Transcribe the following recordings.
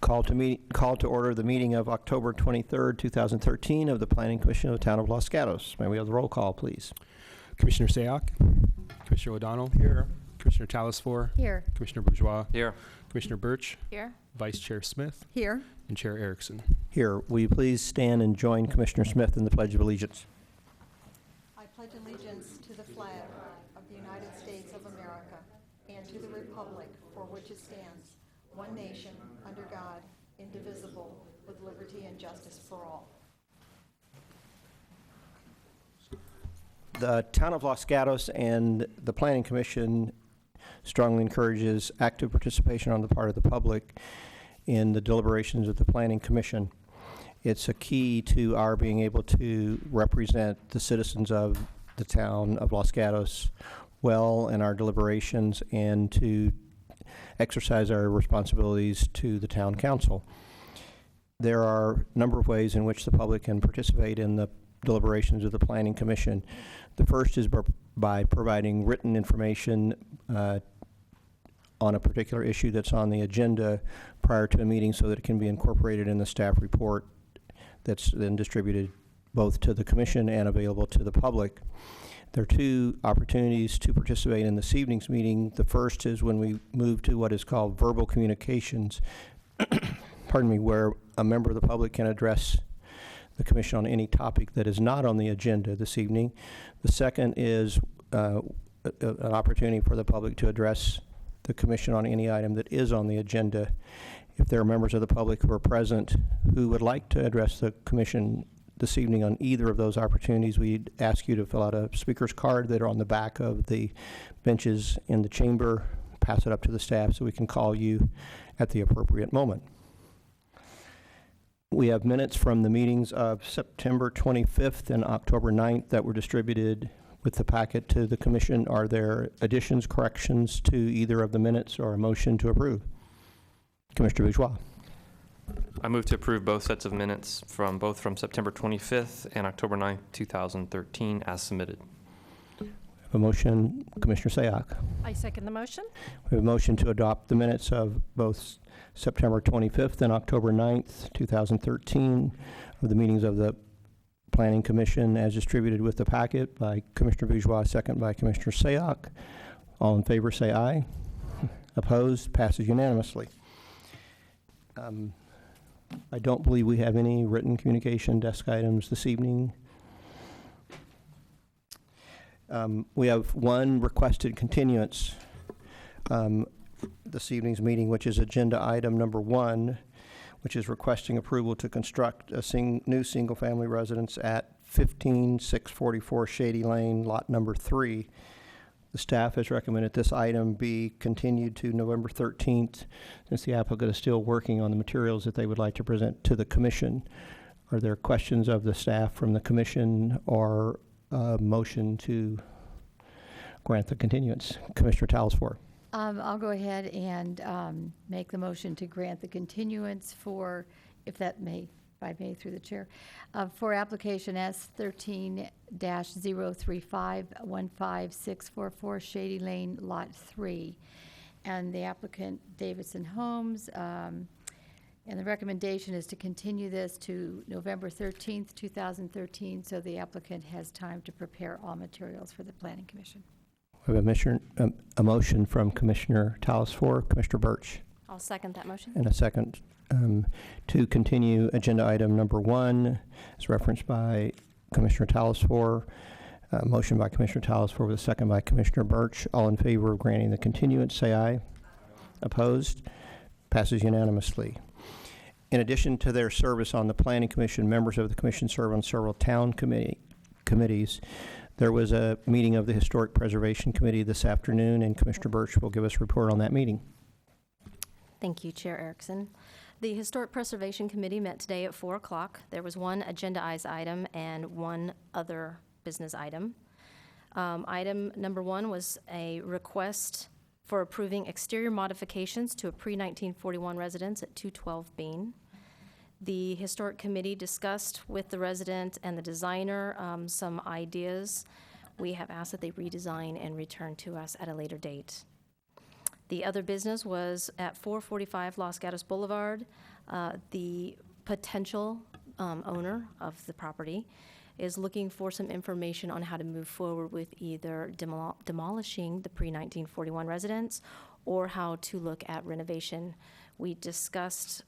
Call to order the meeting of October 23rd, 2013 of the Planning Commission of the Town of Los Gatos. May we have the roll call, please? Commissioner Sayoc. Commissioner O'Donnell. Here. Commissioner Talasfor. Here. Commissioner Bourgeois. Here. Commissioner Birch. Here. Vice Chair Smith. Here. And Chair Erickson. Here. Will you please stand and join Commissioner Smith in the Pledge of Allegiance? I pledge allegiance to the flag of the United States of America and to the republic for which it stands, one nation, under God, indivisible, with liberty and justice for all. The Town of Los Gatos and the Planning Commission strongly encourages active participation on the part of the public in the deliberations of the Planning Commission. It's a key to our being able to represent the citizens of the Town of Los Gatos well in our deliberations and to exercise our responsibilities to the Town Council. There are a number of ways in which the public can participate in the deliberations of the Planning Commission. The first is by providing written information on a particular issue that's on the agenda prior to a meeting so that it can be incorporated in the staff report that's then distributed both to the Commission and available to the public. There are two opportunities to participate in this evening's meeting. The first is when we move to what is called verbal communications, pardon me, where a member of the public can address the Commission on any topic that is not on the agenda this evening. The second is an opportunity for the public to address the Commission on any item that is on the agenda. If there are members of the public who are present who would like to address the Commission this evening on either of those opportunities, we'd ask you to fill out a speaker's card that are on the back of the benches in the chamber, pass it up to the staff so we can call you at the appropriate moment. We have minutes from the meetings of September 25th and October 9th that were distributed with the packet to the Commission. Are there additions, corrections to either of the minutes or a motion to approve? Commissioner Bourgeois. I move to approve both sets of minutes from September 25th and October 9th, 2013 as submitted. We have a motion, Commissioner Sayoc. I second the motion. We have a motion to adopt the minutes of both September 25th and October 9th, 2013 of the meetings of the Planning Commission as distributed with the packet by Commissioner Bourgeois, second by Commissioner Sayoc. All in favor say aye. Opposed? Passes unanimously. I don't believe we have any written communication desk items this evening. We have one requested continuance this evening's meeting, which is agenda item number 1, which is requesting approval to construct a new single-family residence at 15644 Shady Lane, lot number 3. The staff has recommended this item be continued to November 13th, since the applicant is still working on the materials that they would like to present to the Commission. Are there questions of the staff from the Commission or a motion to grant the continuance? Commissioner Talasfor. I'll go ahead and make the motion to grant the continuance for, if I may through the chair, for application S13-035-15644 Shady Lane, Lot 3. And the applicant, Davidson Homes, and the recommendation is to continue this to November 13th, 2013, so the applicant has time to prepare all materials for the Planning Commission. We have a motion from Commissioner Talasfor. Commissioner Birch. I'll second that motion. And a second to continue agenda item number 1 as referenced by Commissioner Talasfor. Motion by Commissioner Talasfor with a second by Commissioner Birch. All in favor of granting the continuance say aye. Opposed? Passes unanimously. In addition to their service on the Planning Commission, members of the Commission serve on several town committees. There was a meeting of the Historic Preservation Committee this afternoon, and Commissioner Birch will give us a report on that meeting. Thank you, Chair Erickson. The Historic Preservation Committee met today at 4 o'clock. There was one agendized item and one other business item. Item number 1 was a request for approving exterior modifications to a pre-1941 residence at 212 Bean. The Historic Committee discussed with the resident and the designer some ideas. We have asked that they redesign and return to us at a later date. The other business was at 445 Los Gatos Boulevard. The potential owner of the property is looking for some information on how to move forward with either demolishing the pre-1941 residence or how to look at renovation. We discussed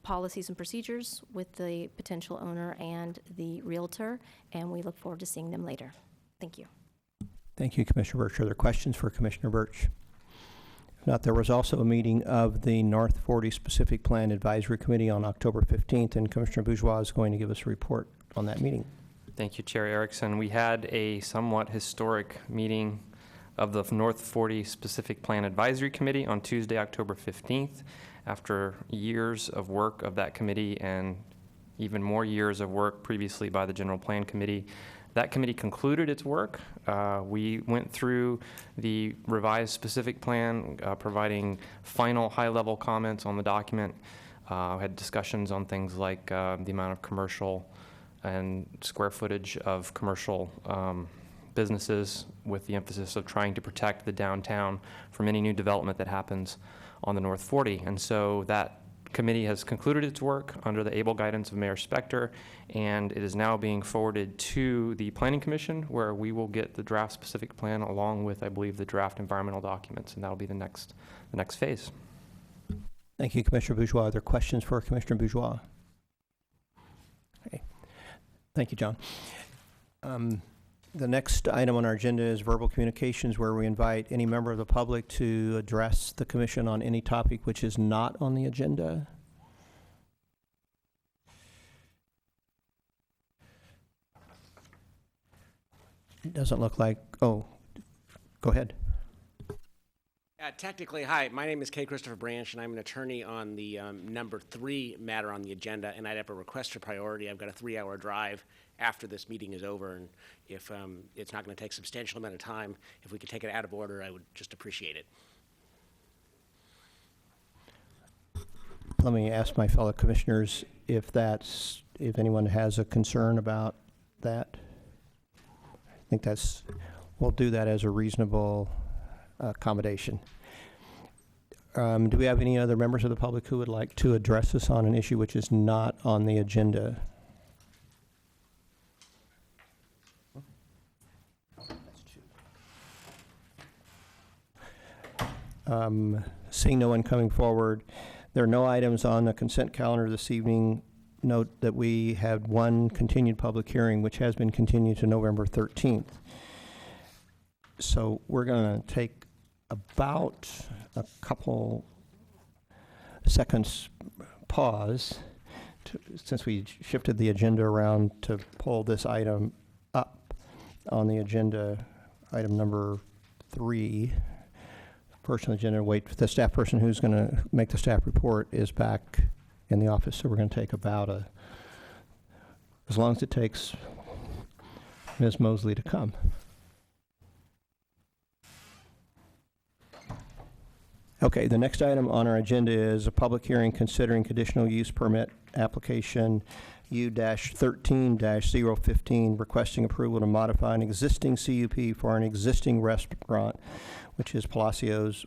policies and procedures with the potential owner and the realtor, and we look forward to seeing them later. Thank you. Thank you, Commissioner Birch. Are there questions for Commissioner Birch? If not, there was also a meeting of the North 40 Specific Plan Advisory Committee on October 15th, and Commissioner Bourgeois is going to give us a report on that meeting. Thank you, Chair Erickson. We had a somewhat historic meeting of the North 40 Specific Plan Advisory Committee on Tuesday, October 15th. After years of work of that committee and even more years of work previously by the General Plan Committee, that committee concluded its work. We went through the revised specific plan, providing final high-level comments on the document. Had discussions on things like the amount of commercial and square footage of commercial businesses, with the emphasis of trying to protect the downtown from any new development that happens on the North 40. And so that committee has concluded its work under the able guidance of Mayor Spector, and it is now being forwarded to the Planning Commission, where we will get the draft specific plan along with, I believe, the draft environmental documents, and that'll be the next phase. Thank you, Commissioner Bourgeois. Are there questions for Commissioner Bourgeois? Okay. Thank you, John. The next item on our agenda is verbal communications, where we invite any member of the public to address the commission on any topic which is not on the agenda. It doesn't look like, oh, go ahead. Technically, hi, my name is K. Christopher Branch, and I'm an attorney on the number 3 matter on the agenda, and I'd have a request for priority. I've got a 3-hour drive after this meeting is over, and if it's not going to take a substantial amount of time, if we could take it out of order, I would just appreciate it. Let me ask my fellow commissioners if anyone has a concern about that. I think we'll do that as a reasonable accommodation. Do we have any other members of the public who would like to address us on an issue which is not on the agenda? Seeing no one coming forward, there are no items on the consent calendar this evening. Note that we had one continued public hearing, which has been continued to November 13th. So we're going to take about a couple seconds pause since we shifted the agenda around to pull this item up on the agenda, item number 3. First on the agenda, wait, the staff person who's going to make the staff report is back in the office, so we're going to take about as long as it takes Ms. Mosley to come. Okay, the next item on our agenda is a public hearing considering conditional use permit application U-13-015, requesting approval to modify an existing CUP for an existing restaurant, which is Palacios,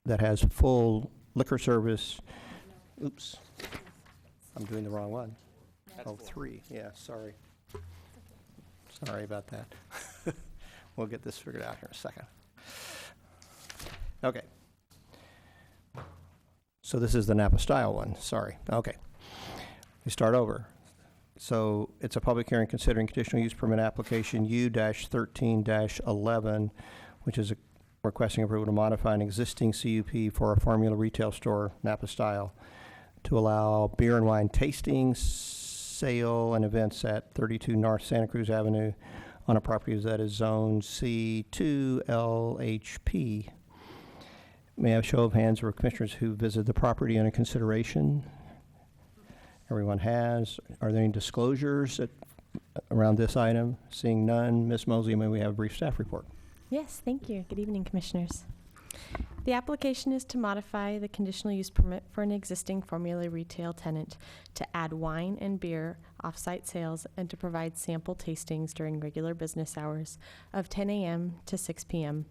that has full liquor service. Oops, I'm doing the wrong one. Oh, 3, yeah, sorry. Sorry about that. We'll get this figured out here in a second. Okay. So this is the Napa style one, sorry. Okay, we start over. So it's a public hearing considering conditional use permit application U-13-11, which is requesting approval to modify an existing CUP for a formula retail store, Napa style, to allow beer and wine tasting, sale, and events at 32 North Santa Cruz Avenue on a property that is zone C2 LHP. May I have a show of hands for commissioners who visited the property under consideration? Everyone has. Are there any disclosures around this item? Seeing none, Ms. Mosley, may we have a brief staff report? Yes, thank you. Good evening, Commissioners. The application is to modify the conditional use permit for an existing formula retail tenant to add wine and beer off-site sales and to provide sample tastings during regular business hours of 10 a.m. to 6 p.m.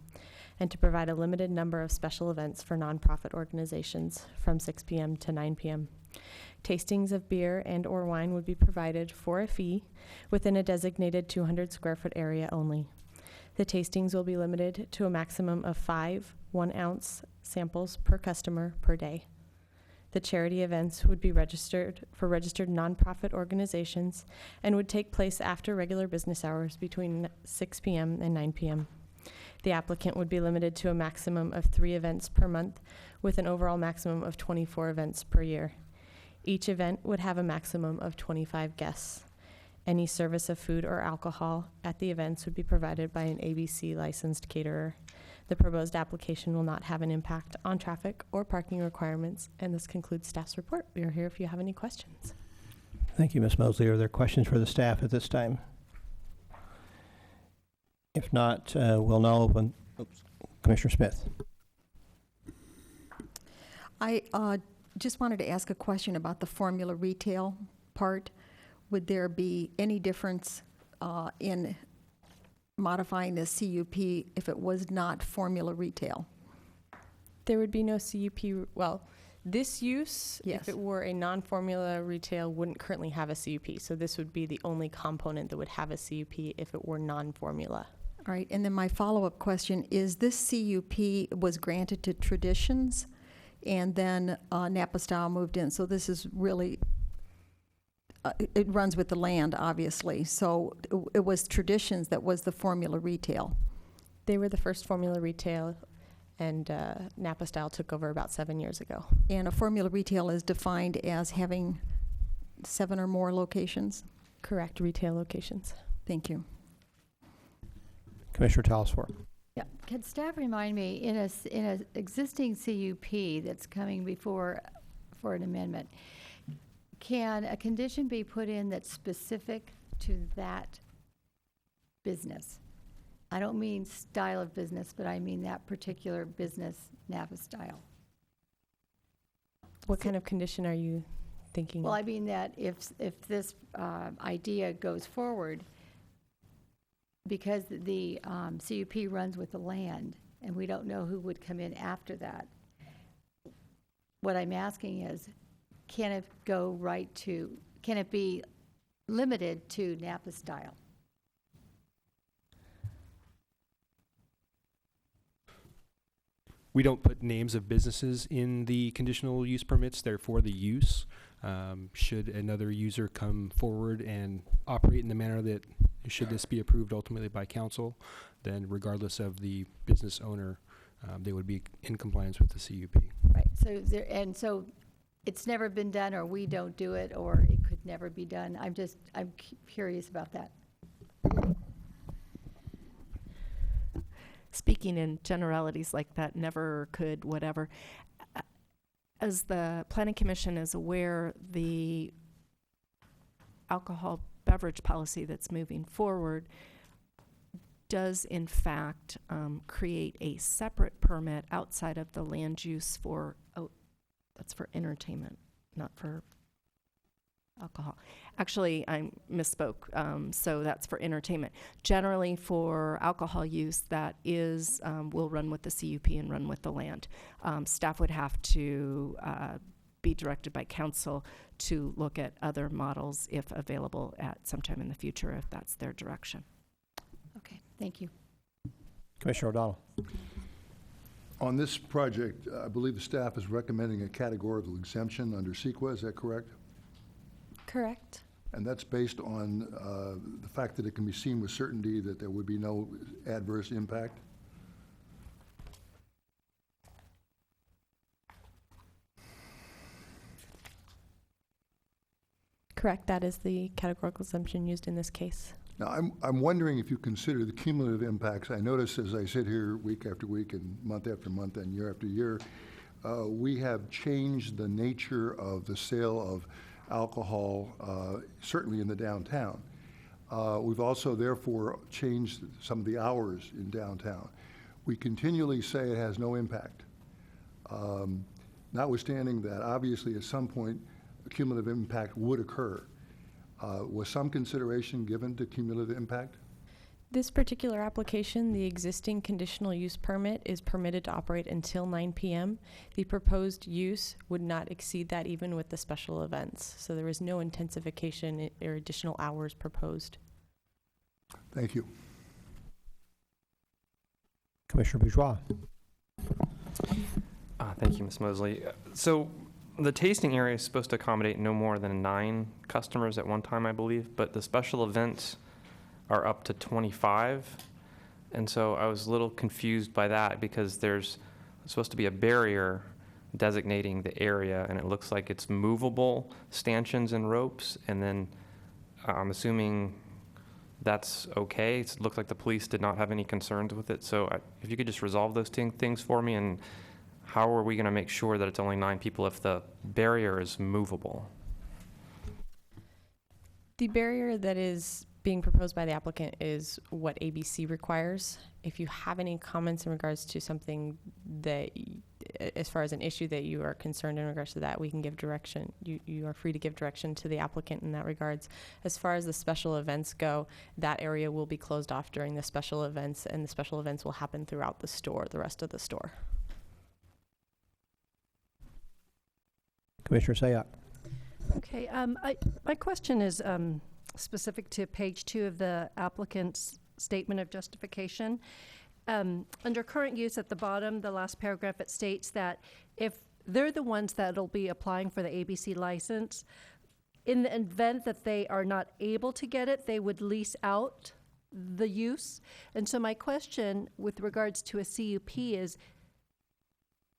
and to provide a limited number of special events for nonprofit organizations from 6 p.m. to 9 p.m. Tastings of beer and/or wine would be provided for a fee within a designated 200 square foot area only. The tastings will be limited to a maximum of 5 1-ounce samples per customer per day. The charity events would be registered for registered nonprofit organizations and would take place after regular business hours between 6 p.m. and 9 p.m. The applicant would be limited to a maximum of 3 events per month with an overall maximum of 24 events per year. Each event would have a maximum of 25 guests. Any service of food or alcohol at the events would be provided by an ABC licensed caterer. The proposed application will not have an impact on traffic or parking requirements, and this concludes staff's report. We are here if you have any questions. Thank you, Ms. Mosley. Are there questions for the staff at this time? If not, we'll now open. Commissioner Smith. I just wanted to ask a question about the formula retail part. Would there be any difference in modifying the CUP if it was not formula retail? There would be no CUP. Well, this use, Yes. if it were a non-formula retail, wouldn't currently have a CUP. So this would be the only component that would have a CUP if it were non-formula. All right, and then my follow-up question is, this CUP was granted to Traditions, and then Napa Style moved in, so this is really, it runs with the land, obviously, so it was Traditions that was the formula retail. They were the first formula retail, and Napa Style took over about 7 years ago. And a formula retail is defined as having 7 or more locations? Correct, retail locations. Thank you. Commissioner Talasford. Yeah, can staff remind me, in a existing CUP that's coming before for an amendment, can a condition be put in that's specific to that business? I don't mean style of business, but I mean that particular business, Napa Style. What kind of condition are you thinking Well, of? I mean that if this idea goes forward, because the CUP runs with the land, and we don't know who would come in after that, what I'm asking is, can it be limited to Napa Style? We don't put names of businesses in the conditional use permits. They're for the use. Should another user come forward and operate in the manner that, should this be approved ultimately by council, then regardless of the business owner, they would be in compliance with the CUP. Right, so it's never been done, or we don't do it, or it could never be done. I'm curious about that. Speaking in generalities like that, never could, whatever. As the Planning Commission is aware, the alcohol beverage policy that's moving forward does in fact create a separate permit outside of the land use for, that's for entertainment, not for alcohol. Actually, I misspoke. So that's for entertainment. Generally, for alcohol use, that is will run with the CUP and run with the land. Staff would have to be directed by council to look at other models if available at some time in the future, if that's their direction. Okay, thank you. Commissioner O'Donnell. On this project, I believe the staff is recommending a categorical exemption under CEQA, is that correct? Correct. And that's based on the fact that it can be seen with certainty that there would be no adverse impact? Correct. That is the categorical exemption used in this case. Now, I'm wondering if you consider the cumulative impacts. I notice as I sit here week after week and month after month and year after year, we have changed the nature of the sale of alcohol, certainly in the downtown. We've also, therefore, changed some of the hours in downtown. We continually say it has no impact, notwithstanding that obviously at some point a cumulative impact would occur. Was some consideration given to cumulative impact? This particular application, the existing conditional use permit is permitted to operate until 9 p.m. The proposed use would not exceed that even with the special events. So there is no intensification or additional hours proposed. Thank you. Commissioner Bourgeois. Thank you, Ms. Mosley. So the tasting area is supposed to accommodate no more than 9 customers at one time, I believe, but the special events are up to 25. And so I was a little confused by that because there's supposed to be a barrier designating the area, and it looks like it's movable stanchions and ropes. And then I'm assuming that's okay. It looks like the police did not have any concerns with it. So if you could just resolve those things for me, and how are we going to make sure that it's only 9 people if the barrier is movable? The barrier that is being proposed by the applicant is what ABC requires. If you have any comments in regards to something that, as far as an issue that you are concerned in regards to that, we can give direction. You are free to give direction to the applicant in that regards. As far as the special events go, that area will be closed off during the special events, and the special events will happen throughout the store, the rest of the store. Commissioner Sayak. Okay, my question is specific to page 2 of the applicant's statement of justification. Under current use at the bottom, the last paragraph, it states that if they're the ones that'll be applying for the ABC license, in the event that they are not able to get it, they would lease out the use. And so my question with regards to a CUP is,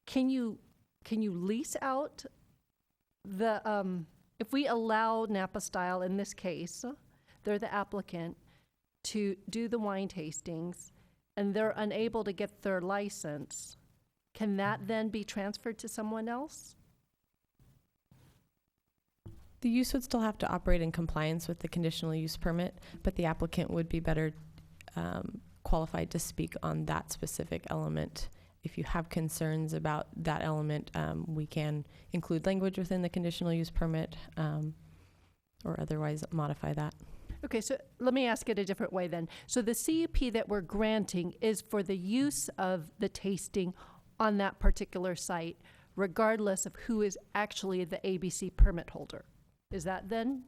can you lease out the, if we allow Napa Style, in this case, they're the applicant, to do the wine tastings, and they're unable to get their license, can that then be transferred to someone else? The use would still have to operate in compliance with the conditional use permit, but the applicant would be better qualified to speak on that specific element. If you have concerns about that element, we can include language within the conditional use permit or otherwise modify that. Okay, so let me ask it a different way then. So the CUP that we're granting is for the use of the tasting on that particular site, regardless of who is actually the ABC permit holder. Is that then?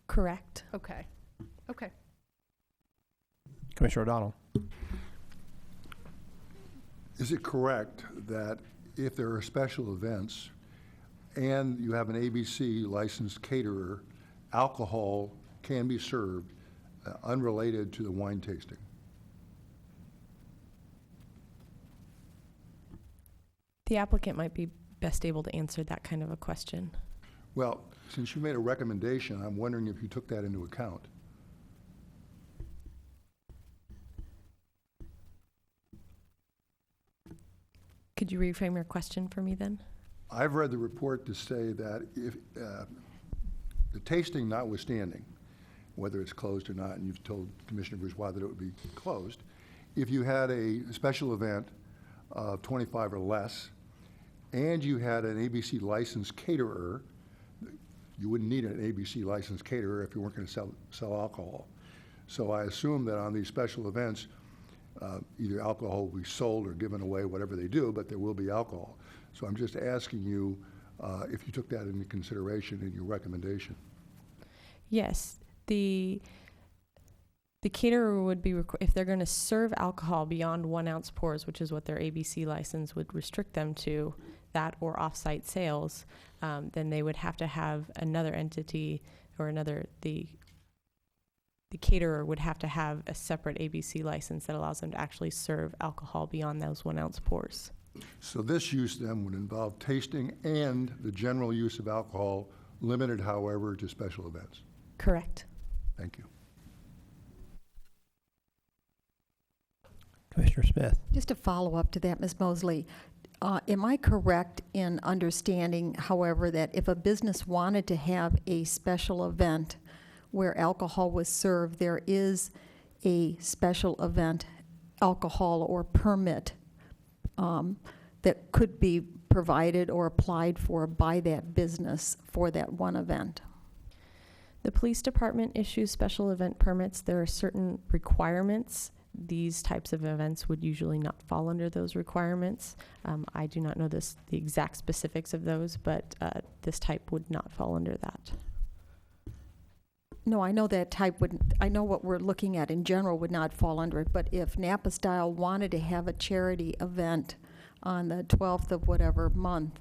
Correct. Okay. Okay. Commissioner O'Donnell. Is it correct that if there are special events and you have an ABC licensed caterer, alcohol can be served unrelated to the wine tasting? The applicant might be best able to answer that kind of a question. Well, since you made a recommendation, I'm wondering if you took that into account. Could you reframe your question for me then? I've read the report to say that if the tasting notwithstanding, whether it's closed or not, and you've told Commissioner Bourgeois that it would be closed, if you had a special event of 25 or less, and you had an ABC licensed caterer, you wouldn't need an ABC licensed caterer if you weren't going to sell alcohol. So I assume that on these special events, either alcohol will be sold or given away, whatever they do, but there will be alcohol. So I'm just asking you if you took that into consideration in your recommendation. Yes. The caterer would be, if they're going to serve alcohol beyond 1 ounce pours, which is what their ABC license would restrict them to, that or off-site sales, then they would have to have another entity or the caterer would have to have a separate ABC license that allows them to actually serve alcohol beyond those 1 ounce pours. So this use then would involve tasting and the general use of alcohol, limited, however, to special events. Correct. Thank you. Commissioner Smith. Just a follow-up to that, Ms. Mosley. Am I correct in understanding, however, that if a business wanted to have a special event where alcohol was served, there is a special event alcohol or permit that could be provided or applied for by that business for that one event? The police department issues special event permits. There are certain requirements. These types of events would usually not fall under those requirements. I do not know the exact specifics of those, but this type would not fall under that. No, I know that type would, I know what we're looking at in general would not fall under it, but if Napa Style wanted to have a charity event on the 12th of whatever month,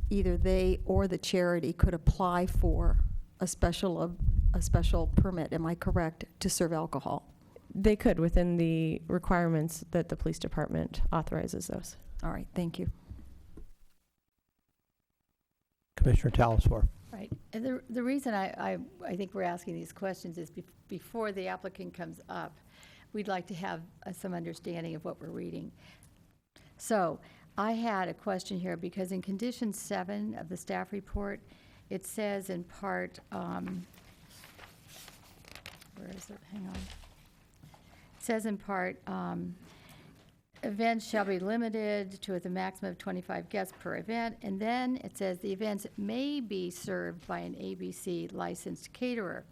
either they or the charity could apply for a special permit, am I correct, to serve alcohol? They could, within the requirements that the police department authorizes those. All right, thank you. Commissioner Talaswar. Right. And the reason I think we're asking these questions is before the applicant comes up, we'd like to have some understanding of what we're reading. So I had a question here because in condition 7 of the staff report, it says in part, where is it? Hang on. It says in part, events shall be limited to the maximum of 25 guests per event. And then it says the events may be served by an ABC licensed caterer.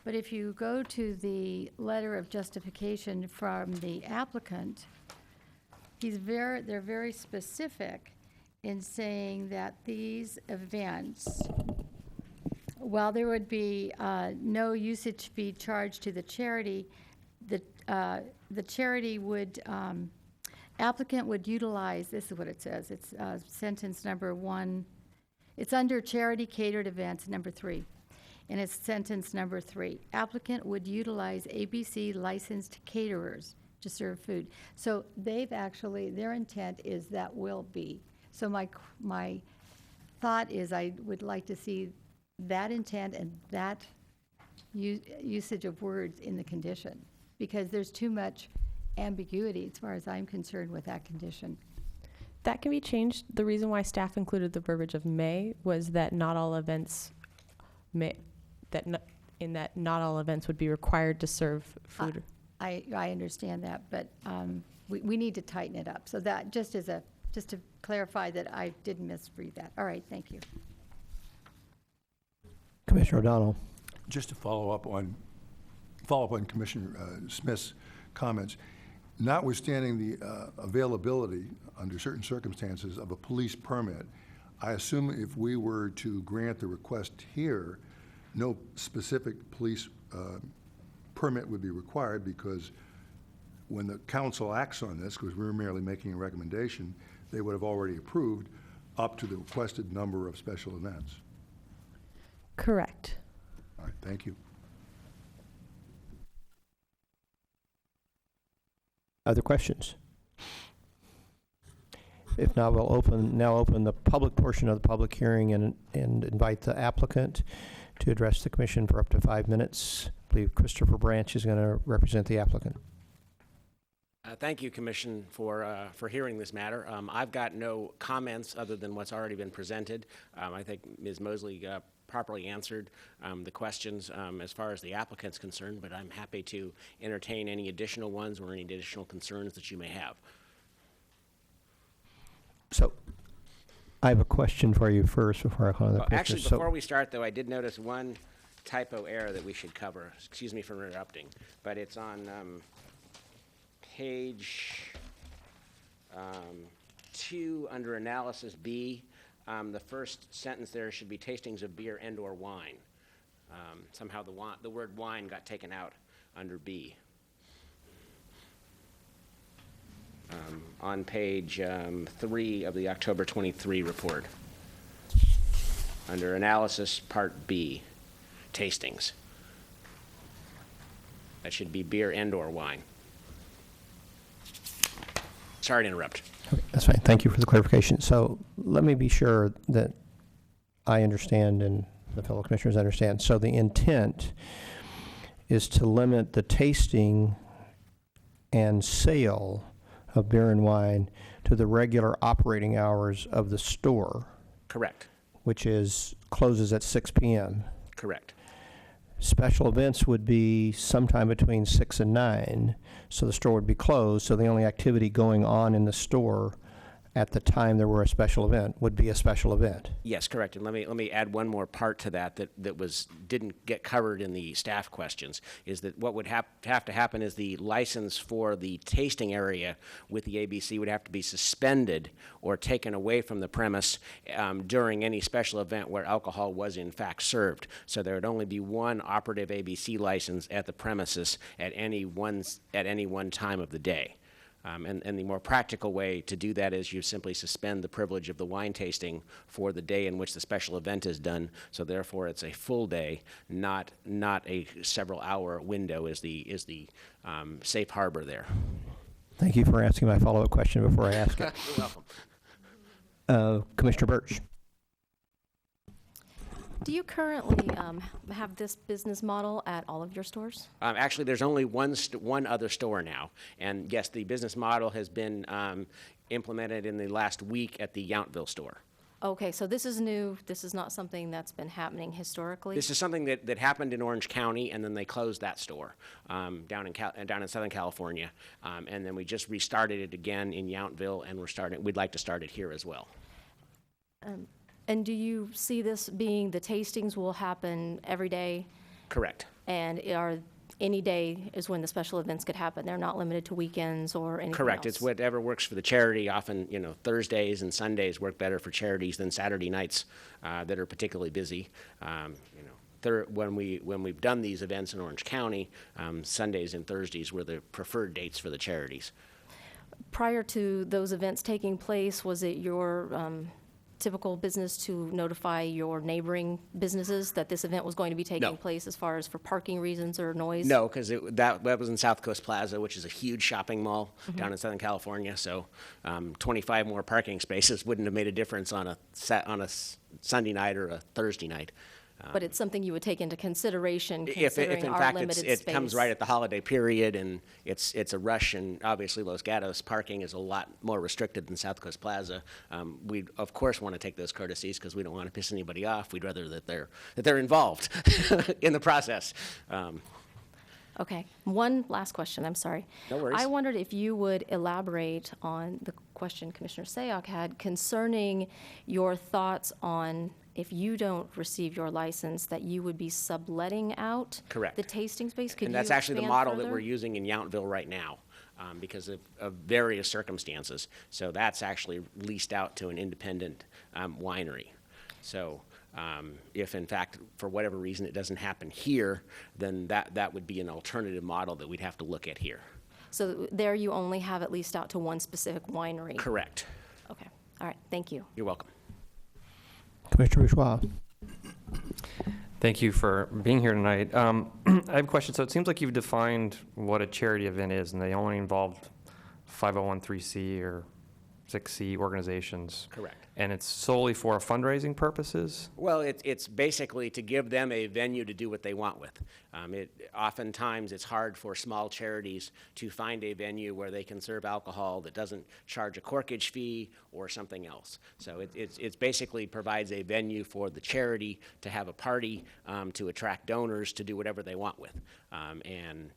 But if you go to the letter of justification from the applicant, they're very specific in saying that these events, while there would be no usage fee charged to the charity, the charity would, applicant would utilize, this is what it says, it's sentence number 1, it's under charity catered events, number 3, and it's sentence number 3. Applicant would utilize ABC licensed caterers to serve food. So they've actually, their intent is that will be. So my thought is I would like to see that intent and that usage of words in the condition, because there's too much ambiguity as far as I'm concerned with that condition. That can be changed. The reason why staff included the verbiage of may was that not all events not all events would be required to serve food. I understand that, but we need to tighten it up. So that just to clarify that I didn't misread that. All right, thank you. Commissioner O'Donnell. Just to follow up on Commissioner Smith's comments, notwithstanding the availability under certain circumstances of a police permit, I assume if we were to grant the request here, no specific police permit would be required, because when the council acts on this, because we're merely making a recommendation, they would have already approved up to the requested number of special events. Correct. All right, thank you. Other questions? If not, we'll now open the public portion of the public hearing and invite the applicant to address the commission for up to 5 minutes. I believe Christopher Branch is going to represent the applicant. Thank you, Commission, for hearing this matter. I've got no comments other than what's already been presented. I think Ms. Mosley properly answered the questions as far as the applicant's concerned, but I'm happy to entertain any additional ones or any additional concerns that you may have. So I have a question for you first before I call the question. Actually, before we start, though, I did notice one typo error that we should cover. Excuse me for interrupting, but it's on page 2 under analysis B. The first sentence there should be tastings of beer and or wine. Somehow the word wine got taken out under B. On page 3 of the October 23 report. Under analysis part B, tastings. That should be beer and or wine. Sorry to interrupt. Okay, that's fine. Thank you for the clarification. So let me be sure that I understand and the fellow commissioners understand. So the intent is to limit the tasting and sale of beer and wine to the regular operating hours of the store. Correct. Which closes at 6 p.m. Correct. Special events would be sometime between 6 and 9, so the store would be closed, so the only activity going on in the store at the time there were a special event would be a special event. Yes, correct. And let me add one more part to that didn't get covered in the staff questions, is that what would have to happen is the license for the tasting area with the ABC would have to be suspended or taken away from the premise during any special event where alcohol was in fact served. So there would only be one operative ABC license at the premises at any one time of the day. And the more practical way to do that is you simply suspend the privilege of the wine tasting for the day in which the special event is done. So therefore, it's a full day, not a several-hour window is the safe harbor there. Thank you for asking my follow-up question before I ask it. You're welcome. Commissioner Birch. Do you currently have this business model at all of your stores? Actually, there's only one other store now. And yes, the business model has been implemented in the last week at the Yountville store. Okay, so this is new. This is not something that's been happening historically? This is something that happened in Orange County, and then they closed that store down in Southern California. And then we just restarted it again in Yountville, and we'd like to start it here as well. And do you see this being the tastings will happen every day? Correct. And any day is when the special events could happen? They're not limited to weekends or anything Correct. else? It's whatever works for the charity. Often, Thursdays and Sundays work better for charities than Saturday nights that are particularly busy. When we've done these events in Orange County, Sundays and Thursdays were the preferred dates for the charities. Prior to those events taking place, was it your typical business to notify your neighboring businesses that this event was going to be taking place as far as for parking reasons or noise? No, because that was in South Coast Plaza, which is a huge shopping mall down in Southern California. So 25 more parking spaces wouldn't have made a difference on a Sunday night or a Thursday night. But it's something you would take into consideration If considering in our fact limited it space. comes right at the holiday period and it's a rush, and obviously Los Gatos parking is a lot more restricted than South Coast Plaza. We of course want to take those courtesies because we don't want to piss anybody off. We'd rather that they're involved in the process. Okay, one last question, I'm sorry. No worries. I wondered if you would elaborate on the question Commissioner Sayoc had concerning your thoughts on if you don't receive your license, that you would be subletting out Correct. the tasting space? Could And that's you actually the expand model that further? we're using in Yountville right now because of various circumstances. So that's actually leased out to an independent winery. So if in fact, for whatever reason, it doesn't happen here, then that would be an alternative model that we'd have to look at here. So there you only have it leased out to one specific winery? Correct. Okay, all right, thank you. You're welcome. Commissioner Bourgeois. Thank you for being here tonight. I have a question. So it seems like you've defined what a charity event is, and they only involved 501(c)(3) or 6C organizations. Correct. And it's solely for fundraising purposes? Well, it's basically to give them a venue to do what they want with. Oftentimes, it's hard for small charities to find a venue where they can serve alcohol that doesn't charge a corkage fee or something else. So it's basically provides a venue for the charity to have a party, to attract donors, to do whatever they want with. And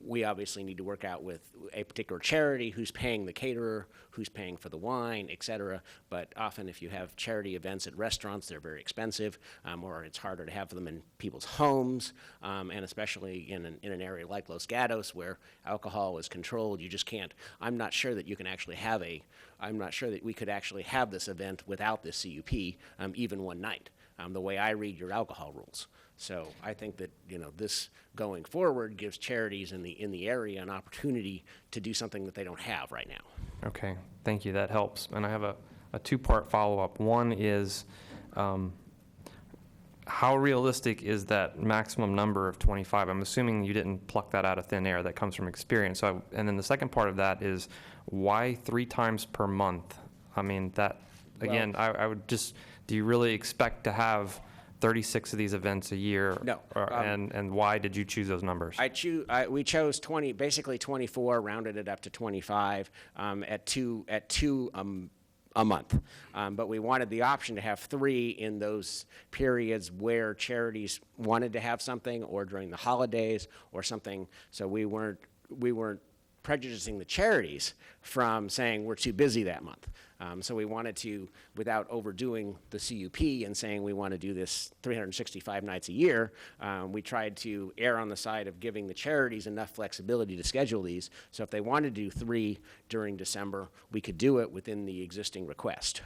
we obviously need to work out with a particular charity who's paying the caterer, who's paying for the wine, et cetera. But often if you have charity events at restaurants, they're very expensive, or it's harder to have them in people's homes, and especially in an area like Los Gatos where alcohol is controlled. You just can't. I'm not sure that we could actually have this event without this CUP, even one night, the way I read your alcohol rules. So I think that this going forward gives charities in the area an opportunity to do something that they don't have right now. Okay, thank you. That helps. And I have a two-part follow-up. One is, how realistic is that maximum number of 25? I'm assuming you didn't pluck that out of thin air. That comes from experience. And then the second part of that is, why 3 times per month? I mean, that, again, I would just, do you really expect to have 36 of these events a year? No. And why did you choose those numbers? We chose 20, basically 24, rounded it up to 25 at two a month. But we wanted the option to have 3 in those periods where charities wanted to have something, or during the holidays or something. So we weren't prejudicing the charities from saying we're too busy that month. So we wanted to, without overdoing the CUP and saying we want to do this 365 nights a year, we tried to err on the side of giving the charities enough flexibility to schedule these. So if they wanted to do 3 during December, we could do it within the existing request.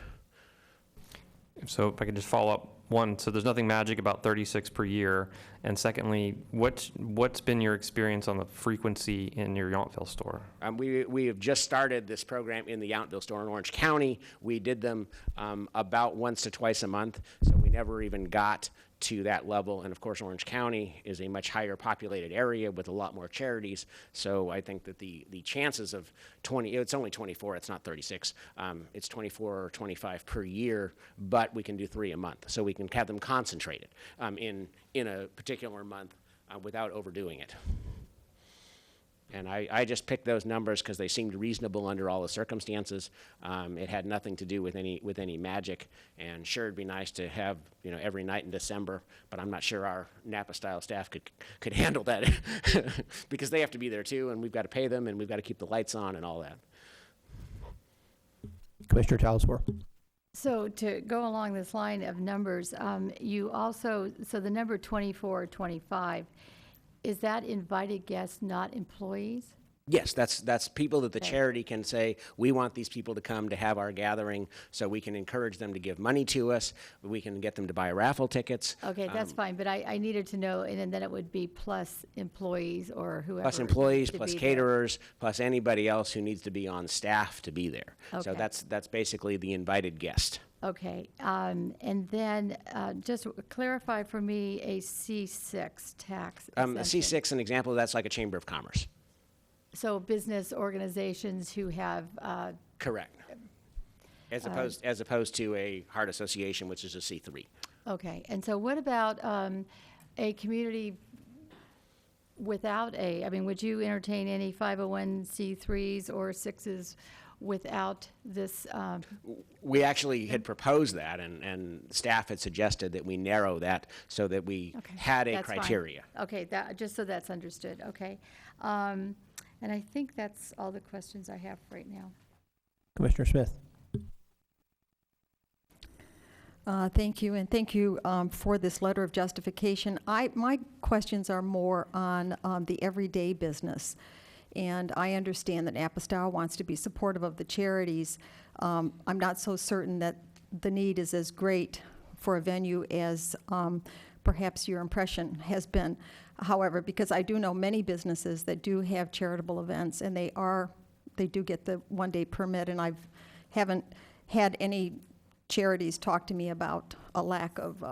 So if I could just follow up, one, so there's nothing magic about 36 per year, and secondly, what's been your experience on the frequency in your Yountville store? We have just started this program in the Yountville store in Orange County. We did them about once to twice a month, so we never even got to that level. And of course, Orange County is a much higher populated area with a lot more charities. So I think that the chances of 20, it's only 24, it's not 36. It's 24 or 25 per year, but we can do 3 a month. So we can have them concentrated in a particular month without overdoing it. And I just picked those numbers because they seemed reasonable under all the circumstances. It had nothing to do with any magic. And sure, it'd be nice to have every night in December, but I'm not sure our Napa-style staff could handle that because they have to be there too, and we've got to pay them, and we've got to keep the lights on and all that. Commissioner Talsworth. So to go along this line of numbers, you also, so the number 24, 25, is that invited guests, not employees? Yes, that's people that the charity can say, we want these people to come to have our gathering, so we can encourage them to give money to us, we can get them to buy raffle tickets. Okay, that's fine, but I needed to know, and then it would be plus employees or whoever. Plus employees, to plus be caterers, plus anybody else who needs to be on staff to be there. So Okay. that's basically the invited guest. there. Okay, and then just clarify for me a C6 tax A exemption. C6, an example, that's like a chamber of commerce. So business organizations who have, Correct. As opposed to a heart association, which is a C3. okay, and so what about a community without I mean, would you entertain any 501c3s or 6s without this? We actually had proposed that, and staff had suggested that we narrow that so that we Okay, had a that's fine. criteria. Okay, just so that's understood, okay. And I think that's all the questions I have right now. Commissioner Smith. Thank you, and thank you for this letter of justification. My questions are more on the everyday business, and I understand that Napa-Style wants to be supportive of the charities. I'm not so certain that the need is as great for a venue as perhaps your impression has been. However, because I do know many businesses that do have charitable events, and they do get the one-day permit, and I haven't had any charities talk to me about a lack of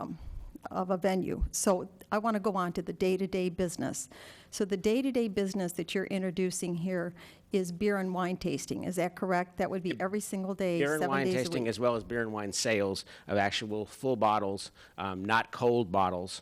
a venue. So I want to go on to the day-to-day business. So the day-to-day business that you're introducing here is beer and wine tasting. Is that correct? That would be every single day, Beer and 7 wine days a tasting, week. as well as beer and wine sales of actual full bottles, not cold bottles.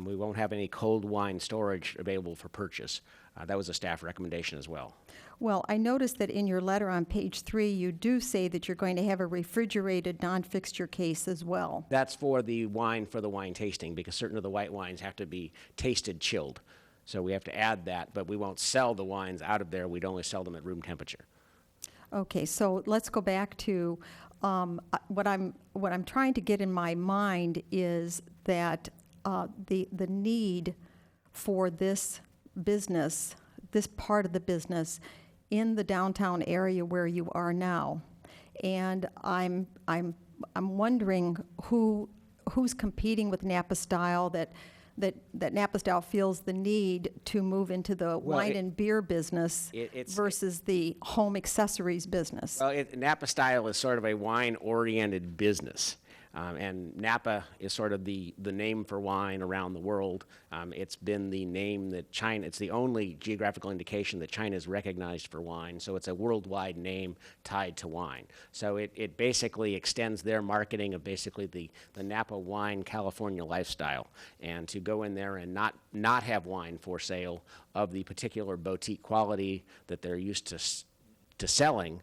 We won't have any cold wine storage available for purchase. That was a staff recommendation as well. Well, I noticed that in your letter on page 3, you do say that you're going to have a refrigerated non-fixture case as well. That's for the wine tasting, because certain of the white wines have to be tasted chilled. So we have to add that, but we won't sell the wines out of there. We'd only sell them at room temperature. Okay, so let's go back to what I'm trying to get in my mind is that the need for this business, this part of the business, in the downtown area where you are now, and I'm wondering who's competing with Napa-Style that Napa-Style feels the need to move into the wine and beer business versus the home accessories business. Well, Napa-Style is sort of a wine-oriented business. And Napa is sort of the name for wine around the world. It's been the name that China, it's the only geographical indication that China is recognized for wine. So it's a worldwide name tied to wine. So it basically extends their marketing of basically the Napa wine California lifestyle. And to go in there and not have wine for sale of the particular boutique quality that they're used to selling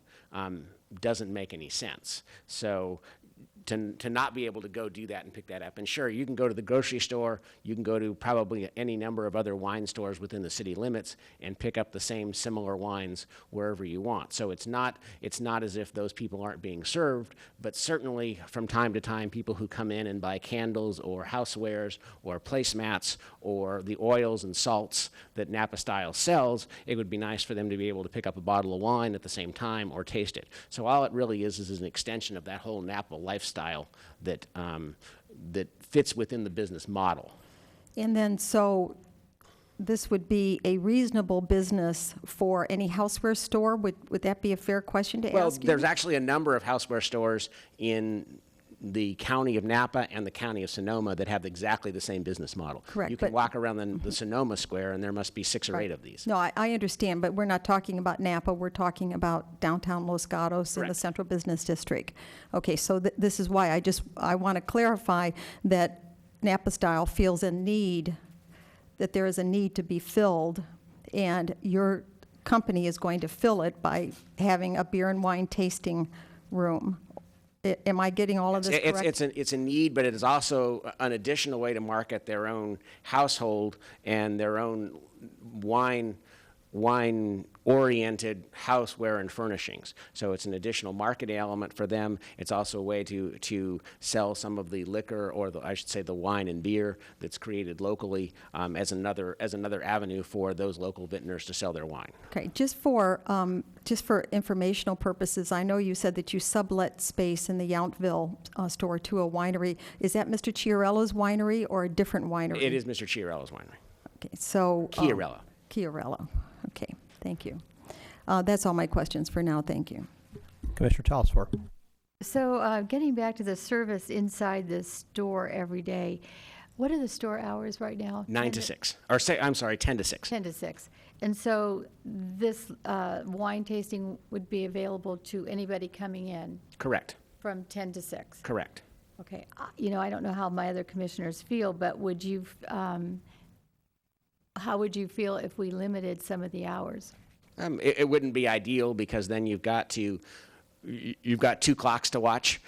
doesn't make any sense. So to not be able to go do that and pick that up. And sure, you can go to the grocery store, you can go to probably any number of other wine stores within the city limits and pick up the same similar wines wherever you want. So it's not as if those people aren't being served, but certainly from time to time, people who come in and buy candles or housewares or placemats or the oils and salts that Napa Style sells, it would be nice for them to be able to pick up a bottle of wine at the same time or taste it. So all it really is an extension of that whole Napa lifestyle that fits within the business model. And then, so this would be a reasonable business for any houseware store? Would that be a fair question to Well, ask you? there's actually a number of houseware stores in the county of Napa and the county of Sonoma that have exactly the same business model. Correct, You can but- walk around the Sonoma Square, and there must be 6 or 8 of these. No, I understand, but we're not talking about Napa, we're talking about downtown Los Gatos in the Correct. Central Business District. Okay, so this is why I want to clarify that Napa Style feels that there is a need to be filled, and your company is going to fill it by having a beer and wine tasting room. Am I getting all of this correct? It's a need, but it is also an additional way to market their own household and their own wine-oriented houseware and furnishings. So it's an additional marketing element for them. It's also a way to sell some of the liquor, or I should say the wine and beer that's created locally, as another avenue for those local vintners to sell their wine. Okay, just for informational purposes, I know you said that you sublet space in the Yountville store to a winery. Is that Mr. Chiarello's winery or a different winery? It is Mr. Chiarello's winery. Okay, so. Chiarello. Chiarello. Okay, thank you. That's all my questions for now, thank you. Commissioner Talsworth. So getting back to the service inside the store every day, what are the store hours right now? 9 to 6. Or 10 to 6. 10 to 6. And so this wine tasting would be available to anybody coming in Correct. from 10 to 6? Correct. Okay. I don't know how my other commissioners feel, but would you, how would you feel if we limited some of the hours? It wouldn't be ideal, because then you've got 2 clocks to watch.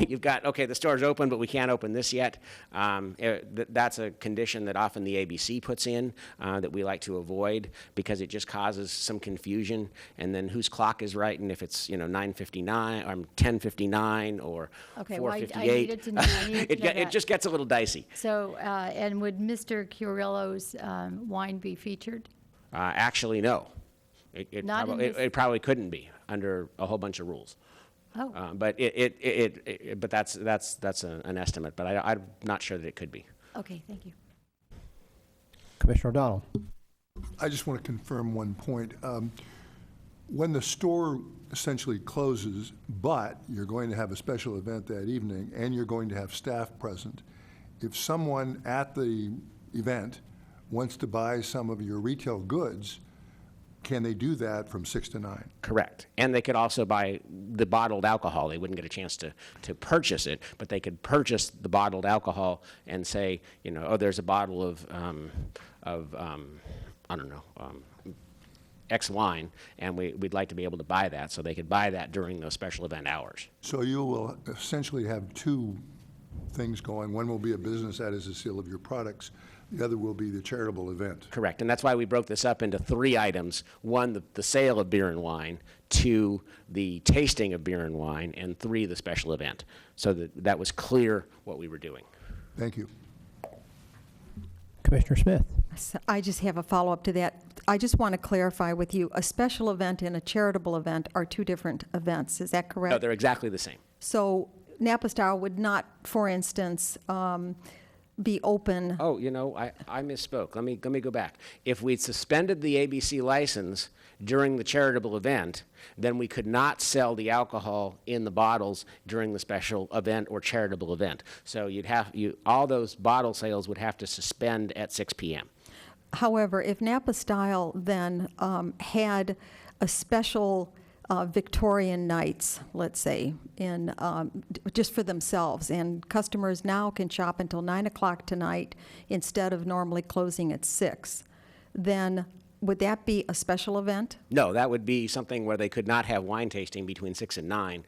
You've got, okay, the store's open, but we can't open this yet. That's a condition that often the ABC puts in that we like to avoid, because it just causes some confusion. And then whose clock is right, and if it's 9:59 or 10:59 or Okay, 4:58, well, I needed to know it that. just gets a little dicey. So, and would Mr. Chiarello's wine be featured? Actually, no. It Not in probably couldn't be under a whole bunch of rules. Oh, But but that's an estimate. But I'm not sure that it could be. okay, thank you. Commissioner O'Donnell. I just want to confirm one point. When the store essentially closes, but you're going to have a special event that evening and you're going to have staff present, if someone at the event wants to buy some of your retail goods, can they do that from 6 to 9? Correct. And they could also buy the bottled alcohol. They wouldn't get a chance to purchase it, but they could purchase the bottled alcohol and say, oh, there's a bottle of I don't know, X wine, and we'd like to be able to buy that. So they could buy that during those special event hours. So you will essentially have 2 things going. One will be a business, that is a sale of your products. The other will be the charitable event. Correct, and that's why we broke this up into 3 items. 1, the sale of beer and wine. 2, the tasting of beer and wine. And 3, the special event. So that was clear what we were doing. Thank you. Commissioner Smith. So I just have a follow-up to that. I just want to clarify with you, a special event and a charitable event are 2 different events, is that correct? No, they're exactly the same. So Napa Style would not, for instance, be open. Oh, I misspoke. Let me go back. If we'd suspended the ABC license during the charitable event, then we could not sell the alcohol in the bottles during the special event or charitable event. So all those bottle sales would have to suspend at 6 p.m. However, if Napa Style then had a special Victorian nights, let's say, in just for themselves, and customers now can shop until 9 o'clock tonight instead of normally closing at 6, then would that be a special event? No, that would be something where they could not have wine tasting between 6 and 9.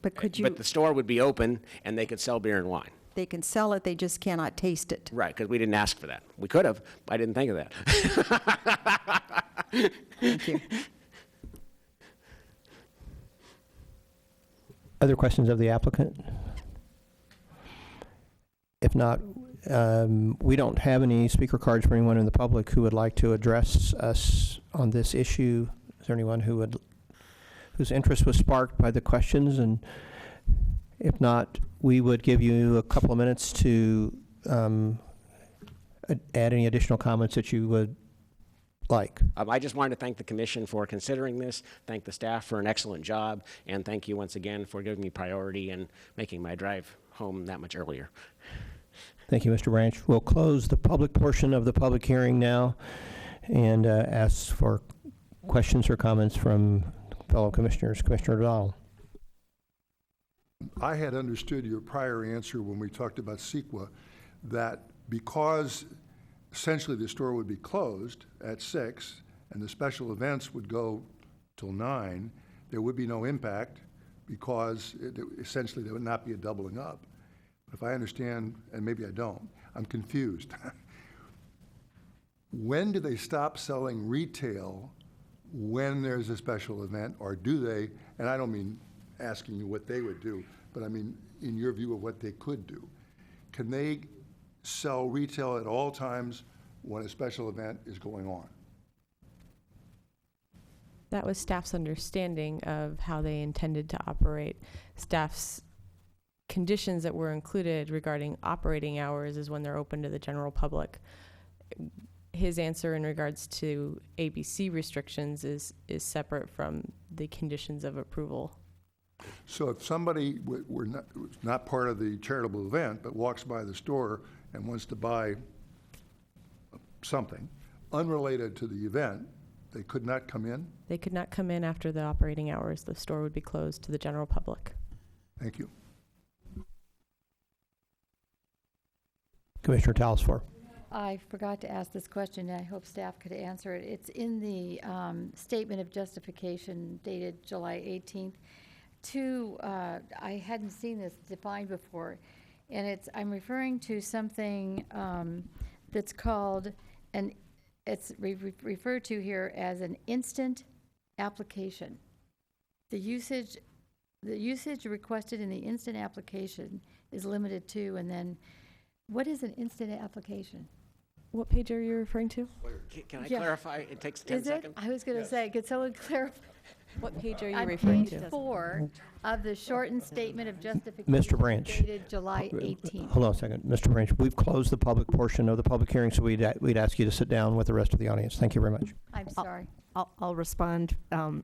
But could you, But the store would be open, and they could sell beer and wine. they can sell it, they just cannot taste it. Right, because we didn't ask for that. We could have, but I didn't think of that. Thank you. Other questions of the applicant? If not, we don't have any speaker cards for anyone in the public who would like to address us on this issue. Is there anyone whose interest was sparked by the questions? And if not, we would give you a couple of minutes to add any additional comments that you would like. I just wanted to thank the commission for considering this, thank the staff for an excellent job, and thank you once again for giving me priority and making my drive home that much earlier. Thank you, Mr. Branch. We'll close the public portion of the public hearing now and ask for questions or comments from fellow commissioners. Commissioner O'Donnell. I had understood your prior answer when we talked about CEQA, that because essentially the store would be closed at 6 and the special events would go till 9, there would be no impact because essentially there would not be a doubling up. But if I understand, and maybe I don't, I'm confused. When do they stop selling retail when there's a special event, or do they, and I don't mean asking you what they would do, but I mean in your view of what they could do. Can they sell retail at all times when a special event is going on? That was staff's understanding of how they intended to operate. Staff's conditions that were included regarding operating hours is when they're open to the general public. His answer in regards to ABC restrictions is separate from the conditions of approval. So if somebody was not part of the charitable event, but walks by the store and wants to buy something unrelated to the event, they could not come in? They could not come in after the operating hours. The store would be closed to the general public. Thank you. Commissioner Talsfor. I forgot to ask this question, and I hope staff could answer it. It's in the statement of justification dated July 18th. I hadn't seen this defined before, and I'm referring to something that's called it's referred to here as an instant application. The usage requested in the instant application is limited to, and then what is an instant application? What page are you referring to? Can I clarify? It takes 10 seconds. I was going to say, could someone clarify? What page are you On referring page to? 4 of the shortened statement of justification. Mr. Branch. Dated July 18th. Hold on a second. Mr. Branch, we've closed the public portion of the public hearing, so we'd ask you to sit down with the rest of the audience. Thank you very much. I'm sorry. I'll respond.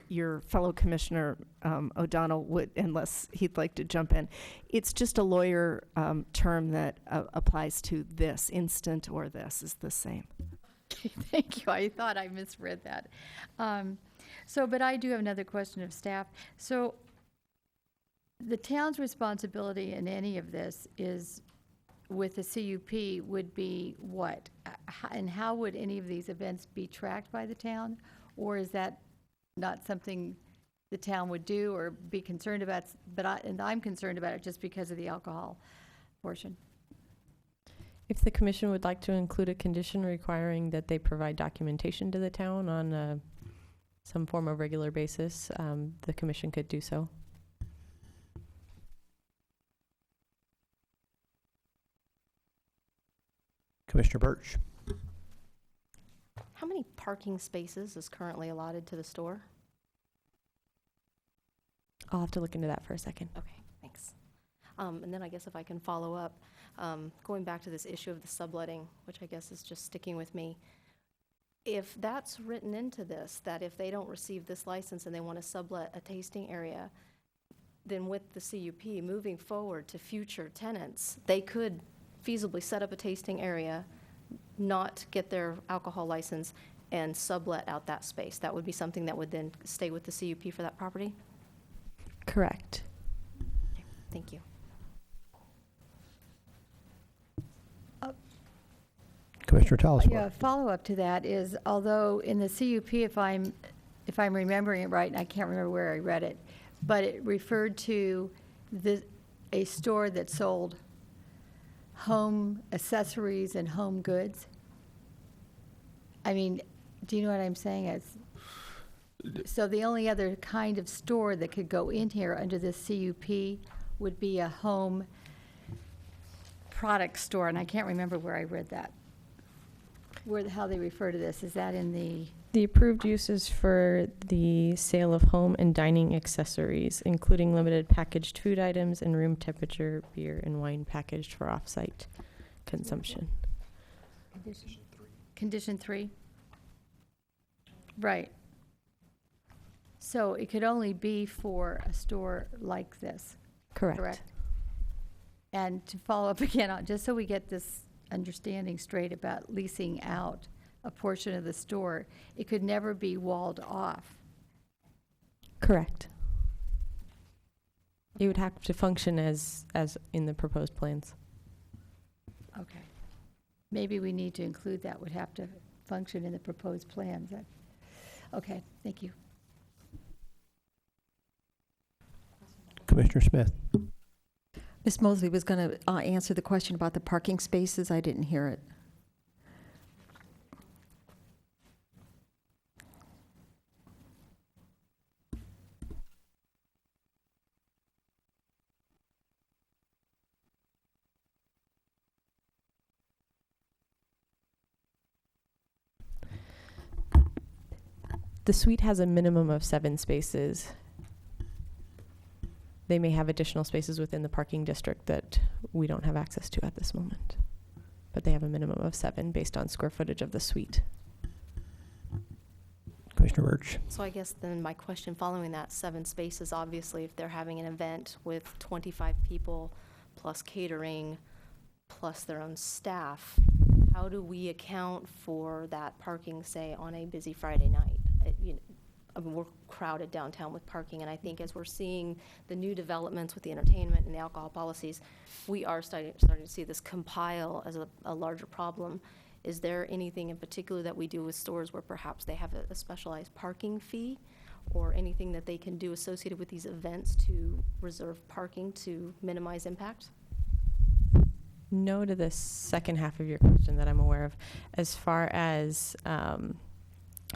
Your fellow Commissioner O'Donnell would, unless he'd like to jump in. It's just a lawyer term that applies to this. Instant or this is the same. Thank you. I thought I misread that. But I do have another question of staff. So the town's responsibility in any of this is with the CUP would be what? And how would any of these events be tracked by the town? Or is that not something the town would do or be concerned about? And I'm concerned about it just because of the alcohol portion. If the commission would like to include a condition requiring that they provide documentation to the town on some form of regular basis, the commission could do so. Commissioner Birch. How many parking spaces is currently allotted to the store? I'll have to look into that for a second. Okay, thanks. And then I guess if I can follow up, going back to this issue of the subletting, which I guess is just sticking with me. If that's written into this, that if they don't receive this license and they want to sublet a tasting area, then with the CUP moving forward to future tenants, they could feasibly set up a tasting area, not get their alcohol license, and sublet out that space. That would be something that would then stay with the CUP for that property? Correct. Okay, thank you. Commissioner Talsfor. Yeah, follow-up to that is, although in the CUP, if I'm remembering it right, and I can't remember where I read it, but it referred to a store that sold home accessories and home goods? I mean, do you know what I'm saying? So the only other kind of store that could go in here under this CUP would be a home product store, and I can't remember where I read that. How they refer to this, is that in the? The approved uses for the sale of home and dining accessories, including limited packaged food items and room temperature beer and wine packaged for off-site consumption. Condition 3? Right. So it could only be for a store like this, Correct. correct? And to follow up again, just so we get this understanding straight about leasing out a portion of the store, it could never be walled off. Correct. It would have to function as in the proposed plans. Okay. Maybe we need to include that would have to function in the proposed plans. Okay, thank you. Commissioner Smith. Ms. Mosley was going to answer the question about the parking spaces. I didn't hear it. The suite has a minimum of 7 spaces. They may have additional spaces within the parking district that we don't have access to at this moment. But they have a minimum of 7 based on square footage of the suite. Commissioner Birch. So I guess then my question following that, 7 spaces, obviously, if they're having an event with 25 people plus catering plus their own staff, how do we account for that parking, say, on a busy Friday night? I mean, we're crowded downtown with parking, and I think as we're seeing the new developments with the entertainment and the alcohol policies, we are starting to see this compile as a larger problem. Is there anything in particular that we do with stores where perhaps they have a specialized parking fee, or anything that they can do associated with these events to reserve parking to minimize impact? No to the second half of your question that I'm aware of. As far as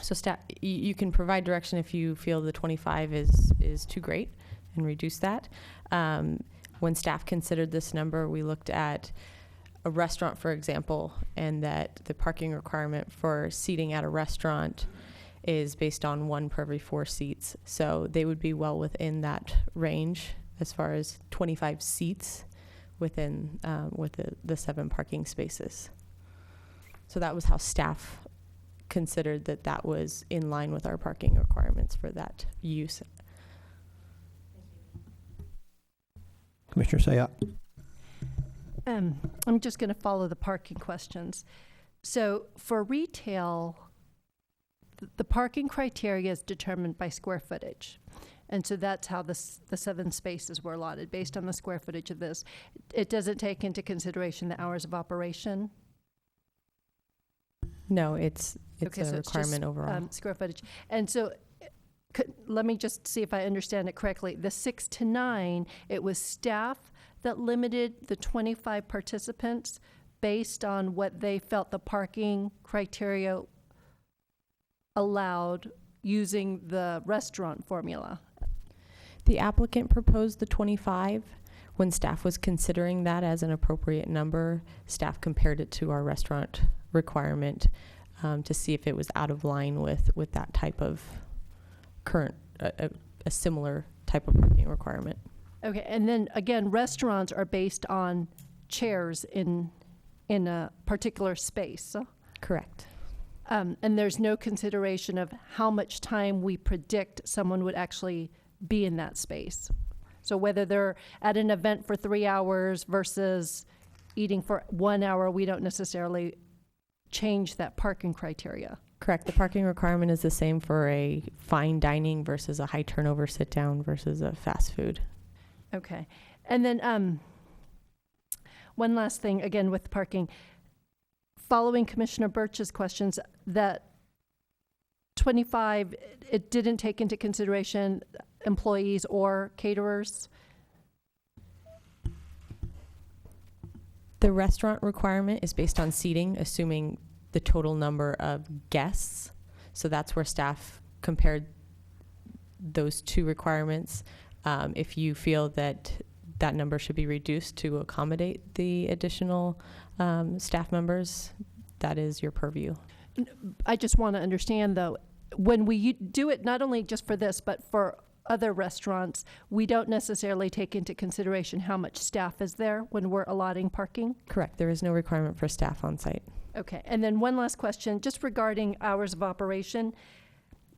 so staff, you can provide direction if you feel the 25 is too great and reduce that. When staff considered this number, we looked at a restaurant, for example, and that the parking requirement for seating at a restaurant is based on 1 per every 4 seats. So they would be well within that range as far as 25 seats within with the 7 parking spaces. So that was how staff considered that was in line with our parking requirements for that use. Commissioner Sayat. I'm just going to follow the parking questions. So for retail, the parking criteria is determined by square footage. And so that's how the 7 spaces were allotted, based on the square footage of this. It doesn't take into consideration the hours of operation? No, it's Okay, a so requirement just, overall. square footage. And so let me just see if I understand it correctly. The 6 to 9, it was staff that limited the 25 participants based on what they felt the parking criteria allowed using the restaurant formula. The applicant proposed the 25. When staff was considering that as an appropriate number, staff compared it to our restaurant requirement to see if it was out of line with that type of current, a similar type of parking requirement. Okay, and then again, restaurants are based on chairs in a particular space. Correct. And there's no consideration of how much time we predict someone would actually be in that space. So whether they're at an event for 3 hours versus eating for 1 hour, we don't necessarily change that parking criteria. Correct. The parking requirement is the same for a fine dining versus a high turnover sit down versus a fast food. Okay. And then one last thing, again, with parking. Following Commissioner Birch's questions, that 25, it didn't take into consideration employees or caterers? The restaurant requirement is based on seating, assuming the total number of guests. So that's where staff compared those two requirements. If you feel that that number should be reduced to accommodate the additional staff members, that is your purview. I just want to understand, though, when we do it, not only just for this, but for other restaurants, we don't necessarily take into consideration how much staff is there when we're allotting parking? Correct. There is no requirement for staff on site. Okay. And then one last question, just regarding hours of operation.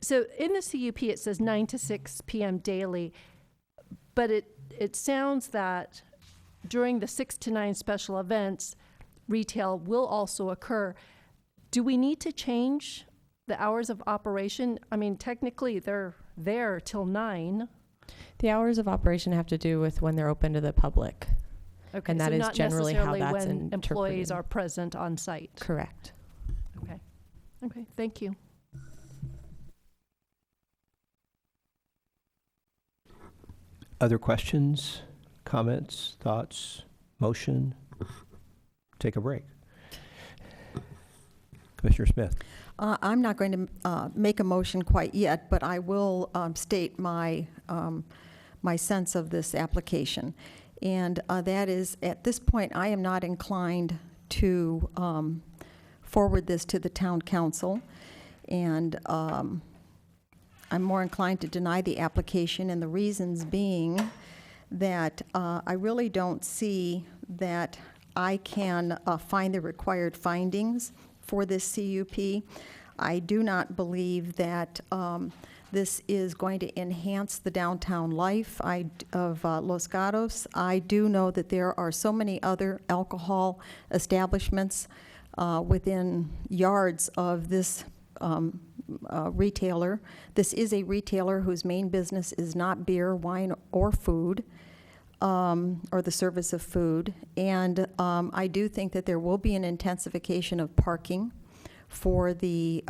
So in the CUP, it says 9 to 6 p.m. daily, but it sounds that during the 6 to 9 special events, retail will also occur. Do we need to change the hours of operation? I mean, technically, they're there till 9. The hours of operation have to do with when they're open to the public. Okay, And that so is not generally how necessarily that's when employees interpreted. are present on site. Correct. Okay. Okay, thank you. Other questions, comments, thoughts, motion? Take a break. Commissioner Smith. I'm not going to make a motion quite yet, but I will state my sense of this application. And that is, at this point, I am not inclined to forward this to the town council. And I'm more inclined to deny the application, and the reasons being that I really don't see that I can find the required findings for this CUP. I do not believe that this is going to enhance the downtown life of Los Gatos. I do know that there are so many other alcohol establishments within yards of this retailer. This is a retailer whose main business is not beer, wine, or food, or the service of food. And I do think that there will be an intensification of parking for the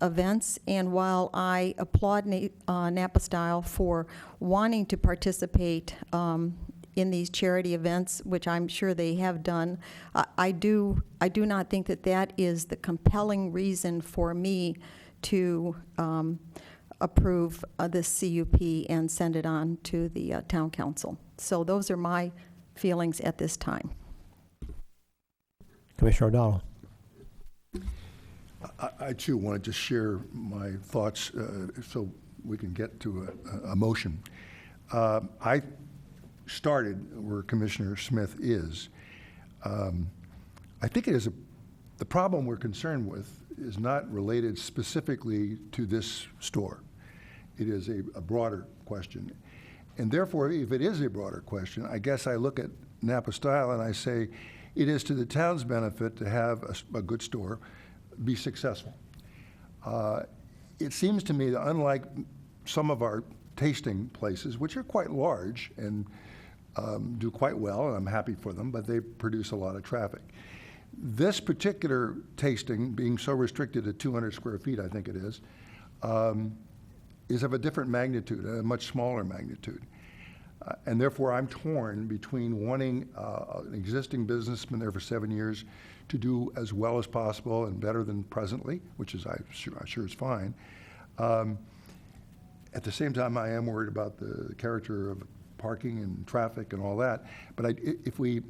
events. And while I applaud Napa Style for wanting to participate in these charity events, which I'm sure they have done, I do not think that that is the compelling reason for me to approve this CUP and send it on to the town council. So those are my feelings at this time. Commissioner O'Donnell. I too want to just share my thoughts so we can get to a motion. I started where Commissioner Smith is. I think it is the problem we're concerned with is not related specifically to this store. It is a broader question. And therefore, if it is a broader question, I guess I look at Napa Style and I say, it is to the town's benefit to have a good store be successful. It seems to me that unlike some of our tasting places, which are quite large and do quite well, and I'm happy for them, but they produce a lot of traffic. This particular tasting, being so restricted to 200 square feet, I think it is of a different magnitude, a much smaller magnitude. And therefore, I'm torn between wanting an existing businessman there for 7 years to do as well as possible and better than presently, which is I'm sure is fine. At the same time, I am worried about the character of parking and traffic and all that. But if we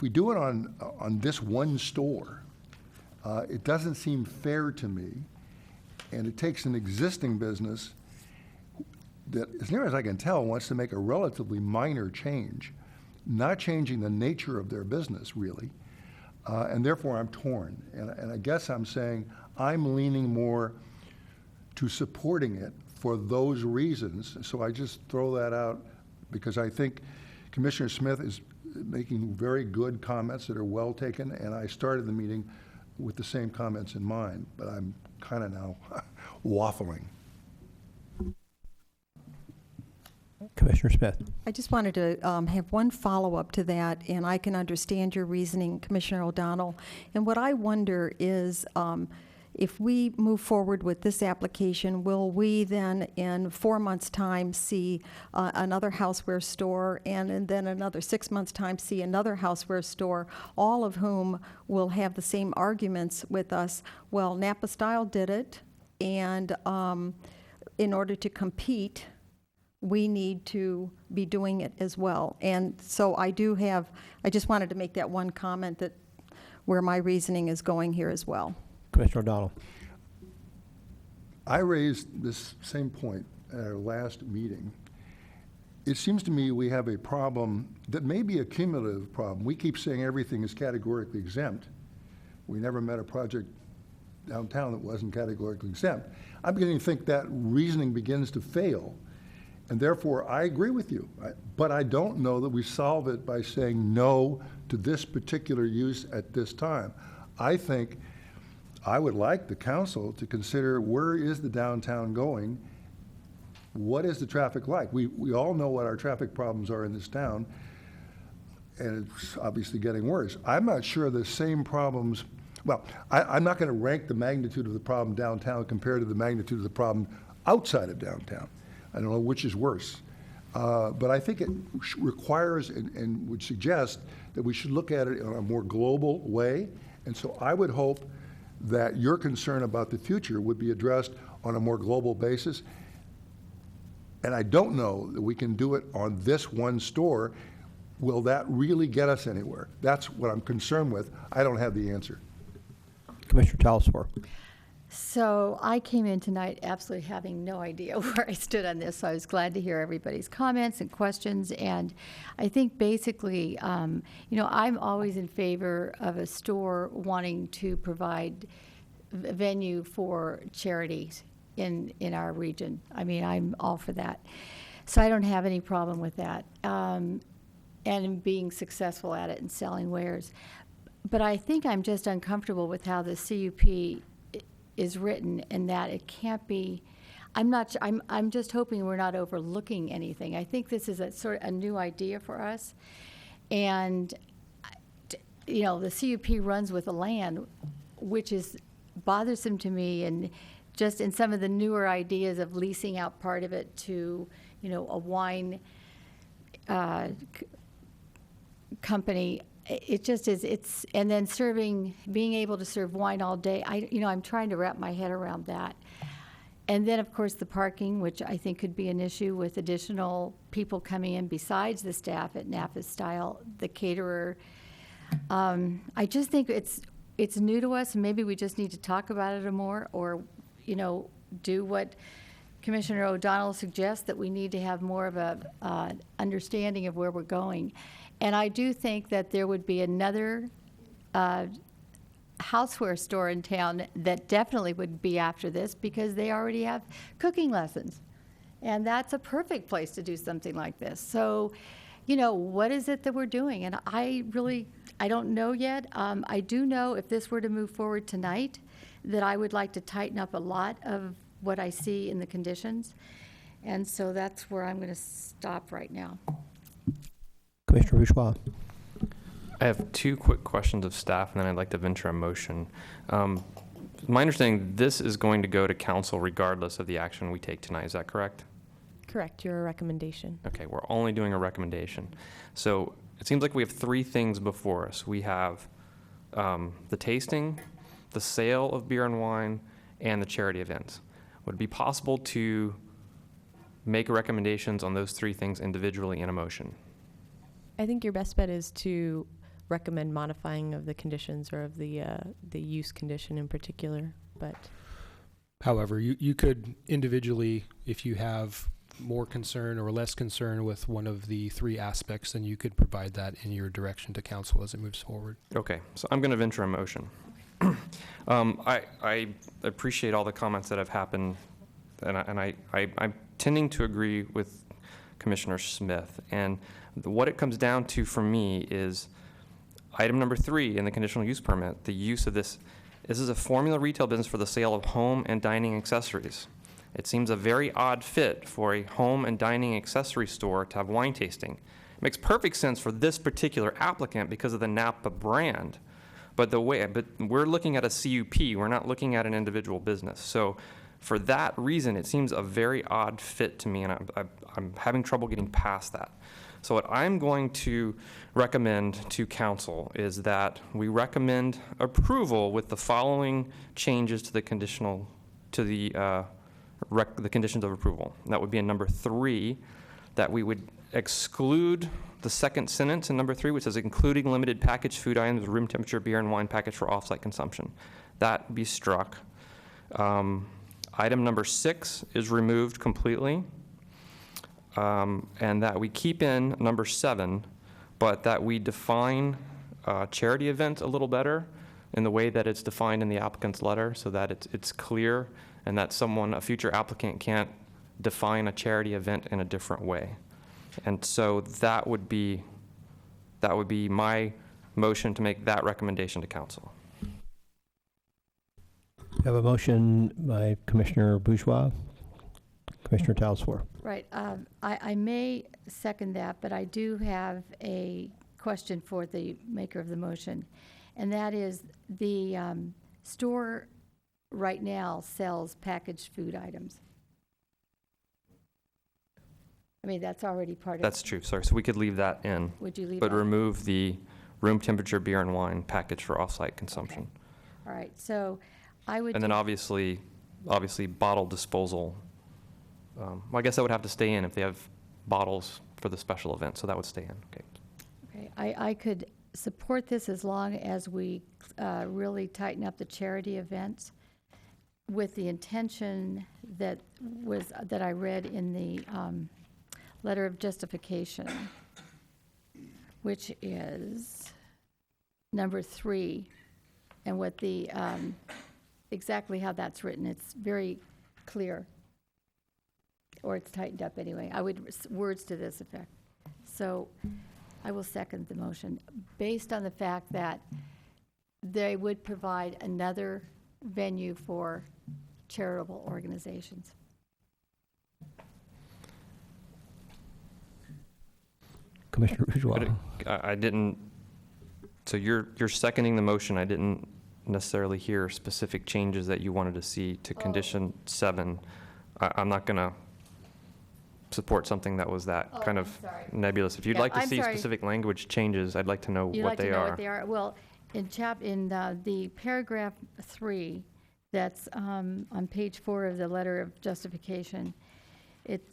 do it on this one store, it doesn't seem fair to me, and it takes an existing business that, as near as I can tell, wants to make a relatively minor change, not changing the nature of their business, really. And therefore, I'm torn. And I guess I'm saying I'm leaning more to supporting it for those reasons. So I just throw that out because I think Commissioner Smith is making very good comments that are well taken, and I started the meeting with the same comments in mind, but I'm kind of now waffling. Commissioner Smith. I just wanted to have one follow-up to that, and I can understand your reasoning, Commissioner O'Donnell. And what I wonder is, if we move forward with this application, will we then in 4 months' time see another houseware store, and then another 6 months' time see another houseware store, all of whom will have the same arguments with us? Well, Napa Style did it, and in order to compete, we need to be doing it as well. And so I just wanted to make that one comment, that where my reasoning is going here as well. Commissioner O'Donnell. I raised this same point at our last meeting. It seems to me we have a problem that may be a cumulative problem. We keep saying everything is categorically exempt. We never met a project downtown that wasn't categorically exempt. I'm beginning to think that reasoning begins to fail. And therefore, I agree with you, but I don't know that we solve it by saying no to this particular use at this time. I think I would like the council to consider, where is the downtown going? What is the traffic like? We all know what our traffic problems are in this town, and it's obviously getting worse. I'm not sure the same problems, well, I'm not going to rank the magnitude of the problem downtown compared to the magnitude of the problem outside of downtown. I don't know which is worse. But I think it requires and would suggest that we should look at it in a more global way. And so I would hope that your concern about the future would be addressed on a more global basis. And I don't know that we can do it on this one store. Will that really get us anywhere? That's what I'm concerned with. I don't have the answer. Commissioner Talasore. So I came in tonight absolutely having no idea where I stood on this, so I was glad to hear everybody's comments and questions. And I think basically, I'm always in favor of a store wanting to provide a venue for charities in our region. I mean, I'm all for that. So I don't have any problem with that, and being successful at it and selling wares. But I think I'm just uncomfortable with how the CUP is written, and that it can't be. I'm just hoping we're not overlooking anything. I think this is a sort of a new idea for us, and the CUP runs with the land, which is bothersome to me, and just in some of the newer ideas of leasing out part of it to a wine company. It just is, and then being able to serve wine all day. I'm trying to wrap my head around that. And then, of course, the parking, which I think could be an issue with additional people coming in besides the staff at Napa Style, the caterer. I just think it's new to us, and maybe we just need to talk about it more, or, do what Commissioner O'Donnell suggests, that we need to have more of a understanding of where we're going. And I do think that there would be another houseware store in town that definitely would be after this, because they already have cooking lessons. And that's a perfect place to do something like this. So, what is it that we're doing? And I don't know yet. I do know, if this were to move forward tonight, that I would like to tighten up a lot of what I see in the conditions. And so that's where I'm going to stop right now. Commissioner Bourgeois. I have two quick questions of staff, and then I'd like to venture a motion. My understanding, this is going to go to council regardless of the action we take tonight. Is that correct? Correct, your recommendation. Okay, we're only doing a recommendation. So it seems like we have three things before us. We have the tasting, the sale of beer and wine, and the charity events. Would it be possible to make recommendations on those three things individually in a motion? I think your best bet is to recommend modifying of the conditions, or of the use condition in particular. But However, you could individually, if you have more concern or less concern with one of the three aspects, then you could provide that in your direction to council as it moves forward. Okay, so I'm going to venture a motion. I appreciate all the comments that have happened, and I'm tending to agree with Commissioner Smith. And what it comes down to for me is item number 3 in the conditional use permit, the use of this. This is a formula retail business for the sale of home and dining accessories. It seems a very odd fit for a home and dining accessory store to have wine tasting. It makes perfect sense for this particular applicant because of the Napa brand. But we're looking at a CUP, we're not looking at an individual business. So for that reason, it seems a very odd fit to me, and I'm having trouble getting past that. So what I'm going to recommend to council is that we recommend approval with the following changes to the conditional, to the conditions of approval. That would be in number 3, that we would exclude the second sentence in number 3, which says including limited packaged food items, room temperature beer and wine packaged for off-site consumption. That be struck. Item number 6 is removed completely. And that we keep in number 7, but that we define charity event a little better in the way that it's defined in the applicant's letter, so that it's clear, and that a future applicant can't define a charity event in a different way. And so that would be my motion to make that recommendation to council. We have a motion by Commissioner Bourgeois. Commissioner Talsfor. Right. I may second that, but I do have a question for the maker of the motion. And that is, the store right now sells packaged food items. I mean, that's already part of. That's true, sorry. So we could leave that in. Would you leave but that? remove the room temperature beer and wine package for off-site consumption. Okay. All right. So I would. And then obviously bottle disposal. Well, I guess that would have to stay in if they have bottles for the special event, so that would stay in. Okay. Okay. I could support this as long as we really tighten up the charity events with the intention that I read in the letter of justification, which is number 3, and what the exactly how that's written. It's very clear, or it's tightened up anyway. I would words to this effect. So I will second the motion based on the fact that they would provide another venue for charitable organizations. Commissioner Bourgeois. I didn't, so you're seconding the motion. I didn't necessarily hear specific changes that you wanted to see to condition 7. I'm not going to support something that was that kind of nebulous. If you'd like to see specific language changes, I'd like to know what they are. What they are? Well, in the paragraph 3, that's on page 4 of the letter of justification, it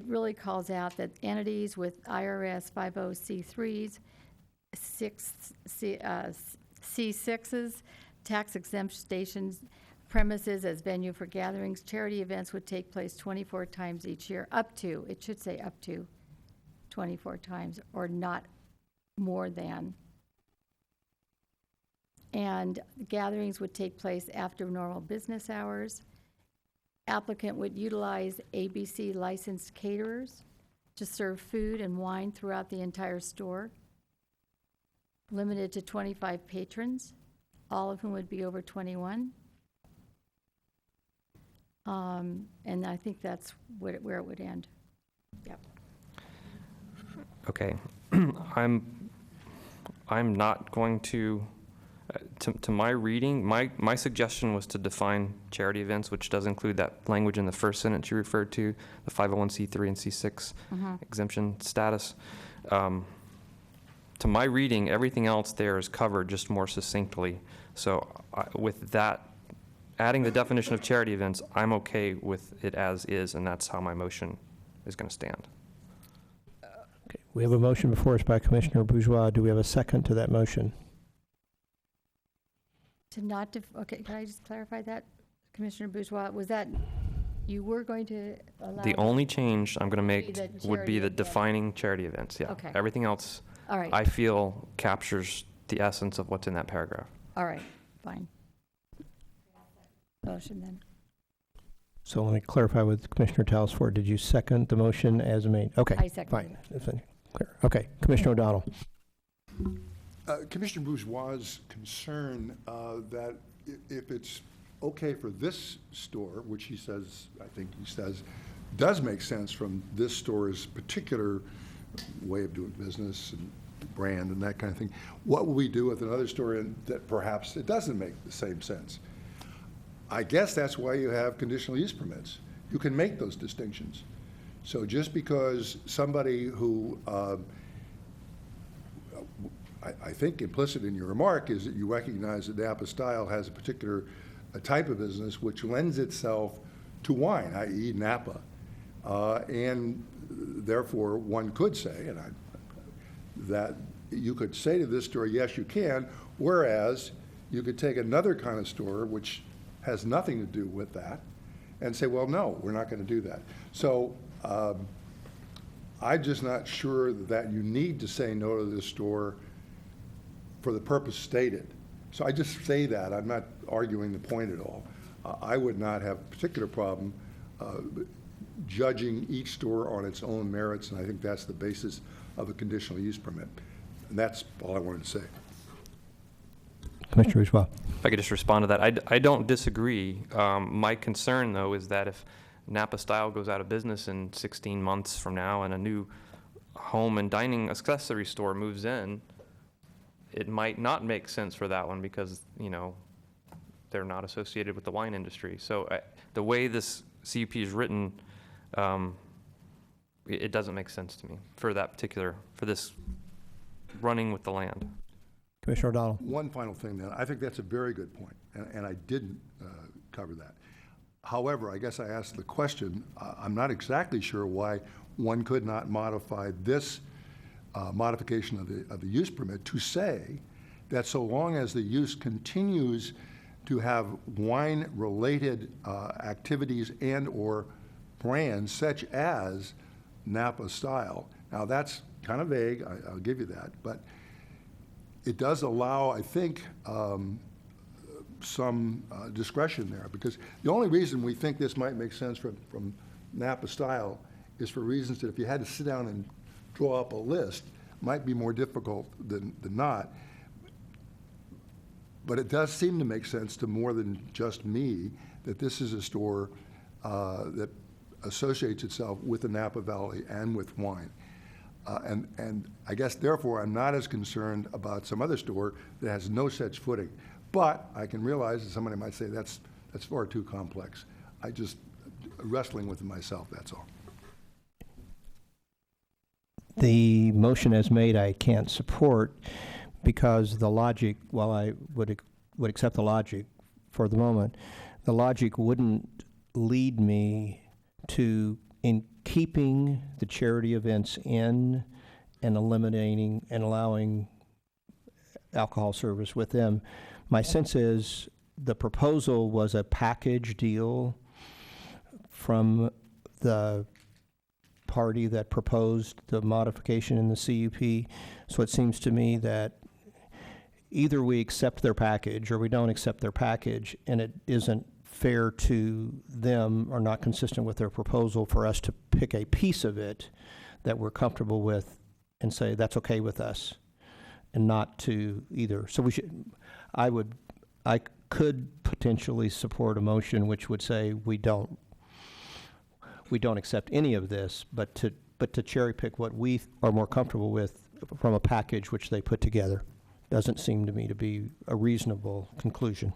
really calls out that entities with IRS 50C3s, C6s, tax exempt stations, premises as venue for gatherings, charity events would take place 24 times each year, it should say up to 24 times, or not more than. And gatherings would take place after normal business hours. Applicant would utilize ABC licensed caterers to serve food and wine throughout the entire store, limited to 25 patrons, all of whom would be over 21. And I think that's where it would end. Yep. Okay. I'm not going to my reading, my suggestion was to define charity events, which does include that language in the first sentence you referred to, the 501c3 and C6 exemption status. To my reading, everything else there is covered just more succinctly. So with that, adding the definition of charity events, I'm okay with it as is, and that's how my motion is going to stand. Okay. We have a motion before us by Commissioner Bourgeois. Do we have a second to that motion? Okay, can I just clarify that, Commissioner Bourgeois? Was that, you were going to allow? The only change I'm going to make would be the event. defining charity events, yeah. Okay. Everything else, All right. I feel captures the essence of what's in that paragraph. All right, fine. Motion then. So let me clarify with Commissioner Talsfor. Did you second the motion as made? Okay. I second fine. Clear. Okay. Commissioner O'Donnell. Commissioner Bourgeois' concern that if it's okay for this store, which he says, I think he says, does make sense from this store's particular way of doing business and brand and that kind of thing. What will we do with another store that perhaps it doesn't make the same sense? I guess that's why you have conditional use permits. You can make those distinctions. So just because somebody who, I think implicit in your remark is that you recognize that Napa Style has a particular type of business which lends itself to wine, i.e. Napa. And therefore, one could say, that you could say to this store, yes, you can, whereas you could take another kind of store which has nothing to do with that and say, well, no, we're not going to do that. So I'm just not sure that you need to say no to this store for the purpose stated. So I just say that. I'm not arguing the point at all. I would not have a particular problem judging each store on its own merits, and I think that's the basis of a conditional use permit. And that's all I wanted to say. Commissioner Uswa. If I could just respond to that. I don't disagree. My concern, though, is that if Napa Style goes out of business in 16 months from now and a new home and dining accessory store moves in, it might not make sense for that one because, you know, they're not associated with the wine industry. So the way this CUP is written, it doesn't make sense to me for that particular, for this running with the land. Commissioner O'Donnell. One final thing then. I think that's a very good point, and I didn't cover that. However, I guess I asked the question, I'm not exactly sure why one could not modify this modification of the use permit to say that so long as the use continues to have wine-related activities and or brands such as Napa Style. Now that's kind of vague, I'll give you that, but it does allow, I think, some discretion there, because the only reason we think this might make sense from Napa Style is for reasons that if you had to sit down and draw up a list, might be more difficult than not. But it does seem to make sense to more than just me that this is a store that associates itself with the Napa Valley and with wine. And I guess, therefore, I'm not as concerned about some other store that has no such footing. But I can realize that somebody might say that's far too complex. I just wrestling with it myself, that's all. The motion as made I can't support because the logic, while I would accept the logic for the moment, the logic wouldn't lead me to, in keeping the charity events in and eliminating and allowing alcohol service with them. My sense is the proposal was a package deal from the party that proposed the modification in the CUP. So it seems to me that either we accept their package or we don't accept their package, and it isn't fair to them or not consistent with their proposal for us to pick a piece of it that we're comfortable with and say that's okay with us, and not to either. So we should, I could potentially support a motion which would say we don't accept any of this, but to cherry pick what we are more comfortable with from a package which they put together doesn't seem to me to be a reasonable conclusion.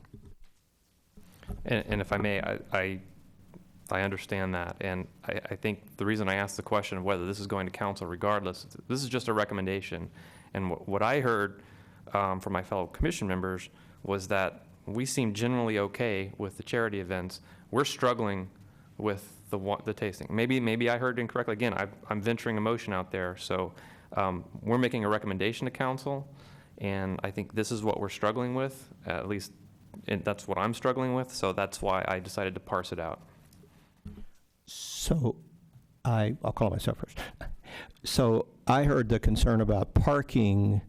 And if I may, I understand that, and I think the reason I asked the question of whether this is going to council regardless, this is just a recommendation. And what I heard from my fellow commission members was that we seem generally okay with the charity events. We're struggling with the tasting. Maybe I heard incorrectly. Again, I'm venturing a motion out there, so we're making a recommendation to council, and I think this is what we're struggling with, at least that's what I'm struggling with, so that's why I decided to parse it out. So I'll call myself first. So I heard the concern about parking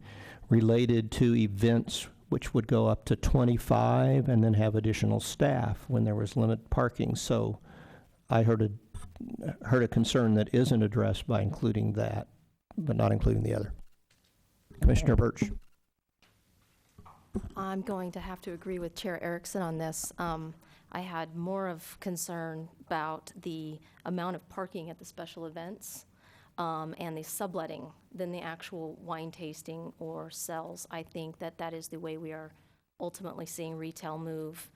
related to events which would go up to 25 and then have additional staff when there was limited parking. So I heard a concern that isn't addressed by including that, but not including the other. Commissioner Birch. I'm going to have to agree with Chair Erickson on this. I had more of concern about the amount of parking at the special events. and the subletting than the actual wine tasting or sales. I think that that is the way we are ultimately seeing retail move,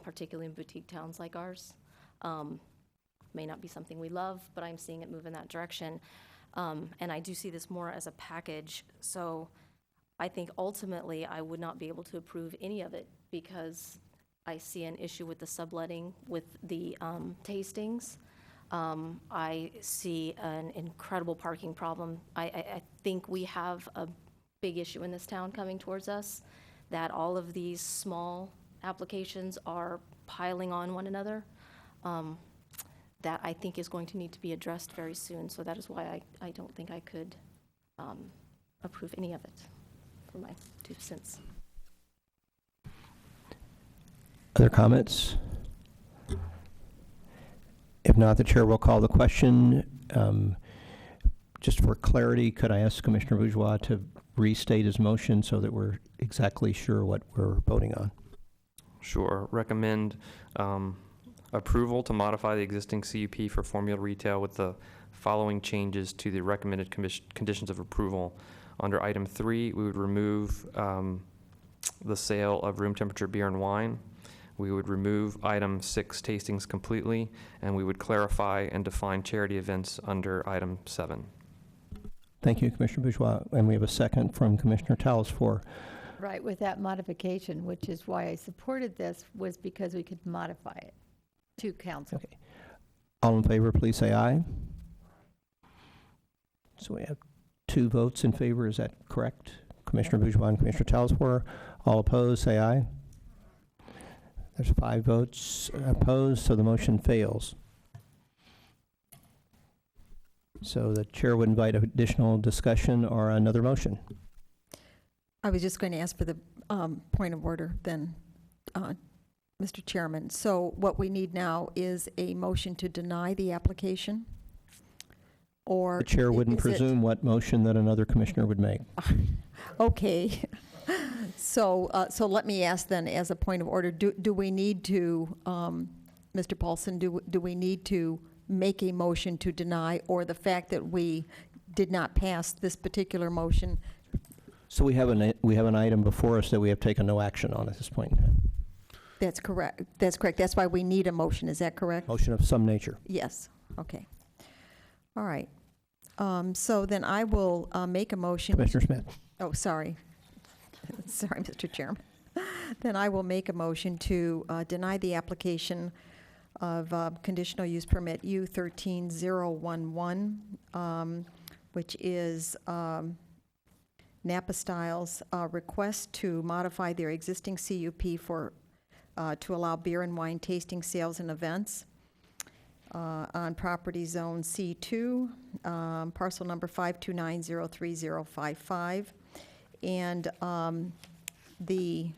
particularly in boutique towns like ours. May not be something we love, but I'm seeing it move in that direction. And I do see this more as a package. So I think ultimately I would not be able to approve any of it because I see an issue with the subletting, with the tastings. I see an incredible parking problem. I think we have a big issue in this town coming towards us, that all of these small applications are piling on one another. That I think is going to need to be addressed very soon. So that is why I don't think I could approve any of it, for my 2 cents. Other comments? If not, the chair will call the question. Just for clarity, could I ask Commissioner Bourgeois to restate his motion so that we're exactly sure what we're voting on? Sure. Recommend approval to modify the existing CUP for formula retail with the following changes to the recommended conditions of approval. Under item 3, we would remove the sale of room temperature beer and wine. We would remove item 6, tastings, completely, and we would clarify and define charity events under item 7. Thank you, Commissioner Bourgeois. And we have a second from Commissioner Telesfor. Right, with that modification, which is why I supported this, was because we could modify it to council. Okay. All in favor, please say aye. So we have 2 votes in favor. Is that correct? Commissioner Bourgeois and Commissioner Telesfor. All opposed, say aye. There's 5 votes opposed, so the motion fails. So the chair would invite additional discussion or another motion. I was just going to ask for the point of order then, Mr. Chairman. So what we need now is a motion to deny the application? Or The chair wouldn't is it- presume what motion that another commissioner would make. Okay. So let me ask then, as a point of order, do we need to, Mr. Paulson, do we need to make a motion to deny, or the fact that we did not pass this particular motion? So we have an item before us that we have taken no action on at this point in time. That's correct. That's correct. That's why we need a motion. Is that correct? Motion of some nature. Yes. Okay. All right. So then I will make a motion. Commissioner Smith. Oh, sorry. Sorry, Mr. Chairman. Then I will make a motion to deny the application of conditional use permit U13011, which is Napa Styles' request to modify their existing CUP for to allow beer and wine tasting sales and events on property zone C2, parcel number 529030055. And the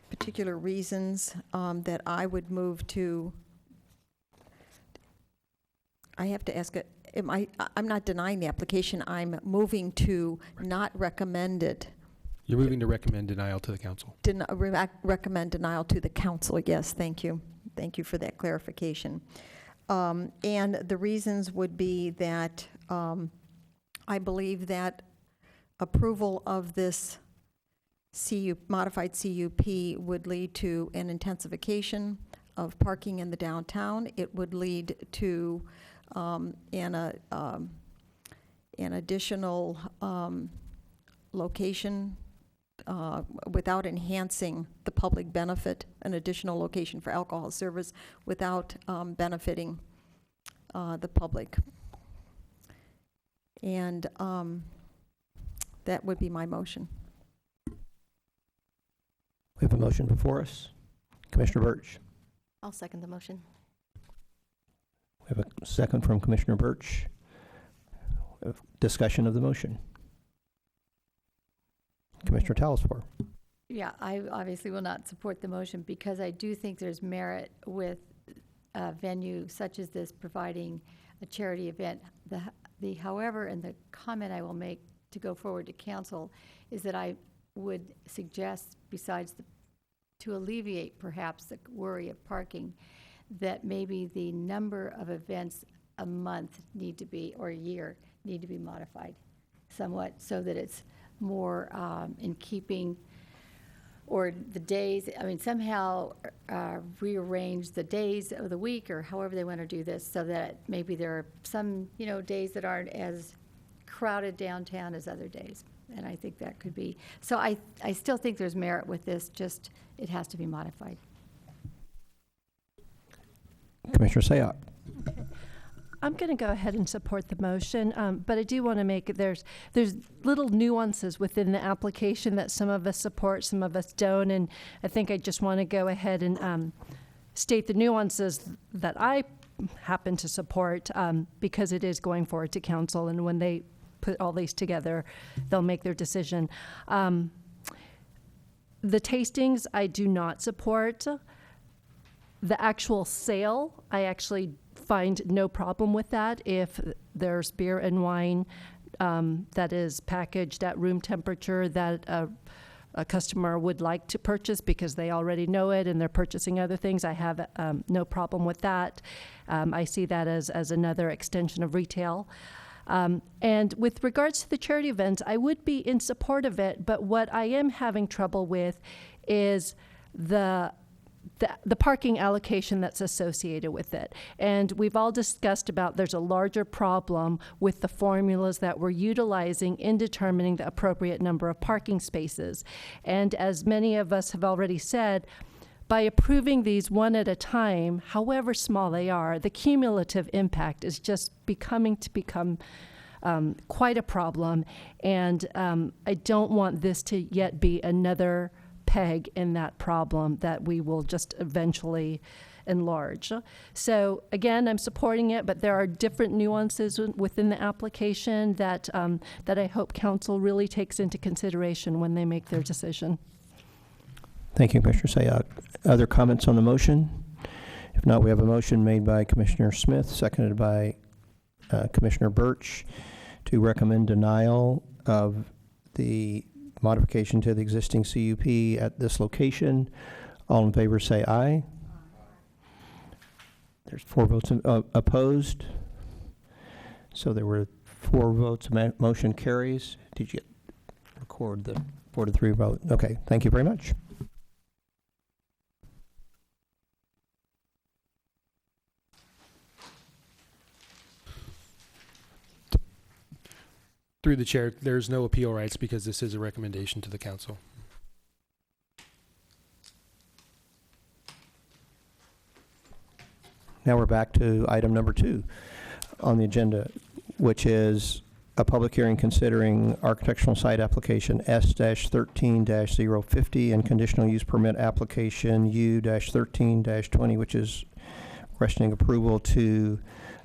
particular reasons that I would move to, I have to ask, I'm not denying the application, I'm moving to not recommend it. You're moving to recommend denial to the council. Recommend denial to the council, yes, thank you. Thank you for that clarification. And the reasons would be that I believe that approval of this modified CUP would lead to an intensification of parking in the downtown. It would lead to an additional location without enhancing the public benefit, an additional location for alcohol service without benefiting the public. And that would be my motion. We have a motion before us. Commissioner Birch. I'll second the motion. We have a second from Commissioner Birch. We have discussion of the motion. Commissioner Telesfor. Yeah, I obviously will not support the motion because I do think there's merit with a venue such as this providing a charity event. However, and the comment I will make to go forward to council is that I would suggest, besides to alleviate perhaps the worry of parking, that maybe the number of events a month need to be, or a year, need to be modified somewhat so that it's more in keeping, or the days, I mean, somehow rearrange the days of the week or however they want to do this so that maybe there are some, days that aren't as crowded downtown as other days. And I think that could be, so I still think there's merit with this, just it has to be modified. Commissioner Sayoc. I'm going to go ahead and support the motion, but I do want to make it, there's little nuances within the application that some of us support, some of us don't, and I think I just want to go ahead and state the nuances that I happen to support because it is going forward to council, and when they put all these together, they'll make their decision. The tastings, I do not support. The actual sale, I actually find no problem with that if there's beer and wine that is packaged at room temperature that a customer would like to purchase because they already know it and they're purchasing other things. I have no problem with that. I see that as another extension of retail. And with regards to the charity events, I would be in support of it, but what I am having trouble with is the parking allocation that's associated with it. And we've all discussed about there's a larger problem with the formulas that we're utilizing in determining the appropriate number of parking spaces. And as many of us have already said, by approving these one at a time, however small they are, the cumulative impact is just become quite a problem. And I don't want this to yet be another peg in that problem that we will just eventually enlarge. So again, I'm supporting it, but there are different nuances within the application that I hope council really takes into consideration when they make their decision. Thank you, Commissioner Sayoc. Other comments on the motion? If not, we have a motion made by Commissioner Smith, seconded by Commissioner Birch to recommend denial of the modification to the existing CUP at this location. All in favor say aye. There's 4 votes opposed. So there were 4 votes. Motion carries. Did you record the 4-3 vote? Okay, thank you very much. Through the chair, there's no appeal rights because this is a recommendation to the council. Now we're back to item number 2 on the agenda, which is a public hearing considering architectural site application S-13-050 and conditional use permit application U-13-20, which is requesting approval to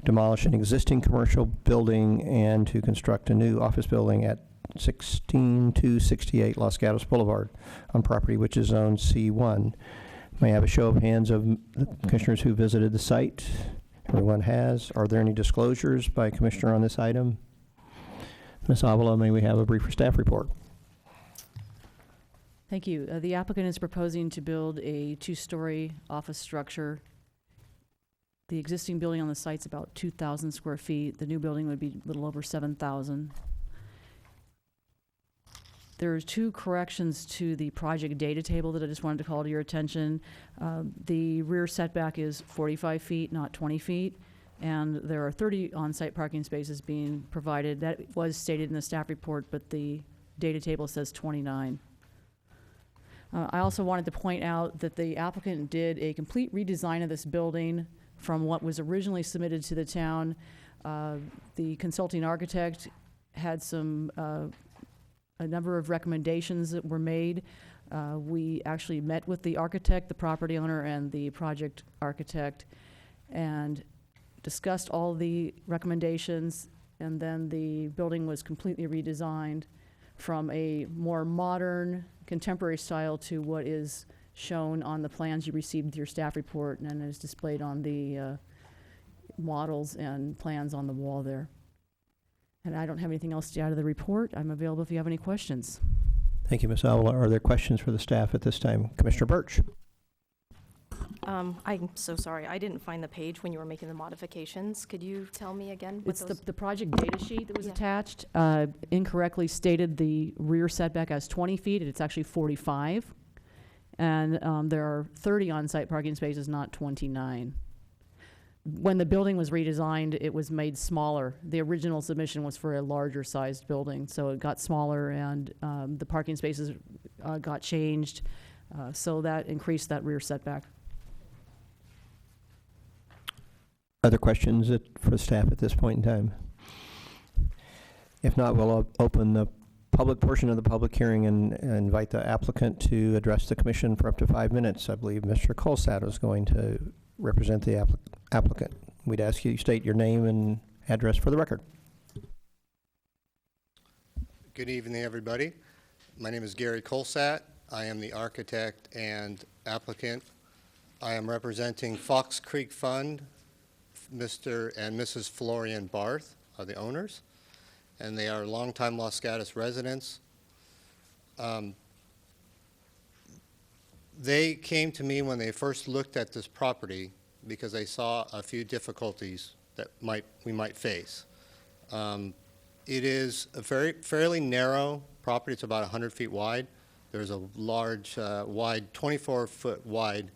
demolish an existing commercial building and to construct a new office building at 16268 Los Gatos Boulevard on property which is zoned C1. May I have a show of hands of the commissioners who visited the site? Everyone has. Are there any disclosures by commissioner on this item? Ms. Avila, may we have a brief staff report? Thank you. The applicant is proposing to build a 2-story office structure. The existing building on the site's about 2,000 square feet. The new building would be a little over 7,000. There are 2 corrections to the project data table that I just wanted to call to your attention. The rear setback is 45 feet, not 20 feet. And there are 30 on-site parking spaces being provided. That was stated in the staff report, but the data table says 29. I also wanted to point out that the applicant did a complete redesign of this building from what was originally submitted to the town. The consulting architect had a number of recommendations that were made. We actually met with the architect, the property owner, and the project architect, and discussed all the recommendations, and then the building was completely redesigned from a more modern, contemporary style to what is shown on the plans you received with your staff report and is displayed on the models and plans on the wall there. And I don't have anything else to add to the report. I'm available if you have any questions. Thank you, Ms. Avila. Are there questions for the staff at this time? Commissioner Birch. I'm so sorry, I didn't find the page when you were making the modifications. Could you tell me again what It's those? the project data sheet that was Yeah. attached, incorrectly stated the rear setback as 20 feet, and it's actually 45. And there are 30 on-site parking spaces, not 29. When the building was redesigned, it was made smaller. The original submission was for a larger sized building, so it got smaller, and the parking spaces got changed, so that increased that rear setback. Other questions for staff at this point in time? If not, we'll open the public portion of the public hearing and invite the applicant to address the commission for up to 5 minutes. I believe Mr. Colsatt is going to represent the applicant. We'd ask you to state your name and address for the record. Good evening, everybody. My name is Gary Colsatt. I am the architect and applicant. I am representing Fox Creek Fund. Mr. and Mrs. Florian Barth are the owners, and they are longtime Los Gatos residents. They came to me when they first looked at this property because they saw a few difficulties that we might face. It is a fairly narrow property. It's about 100 feet wide. There's a large, wide, 24-foot wide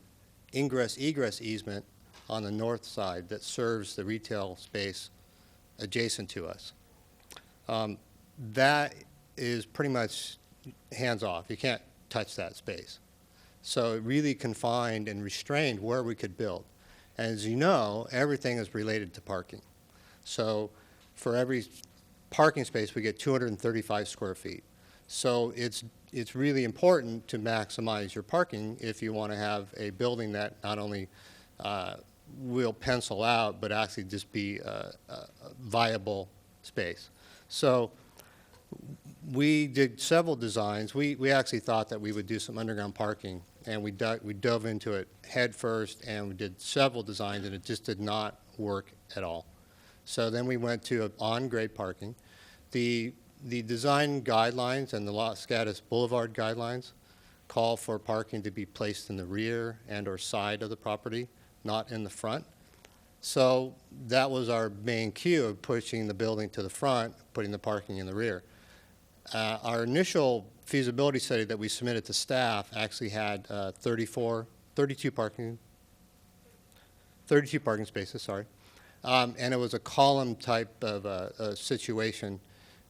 ingress-egress easement on the north side that serves the retail space adjacent to us. That is pretty much hands-off. You can't touch that space. So it really confined and restrained where we could build. And as you know, everything is related to parking. So for every parking space, we get 235 square feet. So it's really important to maximize your parking if you want to have a building that not only will pencil out, but actually just be a viable space. So we did several designs. We actually thought that we would do some underground parking, and we dove into it head first, and we did several designs, and it just did not work at all. So then we went to on-grade parking. The design guidelines and the Los Gatos Boulevard guidelines call for parking to be placed in the rear and or side of the property, not in the front. So that was our main cue of pushing the building to the front, putting the parking in the rear. Our initial feasibility study that we submitted to staff actually had 32 parking spaces, sorry. And it was a column type of a situation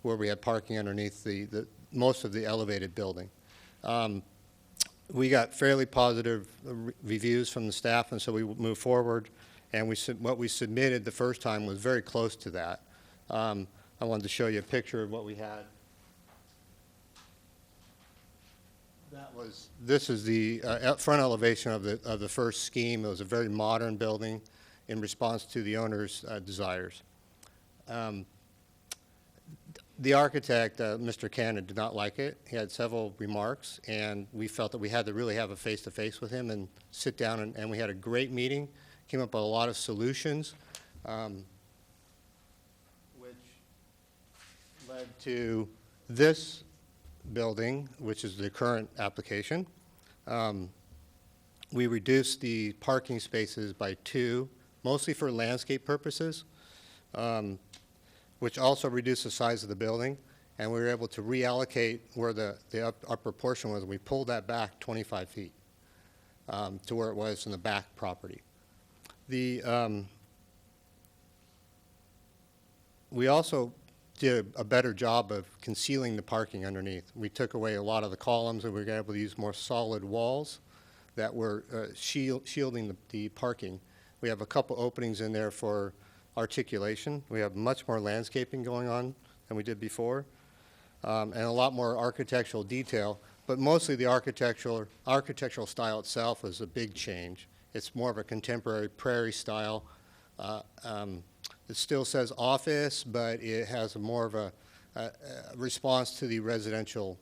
where we had parking underneath most of the elevated building. We got fairly positive reviews from the staff, and so we moved forward, and what we submitted the first time was very close to that. I wanted to show you a picture of what we had. This is the front elevation of the first scheme. It was a very modern building in response to the owner's desires. The architect, Mr. Cannon, did not like it. He had several remarks, and we felt that we had to really have a face-to-face with him and sit down, and we had a great meeting, came up with a lot of solutions, which led to this building, which is the current application. We reduced the parking spaces by 2, mostly for landscape purposes, which also reduced the size of the building, and we were able to reallocate where the upper portion was. We pulled that back 25 feet to where it was in the back property. We also did a better job of concealing the parking underneath. We took away a lot of the columns, and we were able to use more solid walls that were shielding the parking. We have a couple openings in there for articulation. We have much more landscaping going on than we did before, and a lot more architectural detail, but mostly the architectural style itself is a big change. It's more of a contemporary prairie style. It still says office, but it has more of a response to the residential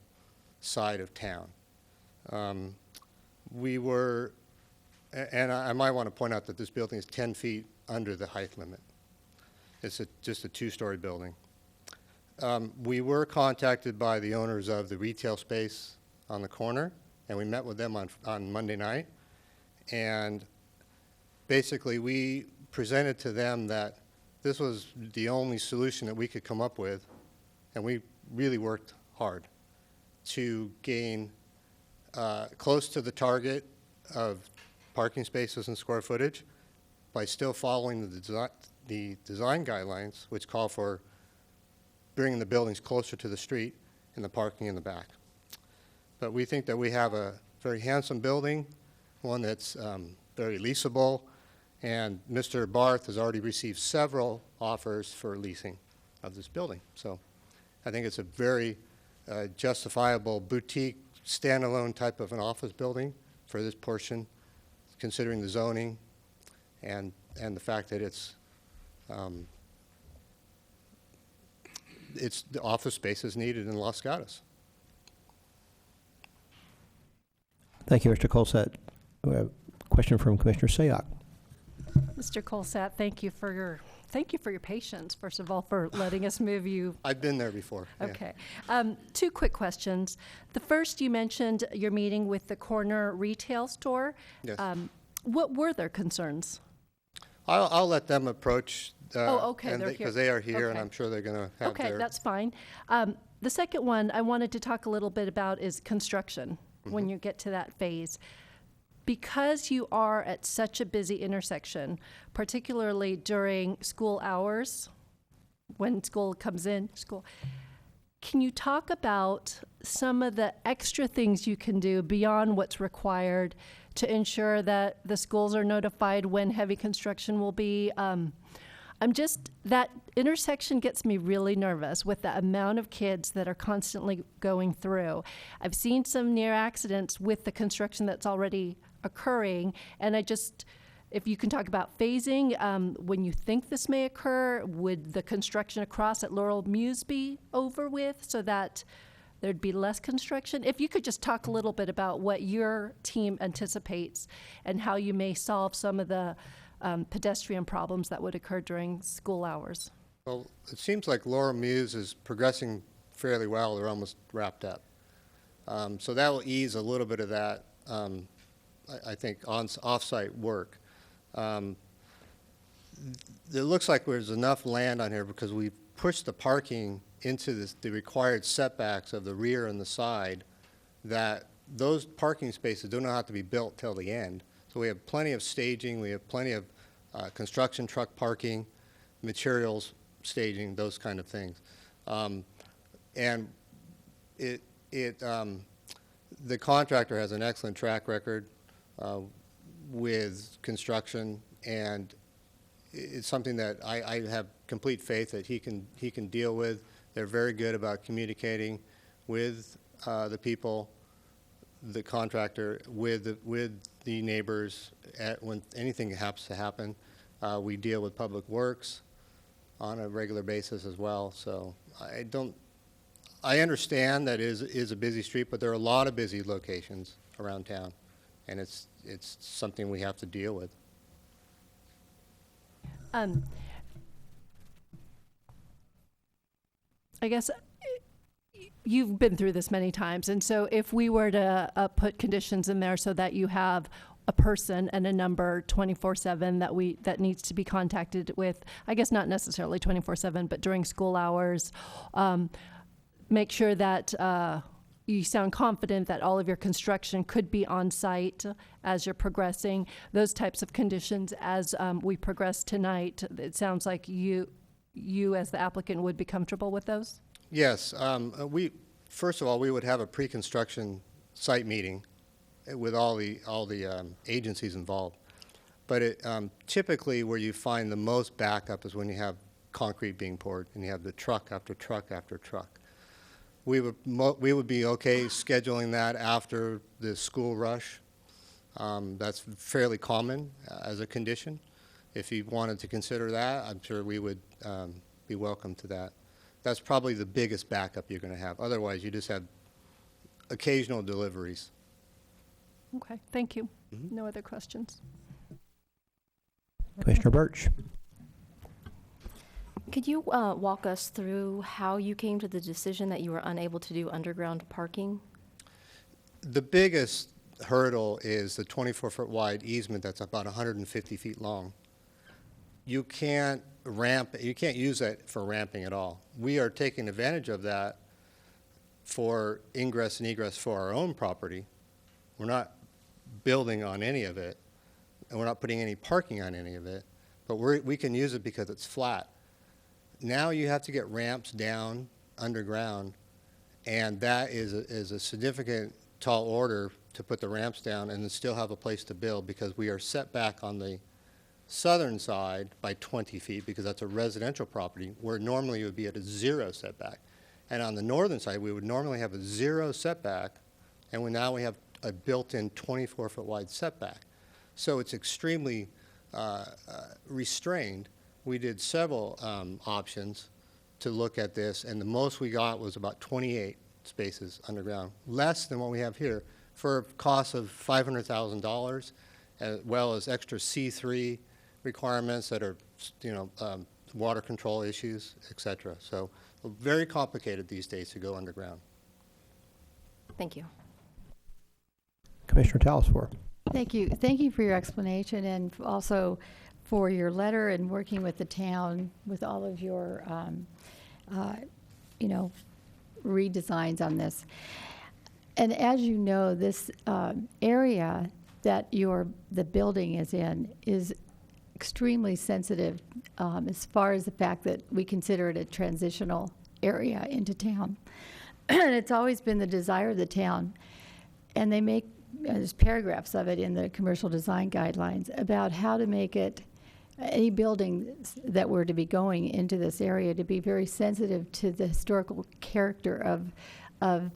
side of town. And I might want to point out that this building is 10 feet under the height limit. It's just a 2-story building. We were contacted by the owners of the retail space on the corner, and we met with them on Monday night. And basically, we presented to them that this was the only solution that we could come up with, and we really worked hard to gain close to the target of parking spaces and square footage by still following the design guidelines, which call for bringing the buildings closer to the street and the parking in the back. But we think that we have a very handsome building, one that's very leasable, and Mr. Barth has already received several offers for leasing of this building. So I think it's a very justifiable boutique, standalone type of an office building for this portion, considering the zoning and the fact that it's the office space is needed in Los Gatos. Thank you, Mr. Colsett. We have a question from Commissioner Sayoc. Mr. Colsett, thank you for your patience, first of all, for letting us move you. I've been there before. Yeah. Okay. Two quick questions. The first, you mentioned your meeting with the corner retail store. Yes. What were their concerns? I'll let them approach. Okay, and they're here. because they are here, and Okay. I'm sure they're going to have Okay, their. that's fine. The second one I wanted to talk a little bit about is construction, when you get to that phase. Because you are at such a busy intersection, particularly during school hours, when school comes in, can you talk about some of the extra things you can do beyond what's required to ensure that the schools are notified when heavy construction will be? That intersection gets me really nervous with the amount of kids that are constantly going through. I've seen some near accidents with the construction that's already occurring, and if you can talk about phasing, when you think this may occur, would the construction across at Laurel Muse be over with so that there'd be less construction? If you could just talk a little bit about what your team anticipates and how you may solve some of the pedestrian problems that would occur during school hours. Well, it seems like Laurel Muse is progressing fairly well. They're almost wrapped up. So that will ease a little bit of that, I think, off-site work. It looks like there's enough land on here because we've pushed the parking into the required setbacks of the rear and the side, that those parking spaces do not have to be built till the end. So we have plenty of staging, we have plenty of construction truck parking, materials staging, those kind of things. And the contractor has an excellent track record with construction, and it's something that I have complete faith that he can deal with. They're very good about communicating with the people, the contractor, with the neighbors when anything happens to happen. We deal with Public Works on a regular basis as well. So I understand that is a busy street, but there are a lot of busy locations around town, and it's something we have to deal with. I guess you've been through this many times, and so if we were to put conditions in there so that you have a person and a number 24/7 that needs to be contacted with, I guess not necessarily 24/7, but during school hours, make sure that you sound confident that all of your construction could be on site as you're progressing. Those types of conditions as we progress tonight, it sounds like you as the applicant would be comfortable with those? Yes. First of all, we would have a pre-construction site meeting with all the agencies involved. But typically where you find the most backup is when you have concrete being poured and you have the truck after truck after truck. We would be okay scheduling that after the school rush. That's fairly common as a condition. If you wanted to consider that, I'm sure we would be welcome to that. That's probably the biggest backup you're going to have. Otherwise, you just have occasional deliveries. Okay, thank you. No other questions? Commissioner Birch. Could you walk us through how you came to the decision that you were unable to do underground parking? The biggest hurdle is the 24-foot wide easement that's about 150 feet long. You can't use that for ramping at all. We are taking advantage of that for ingress and egress for our own property. We're not building on any of it, and we're not putting any parking on any of it, but we can use it because it's flat. Now you have to get ramps down underground, and that is a significant tall order to put the ramps down and then still have a place to build, because we are set back on the southern side by 20 feet because that's a residential property, where normally it would be at a 0 setback. And on the northern side, we would normally have a 0 setback, and now we have a built-in 24-foot wide setback. So it's extremely restrained. We did several options to look at this, and the most we got was about 28 spaces underground, less than what we have here, for a cost of $500,000, as well as extra C3 requirements that are, water control issues, et cetera. So very complicated these days to go underground. Thank you. Commissioner Talasfor. Thank you. Thank you for your explanation, and also for your letter and working with the town with all of your, redesigns on this. And as you know, this area that the building is in is extremely sensitive as far as the fact that we consider it a transitional area into town. And it's always been the desire of the town. And they make, there's paragraphs of it in the commercial design guidelines about how to make it, any building that were to be going into this area, to be very sensitive to the historical character of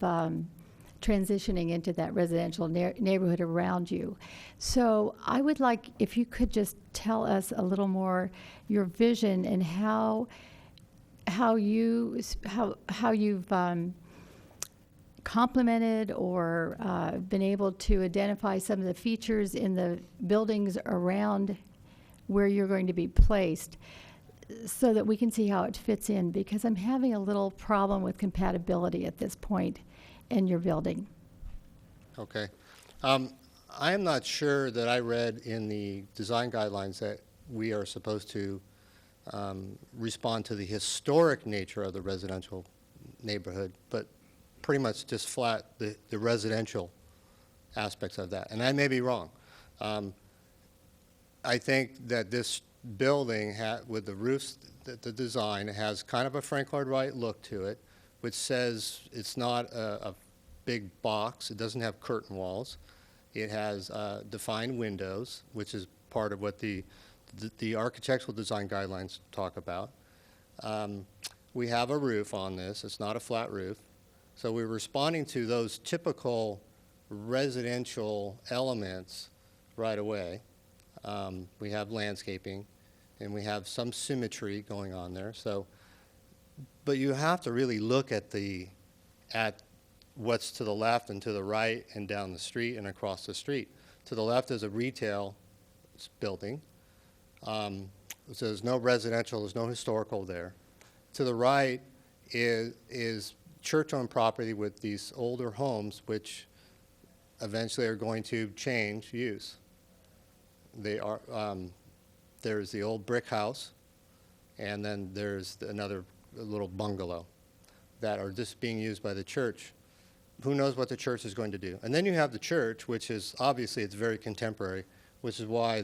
transitioning into that residential neighborhood around you. So I would like, if you could just tell us a little more your vision and how you've complemented or been able to identify some of the features in the buildings around where you're going to be placed, so that we can see how it fits in, because I'm having a little problem with compatibility at this point in your building. Okay. I am not sure that I read in the design guidelines that we are supposed to respond to the historic nature of the residential neighborhood, but pretty much just flat the residential aspects of that. And I may be wrong. I think that this building, with the roofs, the design has kind of a Frank Lloyd Wright look to it, which says it's not a big box. It doesn't have curtain walls. It has defined windows, which is part of what the architectural design guidelines talk about. We have a roof on this. It's not a flat roof. So we're responding to those typical residential elements right away. We have landscaping, and we have some symmetry going on there. So, but you have to really look at what's to the left and to the right and down the street and across the street. To the left is a retail building. So there's no residential, there's no historical there. To the right is church-owned property with these older homes, which eventually are going to change use. They are, there's the old brick house, and then there's another little bungalow that are just being used by the church. Who knows what the church is going to do? And then you have the church, which is obviously it's very contemporary, which is why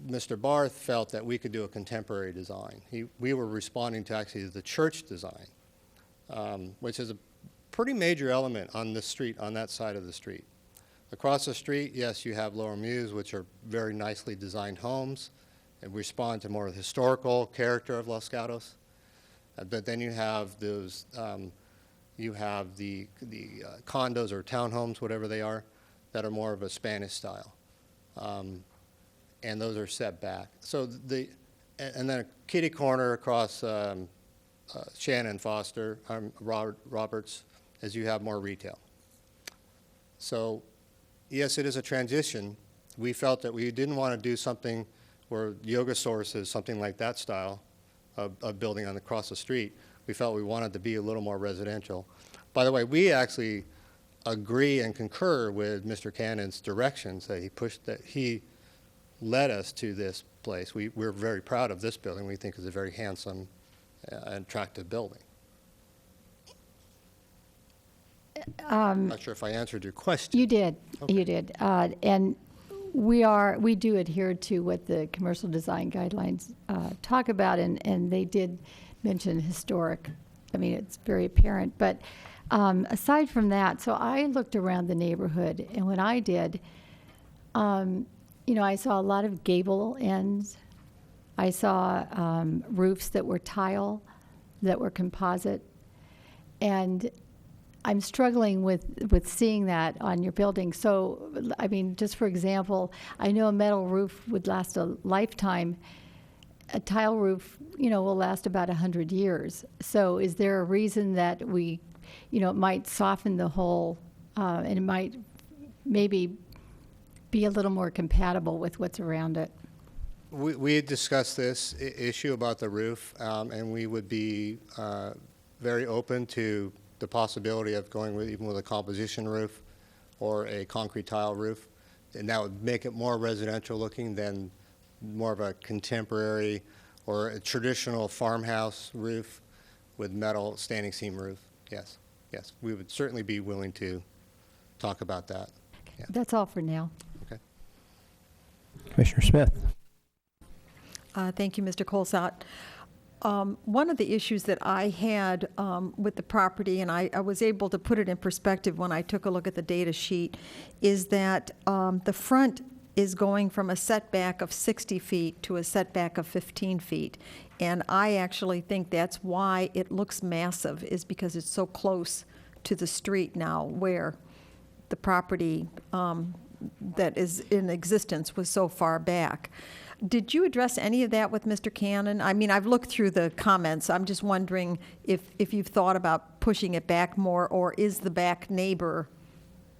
Mr. Barth felt that we could do a contemporary design. We were responding to actually the church design, which is a pretty major element on this street, on that side of the street. Across the street, yes, you have Lower Muse, which are very nicely designed homes and respond to more of the historical character of Los Gatos. But then you have those, you have the condos or townhomes, whatever they are, that are more of a Spanish style. And those are set back. So and then a kitty corner across Shannon Foster, Roberts, as you have more retail. So yes, it is a transition. We felt that we didn't want to do something where Yoga Source is something like that style of building across the street. We felt we wanted to be a little more residential. By the way, we actually agree and concur with Mr. Cannon's directions that he led us to this place. We're very proud of this building. We think it's a very handsome and attractive building. I'm not sure if I answered your question. You did. Okay. You did. And we do adhere to what the commercial design guidelines talk about, and they did mention historic. I mean, it's very apparent. But aside from that, so I looked around the neighborhood, and when I did, I saw a lot of gable ends. I saw roofs that were tile, that were composite, and I'm struggling with seeing that on your building. So, I mean, just for example, I know a metal roof would last a lifetime. A tile roof, will last about 100 years. So is there a reason that we, it might soften the whole, and it might maybe be a little more compatible with what's around it? We had discussed this issue about the roof, and we would be very open to the possibility of going even with a composition roof or a concrete tile roof, and that would make it more residential looking than more of a contemporary or a traditional farmhouse roof with metal standing seam roof. Yes, we would certainly be willing to talk about that. Yeah. That's all for now. Okay. Commissioner Smith. Thank you, Mr. Colsott. One of the issues that I had with the property, and I was able to put it in perspective when I took a look at the data sheet, is that the front is going from a setback of 60 feet to a setback of 15 feet. And I actually think that's why it looks massive, is because it's so close to the street now, where the property that is in existence was so far back. Did you address any of that with Mr. Cannon? I mean, I've looked through the comments. I'm just wondering if you've thought about pushing it back more, or is the back neighbor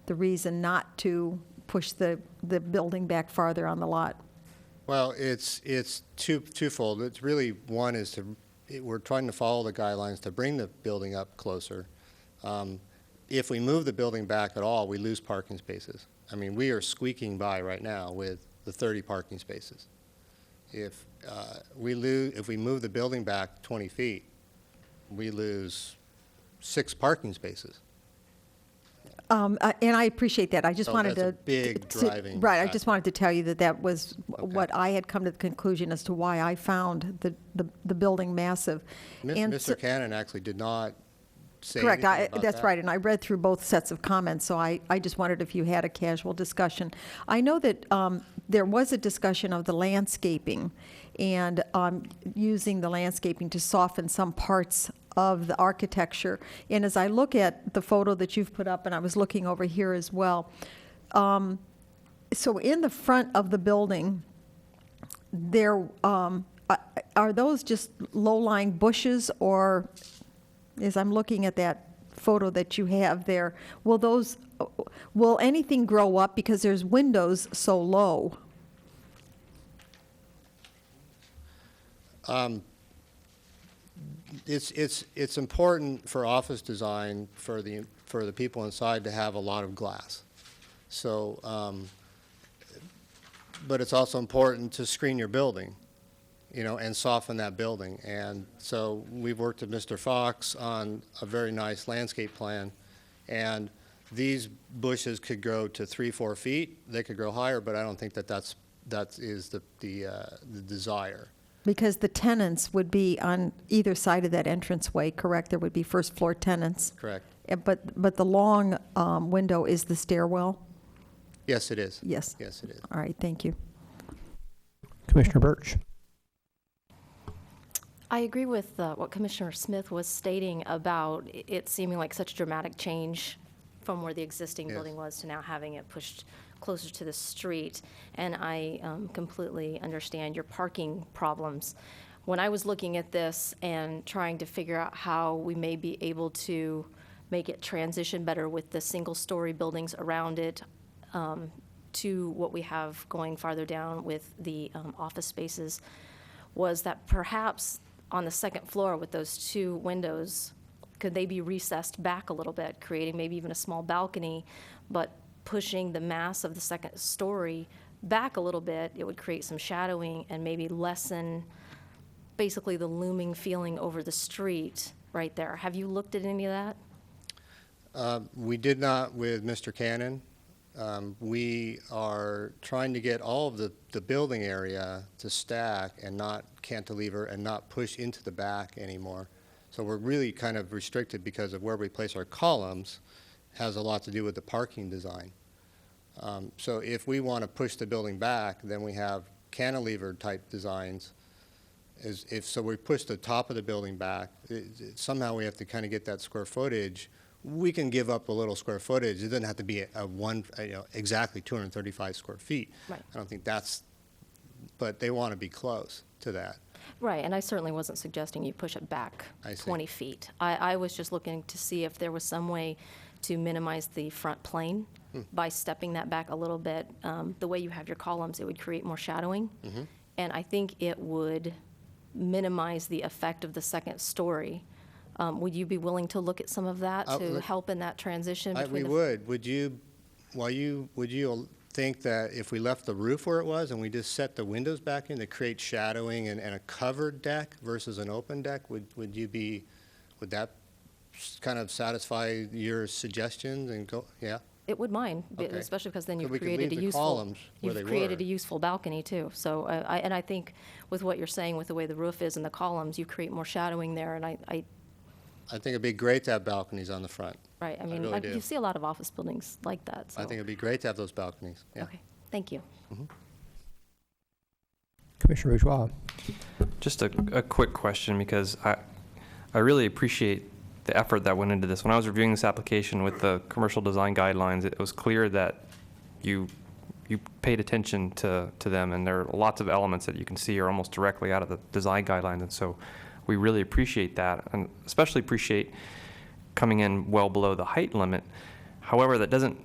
the reason not to push the building back farther on the lot? Well, it's twofold. It's really, one is we're trying to follow the guidelines to bring the building up closer. If we move the building back at all, we lose parking spaces. I mean, we are squeaking by right now with the 30 parking spaces. If we move the building back 20 feet, we lose 6 parking spaces. And I appreciate that. I just So wanted that's a to big driving right. I factor. just wanted to tell you that was what I had come to the conclusion as to why I found the building massive. And Mr. Cannon actually did not say correct. anything about That's that. right. And I read through both sets of comments, so I just wondered if you had a casual discussion. I know that there was a discussion of the landscaping and using the landscaping to soften some parts of the architecture. And as I look at the photo that you've put up, and I was looking over here as well, so in the front of the building, there are those just low-lying bushes, or as I'm looking at that photo that you have there, will anything grow up because there's windows so low? It's important for office design for the people inside to have a lot of glass. So, but it's also important to screen your building, and soften that building. And so we've worked with Mr. Fox on a very nice landscape plan, and these bushes could grow to 3-4 feet. They could grow higher, but I don't think that is the desire. Because the tenants would be on either side of that entranceway, correct? There would be first floor tenants. Correct. But the long window is the stairwell? Yes, it is. Yes. Yes, it is. All right, thank you. Commissioner Birch. I agree with what Commissioner Smith was stating about it seeming like such a dramatic change from where the existing Yes. building was to now having it pushed closer to the street. And I completely understand your parking problems. When I was looking at this and trying to figure out how we may be able to make it transition better with the single-story buildings around it to what we have going farther down with the office spaces, was that perhaps on the second floor with those 2 windows Could they be recessed back a little bit, creating maybe even a small balcony, but pushing the mass of the second story back a little bit? It would create some shadowing and maybe lessen basically the looming feeling over the street right there. Have you looked at any of that? We did not with Mr. Cannon. We are trying to get all of the building area to stack and not cantilever and not push into the back anymore. So we're really kind of restricted because of where we place our columns has a lot to do with the parking design. So if we want to push the building back, then we have cantilever type designs. So we push the top of the building back, somehow we have to kind of get that square footage. We can give up a little square footage. It doesn't have to be exactly 235 square feet. Right. I don't think that's, but they want to be close to that. Right, and I certainly wasn't suggesting you push it back I see. 20 feet. I was just looking to see if there was some way to minimize the front plane by stepping that back a little bit. The way you have your columns, it would create more shadowing. And I think it would minimize the effect of the second story. Would you be willing to look at some of that to help in that transition? We would. Would you think that if we left the roof where it was and we just set the windows back in to create shadowing and a covered deck versus an open deck, would that kind of satisfy your suggestions and go, yeah? It would mine, Okay. especially because then So you've we could created leave a the useful, columns where you've they created were. a useful balcony too. So, I think with what you're saying, with the way the roof is and the columns, you create more shadowing there, and I think it'd be great to have balconies on the front. right, I mean, really do. you see a lot of office buildings like that, so. I think it'd be great to have those balconies, yeah. Okay, thank you. Commissioner Bourgeois. Just a quick question, because I really appreciate the effort that went into this. When I was reviewing this application with the commercial design guidelines, it was clear that you paid attention to them, and there are lots of elements that you can see are almost directly out of the design guidelines, and so we really appreciate that, and especially appreciate coming in well below the height limit. However, that doesn't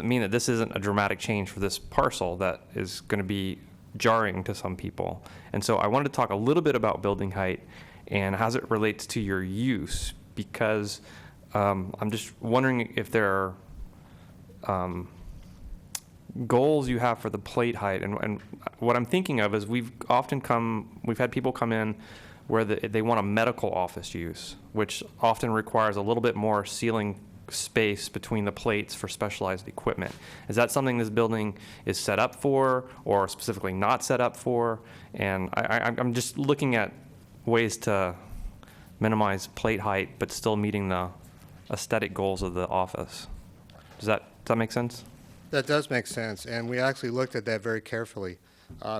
mean that this isn't a dramatic change for this parcel that is going to be jarring to some people. And so I wanted to talk a little bit about building height and how it relates to your use, because I'm just wondering if there are goals you have for the plate height. And what I'm thinking of is we've had people come in where they want a medical office use, which often requires a little bit more ceiling space between the plates for specialized equipment. Is that something this building is set up for, or specifically not set up for? And I'm just looking at ways to minimize plate height but still meeting the aesthetic goals of the office. Does that make sense? That does make sense, and we actually looked at that very carefully.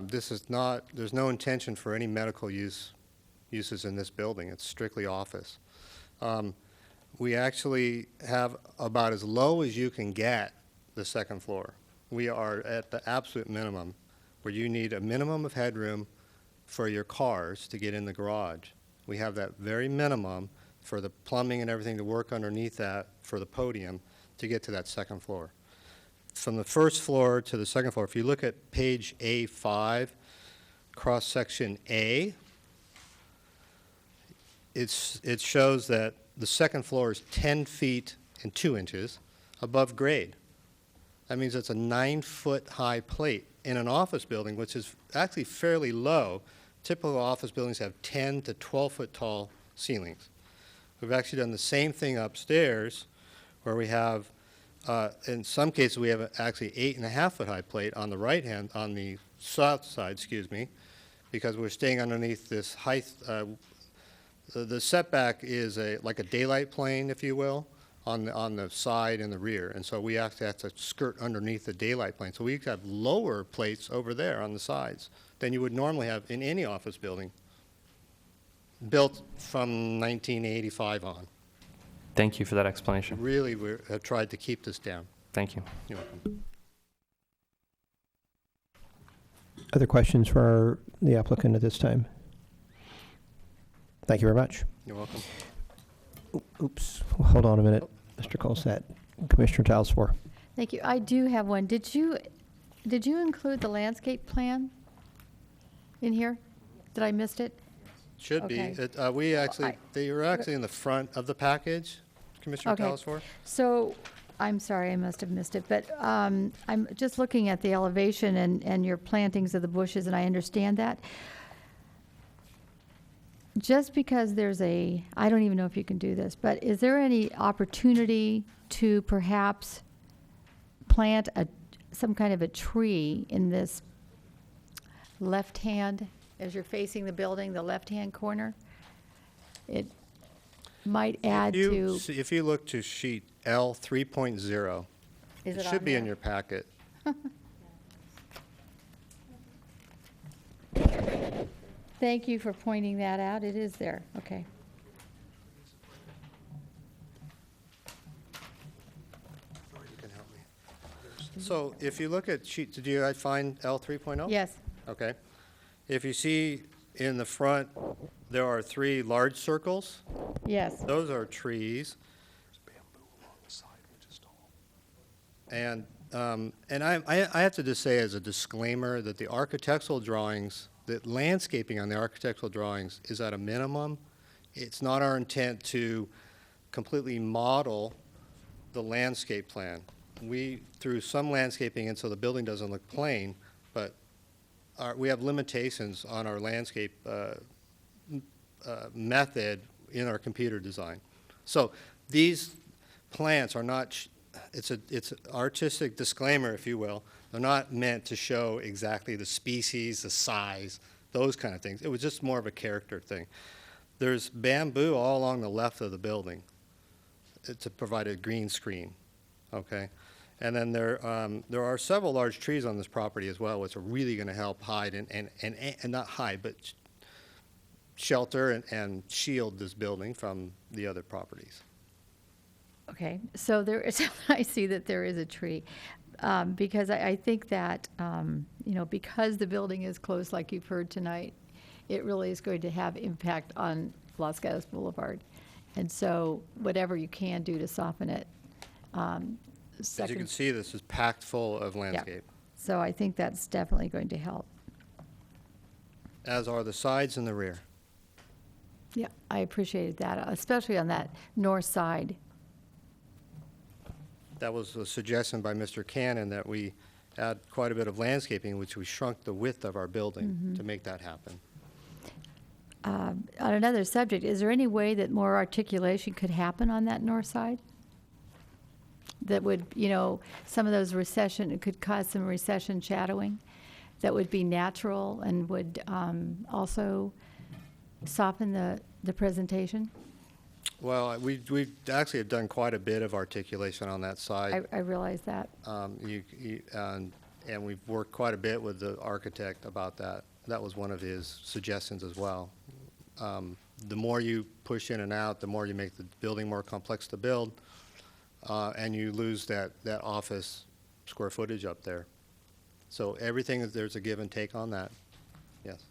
There's no intention for any medical uses in this building. It's strictly office. We actually have about as low as you can get the second floor. We are at the absolute minimum, where you need a minimum of headroom for your cars to get in the garage. We have that very minimum for the plumbing and everything to work underneath that for the podium to get to that second floor. From the first floor to the second floor, if you look at page A5, cross-section A, it shows that the second floor is 10 feet and 2 inches above grade. That means it's a 9-foot high plate in an office building, which is actually fairly low. Typical office buildings have 10 to 12-foot tall ceilings. We've actually done the same thing upstairs, where we have, in some cases, we have actually 8.5-foot high plate on the right hand, on the south side, because we're staying underneath this height. The setback is like a daylight plane, if you will, on the side and the rear, and so we actually have to skirt underneath the daylight plane. So we have lower plates over there on the sides than you would normally have in any office building built from 1985 on. Thank you for that explanation. Really, we have tried to keep this down. Thank you. You're welcome. Other questions for the applicant at this time? Thank you very much. You're welcome. Oops, hold on a minute, Mr. Colsett. Commissioner Talsfor. Thank you. I do have one. Did you include the landscape plan in here? Did I missed it? should be. Okay. We actually, they were actually in the front of the package, Commissioner Okay. Telesfor. So, I'm sorry, I must have missed it, but I'm just looking at the elevation and your plantings of the bushes, and I understand that. Just because there's I don't even know if you can do this, but is there any opportunity to perhaps plant some kind of a tree in this left hand, as you're facing the building, the left-hand corner? It might add to. If you look to sheet L 3.0, Is it it should on be in there? your packet. Thank you for pointing that out. It is there. Okay. You can help me. So if you look at sheet, did you find L 3.0? Yes. Okay. If you see in the front, there are 3 large circles. Yes. Those are trees. And I have to just say as a disclaimer that the architectural drawings, that landscaping on the architectural drawings is at a minimum. It's not our intent to completely model the landscape plan. We threw some landscaping in so the building doesn't look plain, but we have limitations on our landscape method in our computer design. So these plants are not, it's an artistic disclaimer, if you will. They're not meant to show exactly the species, the size, those kind of things. It was just more of a character thing. There's bamboo all along the left of the building to provide a green screen, okay? And then there are several large trees on this property as well, which are really going to help hide and not hide, but shelter and shield this building from the other properties. Okay, so there is, I see that there is a tree, because I think that, because the building is closed, like you've heard tonight, it really is going to have impact on Los Gatos Boulevard. And so whatever you can do to soften it. As you can see, this is packed full of landscape, So I think that's definitely going to help. as are the sides and the rear. Yeah, I appreciated that, especially on that north side. That was a suggestion by Mr. Cannon that we add quite a bit of landscaping, which we shrunk the width of our building to make that happen. On another subject, is there any way that more articulation could happen on that north side? That would, some of those it could cause some recession shadowing that would be natural and would also soften the presentation? Well, we actually have done quite a bit of articulation on that side. I realize that. And we've worked quite a bit with the architect about that. That was one of his suggestions as well. The more you push in and out, the more you make the building more complex to build, and you lose that office square footage up there. So everything, there's a give and take on that, yes.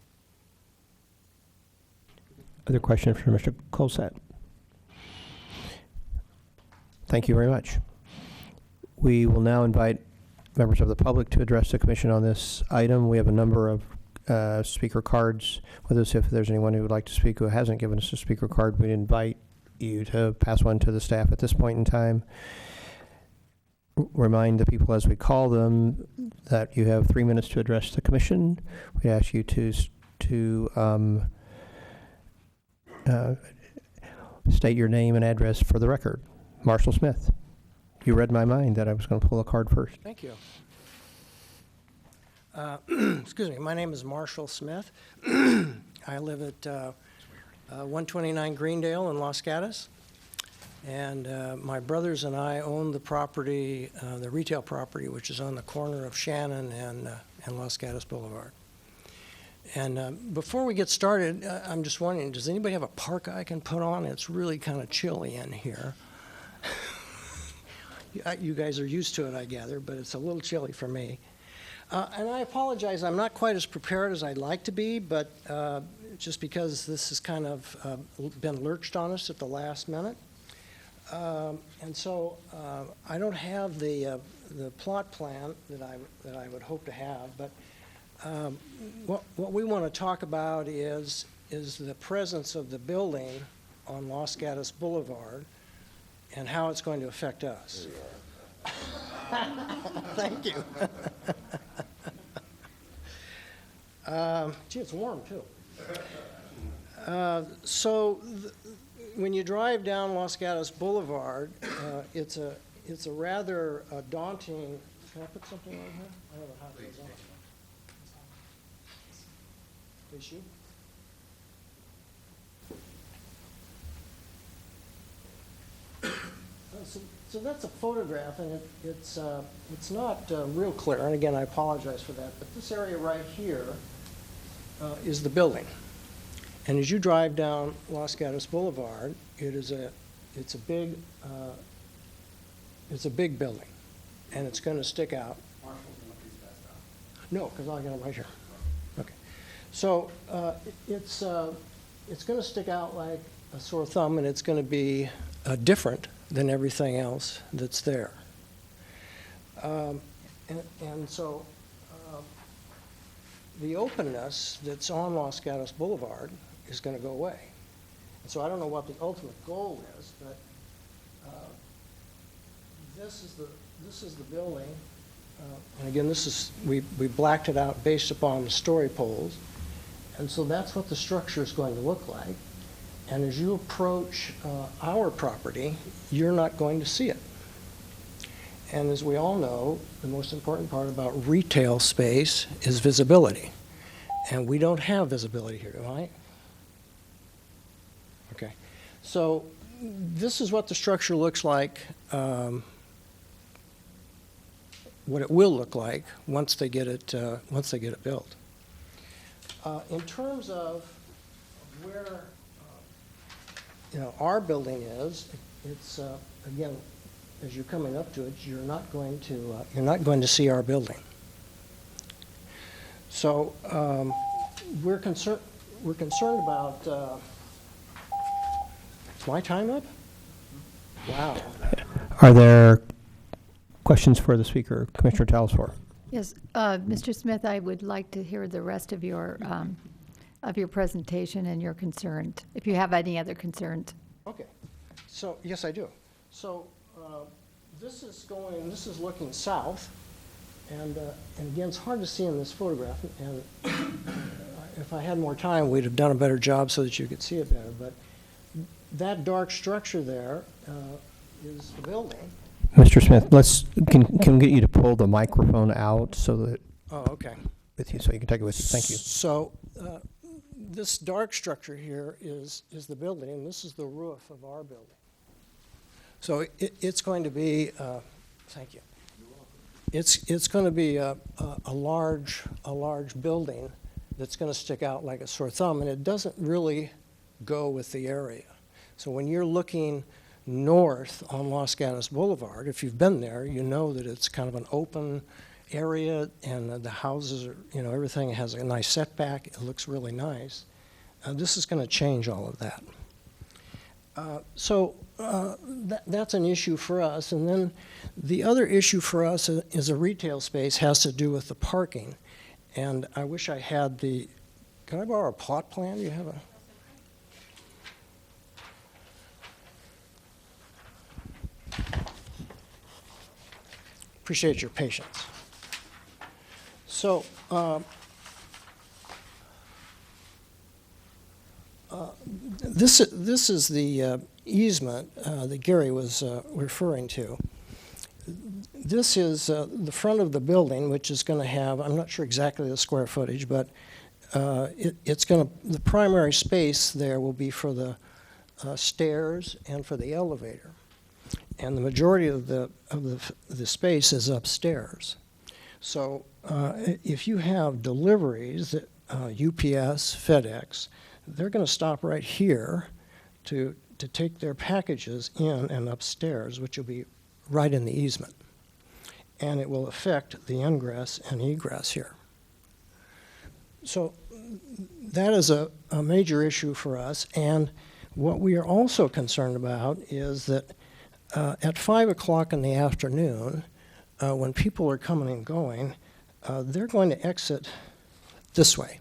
Other question for Mr. Colsett? Thank you very much. We will now invite members of the public to address the commission on this item. We have a number of speaker cards with us. If there's anyone who would like to speak who hasn't given us a speaker card, we'd invite you to pass one to the staff at this point in time. Remind the people as we call them that you have 3 minutes to address the commission. We ask you to state your name and address for the record. Marshall Smith. You read my mind that I was going to pull a card first. Thank you. Excuse me. My name is Marshall Smith. I live at 129 Greendale in Los Gatos. And my brothers and I own the property, the retail property, which is on the corner of Shannon and Los Gatos Boulevard. And before we get started, I'm just wondering, does anybody have a parka I can put on? It's really kind of chilly in here. You guys are used to it, I gather, but it's a little chilly for me. And I apologize, I'm not quite as prepared as I'd like to be, but just because this has kind of been lurched on us at the last minute. And so I don't have the plot plan that I would hope to have, but what we want to talk about is is the presence of the building on Los Gatos Boulevard and how it's going to affect us. Thank you. Gee, it's warm, too. When you drive down Los Gatos Boulevard, it's a rather daunting. Can I put something on here? I don't know how it goes on. Please, you. So that's a photograph, and it's not real clear. And again, I apologize for that. But this area right here is the building. And as you drive down Los Gatos Boulevard, it's a big building, and it's going to stick out. No, because I got it right here. Okay, so it's going to stick out like a sore thumb, and it's going to be different than everything else that's there. So the openness that's on Los Gatos Boulevard is going to go away. And so I don't know what the ultimate goal is, but this is the building. And again, we blacked it out based upon the story poles. And so that's what the structure is going to look like. And as you approach our property, you're not going to see it. And as we all know, the most important part about retail space is visibility. And we don't have visibility here, right? Okay. So this is what the structure looks like, what it will look like once they get it built. In terms of where our building is, it's again, as you're coming up to it, you're not going to see our building. So we're concerned about. Is my time up? Wow. Are there questions for the speaker, Commissioner Talsfor? Yes, Mr. Smith, I would like to hear the rest of your presentation and your concerns, if you have any other concerns. Okay. So yes, I do. So this is looking south, and again, it's hard to see in this photograph. And if I had more time, we'd have done a better job so that you could see it better. But that dark structure there is the building. Mr. Smith, can we get you to pull the microphone out so that okay. With you, so you can take it with you. Thank you. So this dark structure here is the building, and this is the roof of our building. So it's going to be. Thank you. It's going to be a large building that's going to stick out like a sore thumb, and it doesn't really go with the area. So when you're looking north on Los Gatos Boulevard, if you've been there, you know that it's kind of an open area, and the houses are, everything has a nice setback. It looks really nice. This is going to change all of that. That's an issue for us. And then the other issue for us is a retail space has to do with the parking. And I wish I had can I borrow a plot plan? Do you have a? Appreciate your patience. So, this is the easement that Gary was referring to. This is the front of the building, which is going to have, I'm not sure exactly the square footage, but the primary space there will be for the stairs and for the elevator. And the majority of the space is upstairs. So if you have deliveries, UPS, FedEx, they're going to stop right here to take their packages in and upstairs, which will be right in the easement. And it will affect the ingress and egress here. So that is a major issue for us. And what we are also concerned about is that at 5 o'clock in the afternoon, when people are coming and going, they're going to exit this way.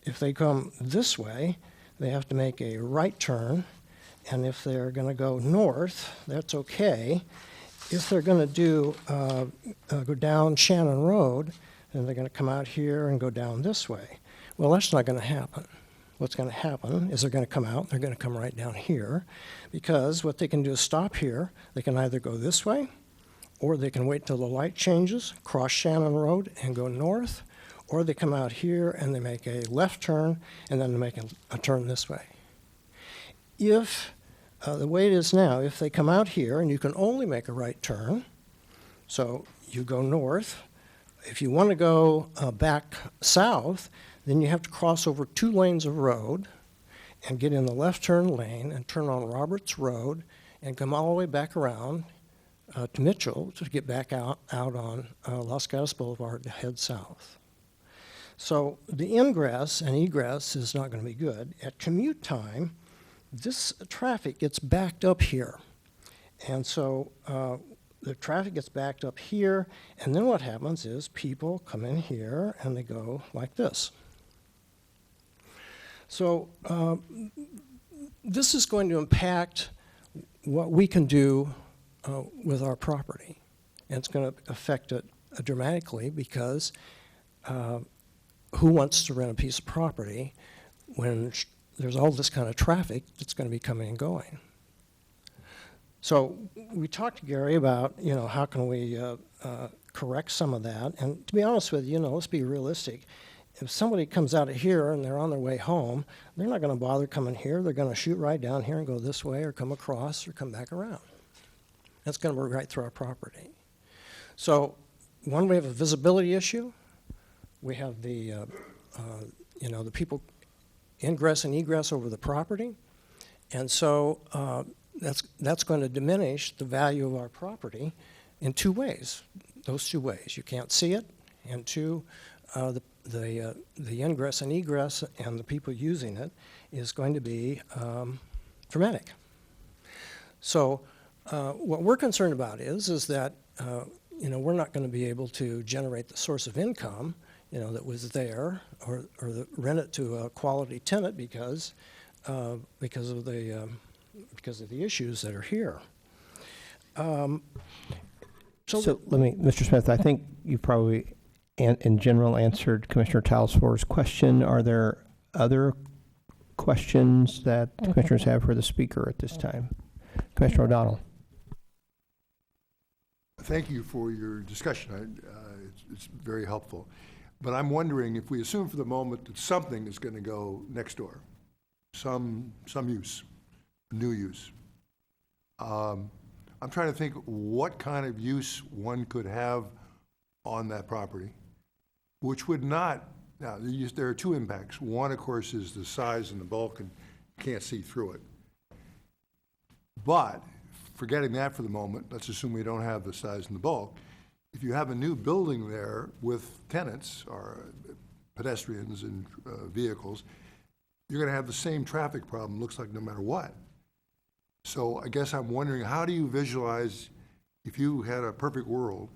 if they come this way, they have to make a right turn, and if they're going to go north, that's okay. If they're going to go down Shannon Road, then they're going to come out here and go down this way. Well, that's not going to happen. What's going to happen is they're going to come out, they're going to come right down here, because what they can do is stop here. They can either go this way, or they can wait till the light changes, cross Shannon Road and go north, or they come out here and they make a left turn and then they make a turn this way. If, the way it is now, if they come out here and you can only make a right turn, so you go north. If you want to go back south, then you have to cross over 2 lanes of road and get in the left turn lane and turn on Roberts Road and come all the way back around to Mitchell to get back out on Los Gatos Boulevard to head south. So the ingress and egress is not going to be good. At commute time, this traffic gets backed up here. And so the traffic gets backed up here, and then what happens is people come in here and they go like this. So this is going to impact what we can do with our property. And it's going to affect it dramatically because who wants to rent a piece of property when there's all this kind of traffic that's going to be coming and going? So we talked to Gary about, how can we correct some of that? And to be honest with you, let's be realistic. If somebody comes out of here and they're on their way home, they're not going to bother coming here. They're going to shoot right down here and go this way or come across or come back around. That's going to be right through our property. So one, we have a visibility issue. We have the people ingress and egress over the property. And so that's going to diminish the value of our property in 2 ways. Those 2 ways. You can't see it, and 2, the ingress and egress and the people using it is going to be dramatic. So what we're concerned about is that we're not going to be able to generate the source of income that was there, or rent it to a quality tenant because of the issues that are here. So let me, Mr. Smith, I think you probably in general answered Commissioner Talsfor's question. Are there other questions that commissioners have for the speaker at this time? Commissioner O'Donnell. Thank you for your discussion. It's very helpful. But I'm wondering if we assume for the moment that something is going to go next door, some use, new use. I'm trying to think what kind of use one could have on that property, which would not, now there are 2 impacts. One, of course, is the size and the bulk, and you can't see through it. But forgetting that for the moment, let's assume we don't have the size and the bulk. If you have a new building there with tenants or pedestrians and vehicles, you're going to have the same traffic problem, looks like, no matter what. So I guess I'm wondering, how do you visualize, if you had a perfect world,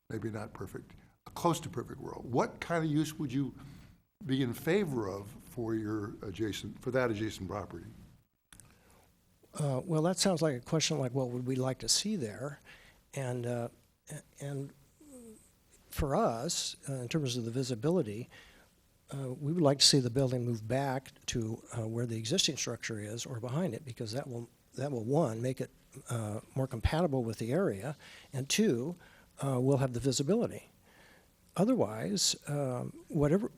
maybe not perfect, a close to perfect world, what kind of use would you be in favor of for that adjacent property? Well, that sounds like a question like, what would we like to see there? And for us, in terms of the visibility, we would like to see the building move back to where the existing structure is or behind it, because that will, one, make it more compatible with the area, and 2, we'll have the visibility. Otherwise, whatever.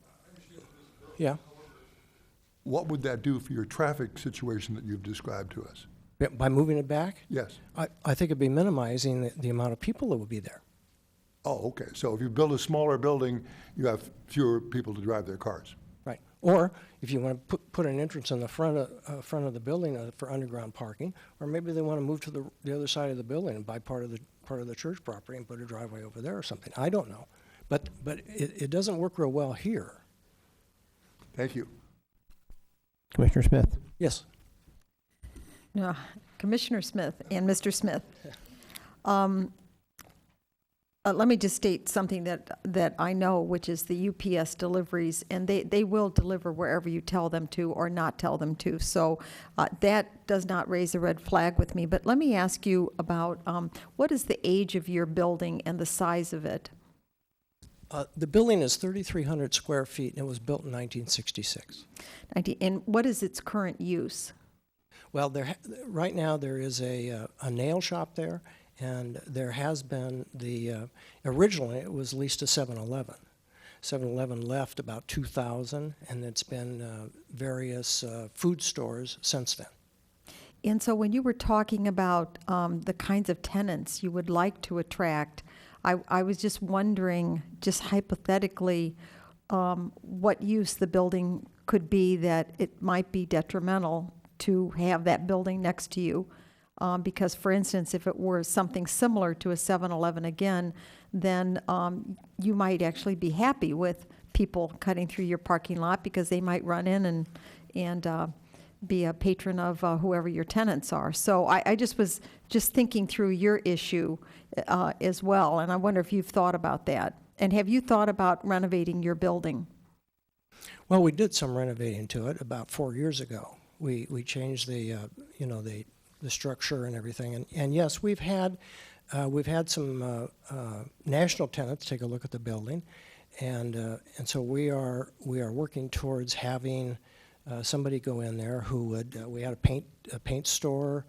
Yeah. What would that do for your traffic situation that you've described to us? By moving it back? Yes. I think it'd be minimizing the amount of people that would be there. Oh, okay. So if you build a smaller building, you have fewer people to drive their cars. Right. Or if you want to put an entrance in the front of the building for underground parking, or maybe they want to move to the other side of the building and buy part of the church property and put a driveway over there or something. I don't know, but it doesn't work real well here. Thank you. Commissioner Smith. Yes. No, Commissioner Smith and Mr. Smith. Let me just state something that I know, which is the UPS deliveries, and they will deliver wherever you tell them to or not tell them to. So that does not raise a red flag with me. But let me ask you about what is the age of your building and the size of it? The building is 3,300 square feet, and it was built in 1966. And what is its current use? Well, right now there is a nail shop there, and there has been originally it was leased a 7-Eleven. 7-Eleven left about 2000, and it's been various food stores since then. And so when you were talking about the kinds of tenants you would like to attract, I was just wondering, just hypothetically, what use the building could be that it might be detrimental to have that building next to you. Because, for instance, if it were something similar to a 7-Eleven again, then you might actually be happy with people cutting through your parking lot because they might run in and be a patron of whoever your tenants are. So I just was just thinking through your issue as well, and I wonder if you've thought about that. And have you thought about renovating your building? Well, we did some renovating to it about 4 years ago. We changed the structure and everything, and yes, we've had some national tenants take a look at the building, and so we are working towards having somebody go in there who would. We had a paint store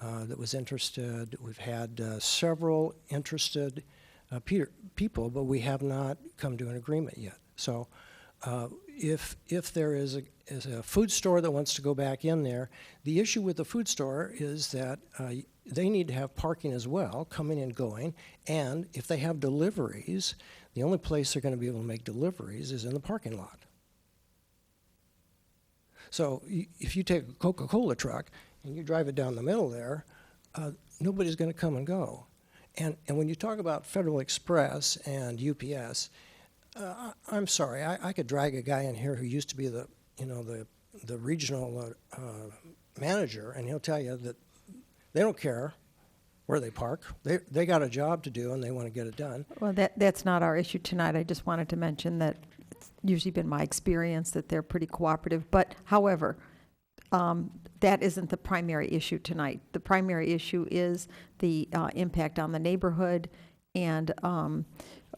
that was interested. We've had several interested people, but we have not come to an agreement yet. So if there is a food store that wants to go back in there, the issue with the food store is that they need to have parking as well, coming and going, and if they have deliveries, the only place they're going to be able to make deliveries is in the parking lot. So if you take a Coca-Cola truck and you drive it down the middle there, nobody's going to come and go. And when you talk about Federal Express and UPS, I'm sorry, I could drag a guy in here who used to be the regional manager, and he'll tell you that they don't care where they park. They got a job to do, and they want to get it done. Well, that's not our issue tonight. I just wanted to mention that it's usually been my experience that they're pretty cooperative. But however, that isn't the primary issue tonight. The primary issue is the impact on the neighborhood and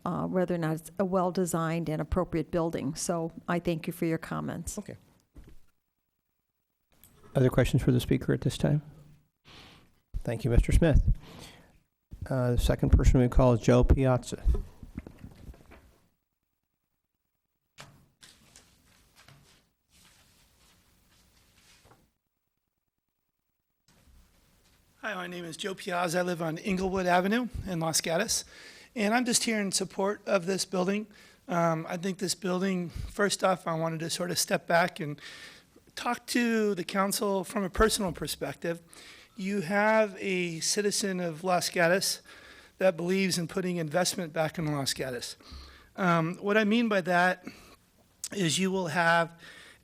whether or not it's a well-designed and appropriate building. So I thank you for your comments. Okay. Other questions for the speaker at this time? Thank you, Mr. Smith. The second person we call is Joe Piazza. Hi, my name is Joe Piazza. I live on Inglewood Avenue in Los Gatos, and I'm just here in support of this building. I think this building, first off, I wanted to sort of step back and talk to the council from a personal perspective. You have a citizen of Los Gatos that believes in putting investment back in Los Gatos. What I mean by that is you will have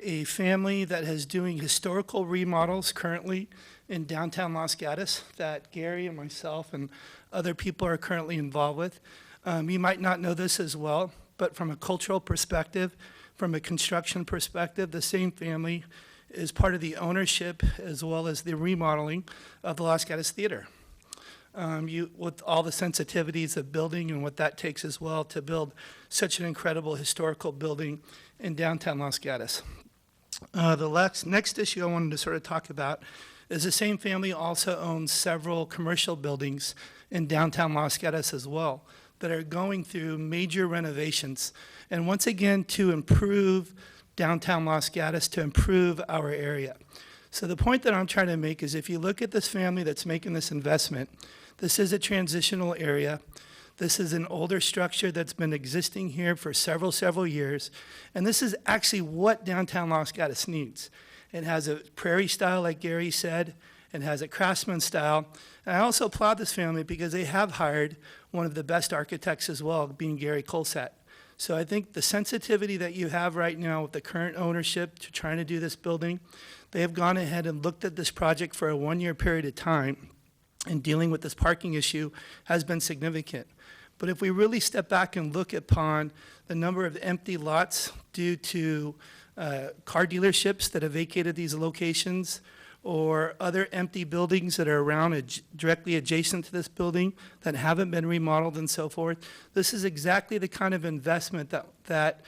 a family that is doing historical remodels currently in downtown Los Gatos that Gary and myself and other people are currently involved with. You might not know this as well, but from a cultural perspective, from a construction perspective, the same family is part of the ownership as well as the remodeling of the Los Gatos Theater. With all the sensitivities of building and what that takes as well to build such an incredible historical building in downtown Los Gatos. The next issue I wanted to sort of talk about is the same family also owns several commercial buildings in downtown Los Gatos as well that are going through major renovations. And once again, to improve downtown Los Gatos, to improve our area. So the point that I'm trying to make is if you look at this family that's making this investment, this is a transitional area. This is an older structure that's been existing here for several years. And this is actually what downtown Los Gatos needs. It has a prairie style, like Gary said. It has a craftsman style. And I also applaud this family because they have hired one of the best architects as well, being Gary Colsat. So I think the sensitivity that you have right now with the current ownership to trying to do this building, they have gone ahead and looked at this project for a 1-year period of time, and dealing with this parking issue has been significant. But if we really step back and look upon the number of empty lots due to car dealerships that have vacated these locations, or other empty buildings that are around directly adjacent to this building that haven't been remodeled and so forth, this is exactly the kind of investment that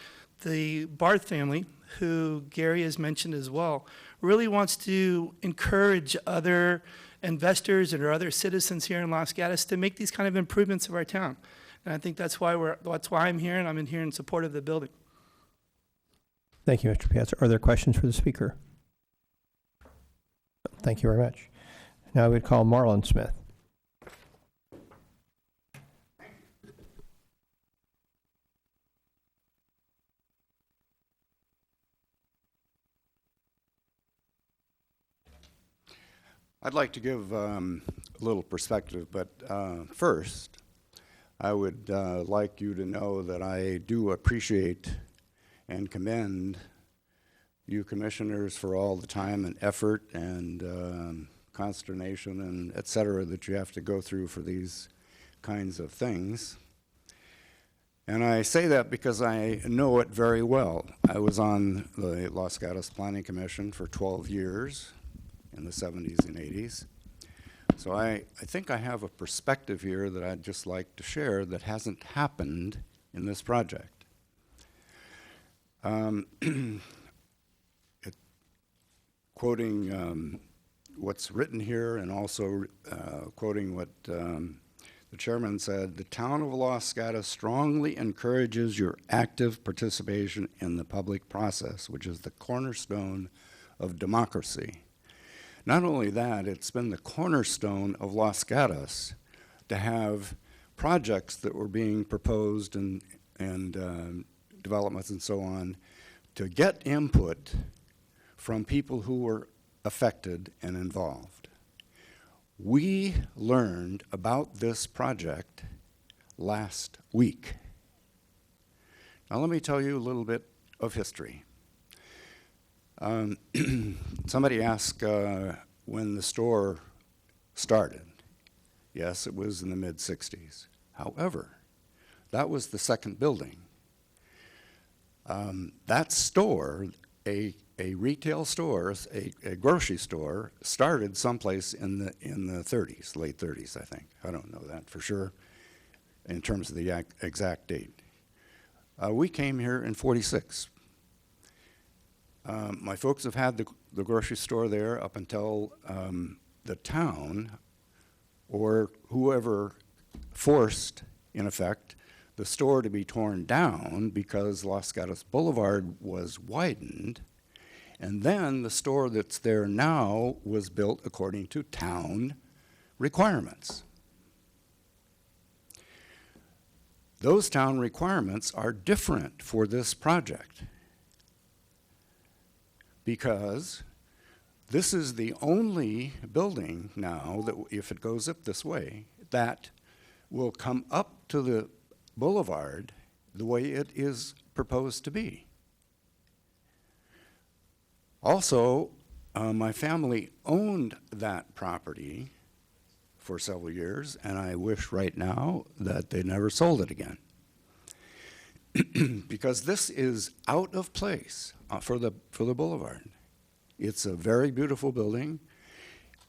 the Barth family, who Gary has mentioned as well, really wants to encourage other investors and other citizens here in Los Gatos to make these kind of improvements of our town. And I think that's why I'm here, and I'm in here in support of the building. Thank you, Mr. Piazza. Are there questions for the speaker? Thank you very much. Now I would call Marlon Smith. I'd like to give a little perspective, but first, I would like you to know that I do appreciate and commend you commissioners for all the time and effort and consternation and et cetera that you have to go through for these kinds of things. And I say that because I know it very well. I was on the Los Gatos Planning Commission for 12 years in the 70s and 80s. So I think I have a perspective here that I'd just like to share that hasn't happened in this project. Quoting what's written here and also quoting what the chairman said, the town of Los Gatos strongly encourages your active participation in the public process, which is the cornerstone of democracy. Not only that, it's been the cornerstone of Los Gatos to have projects that were being proposed and developments and so on, to get input from people who were affected and involved. We learned about this project last week. Now let me tell you a little bit of history. Somebody asked when the store started. Yes, it was in the mid-60s. However, that was the second building. That store, a retail store, a grocery store, started someplace in the 30s, late 30s, I think. I don't know that for sure in terms of the exact date. We came here in 46. My folks have had the grocery store there up until the town or whoever forced, in effect, the store to be torn down because Los Gatos Boulevard was widened, and then the store that's there now was built according to town requirements. Those town requirements are different for this project because this is the only building now that, if it goes up this way, that will come up to the boulevard the way it is proposed to be. Also, my family owned that property for several years, and I wish right now that they never sold it again. Because this is out of place for the boulevard. It's a very beautiful building,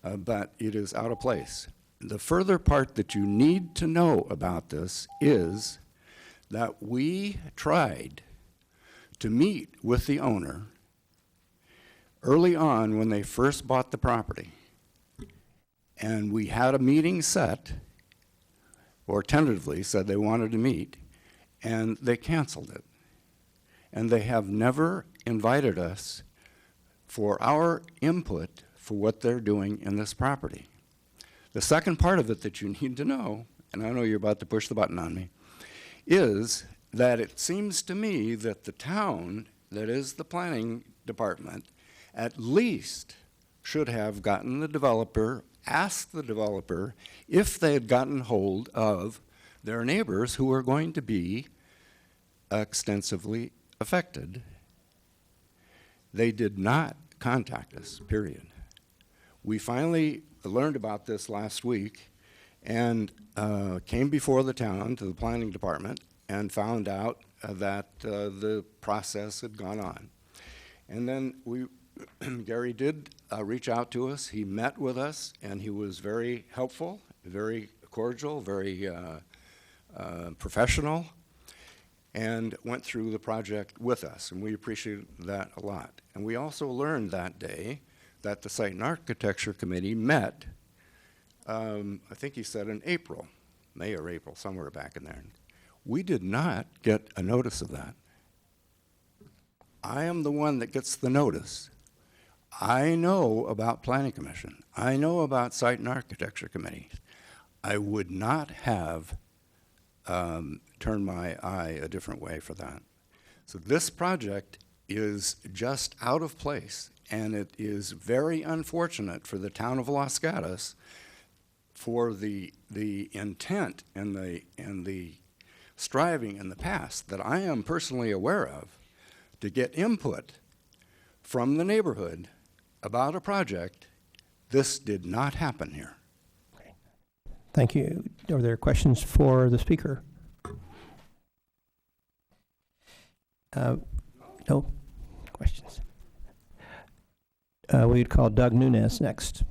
but it is out of place. The further part that you need to know about this is that we tried to meet with the owner early on when they first bought the property. And we had a meeting set, or tentatively said they wanted to meet, and they canceled it. And they have never invited us for our input for what they're doing in this property. The second part of it that you need to know, and I know you're about to push the button on me, is that it seems to me that the town, that is the planning department, at least should have gotten the developer, asked the developer if they had gotten hold of their neighbors who were going to be extensively affected. They did not contact us, period. We finally learned about this last week, and came before the town to the planning department and found out that the process had gone on. And then Gary did reach out to us. He met with us, and he was very helpful, very cordial, very professional, and went through the project with us, and we appreciated that a lot. And we also learned that day that the Site and Architecture Committee met, I think he said in April, May or April, somewhere back in there. We did not get a notice of that. I am the one that gets the notice. I know about Planning Commission. I know about Site and Architecture Committee. I would not have turned my eye a different way for that. So this project is just out of place, and it is very unfortunate for the town of Los Gatos for the intent and the striving in the past that I am personally aware of to get input from the neighborhood about a project. This did not happen here. Thank you. Are there questions for the speaker? No questions. We'd call Doug Nunes next.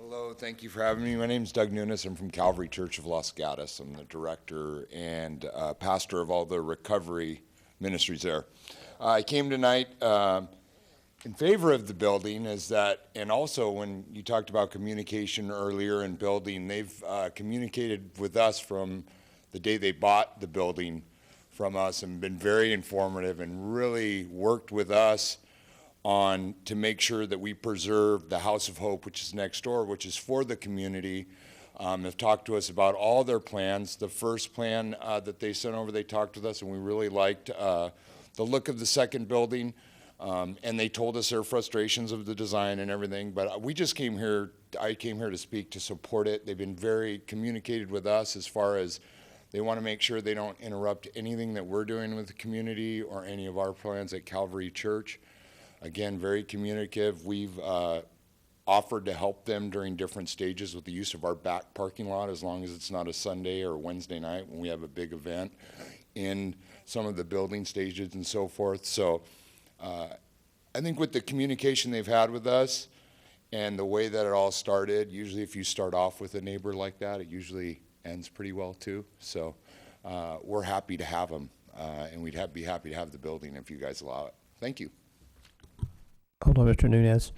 Hello, thank you for having me. My name is Doug Nunes. I'm from Calvary Church of Los Gatos. I'm the director and pastor of all the recovery ministries there. I came tonight in favor of the building, is that, and also when you talked about communication earlier in building, they've communicated with us from the day they bought the building from us and been very informative and really worked with us on to make sure that we preserve the House of Hope, which is next door, which is for the community. Have talked to us about all their plans. The first plan that they sent over, they talked with us, and we really liked the look of the second building. And they told us their frustrations of the design and everything, but we just came here, I came here to speak to support it. They've been very communicated with us as far as they want to make sure they don't interrupt anything that we're doing with the community or any of our plans at Calvary Church. Again, very communicative. We've offered to help them during different stages with the use of our back parking lot, as long as it's not a Sunday or Wednesday night when we have a big event in some of the building stages and so forth. So I think with the communication they've had with us and the way that it all started, usually if you start off with a neighbor like that, it usually ends pretty well too. So we're happy to have them, and we'd be happy to have the building if you guys allow it. Thank you. Hold on, Mr. Nunes.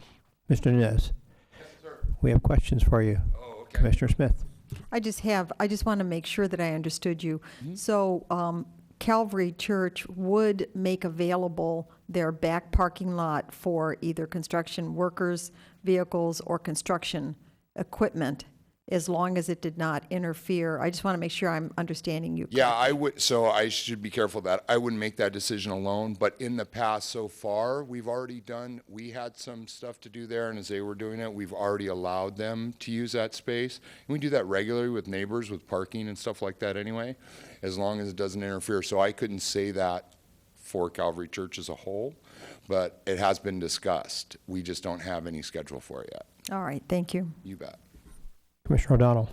Mr. Nunes. Yes, sir. We have questions for you. Oh, okay. Commissioner Smith. I just want to make sure that I understood you. Mm-hmm. So Calvary Church would make available their back parking lot for either construction workers, vehicles, or construction equipment, as long as it did not interfere. I just want to make sure I'm understanding you correctly. Yeah, I would, so I should be careful of that. I wouldn't make that decision alone, but in the past so far, we had some stuff to do there, and as they were doing it, we've already allowed them to use that space. And we do that regularly with neighbors, with parking and stuff like that anyway, as long as it doesn't interfere. So I couldn't say that for Calvary Church as a whole, but it has been discussed. We just don't have any schedule for it yet. All right, thank you. You bet. Commissioner O'Donnell.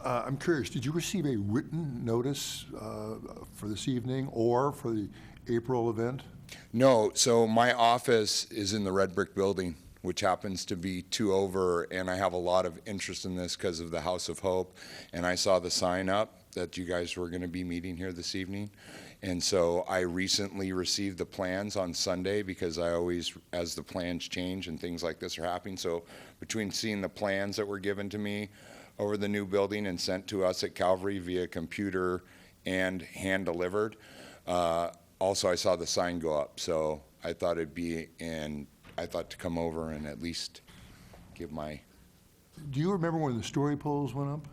I'm curious, did you receive a written notice for this evening or for the April event? No, so my office is in the red brick building, which happens to be 2 over, and I have a lot of interest in this because of the House of Hope, and I saw the sign up that you guys were going to be meeting here this evening. And so I recently received the plans on Sunday, because I always, as the plans change and things like this are happening, so between seeing the plans that were given to me over the new building and sent to us at Calvary via computer and hand delivered, also I saw the sign go up, so I thought I thought to come over and at least give my... Do you remember when the story poles went up?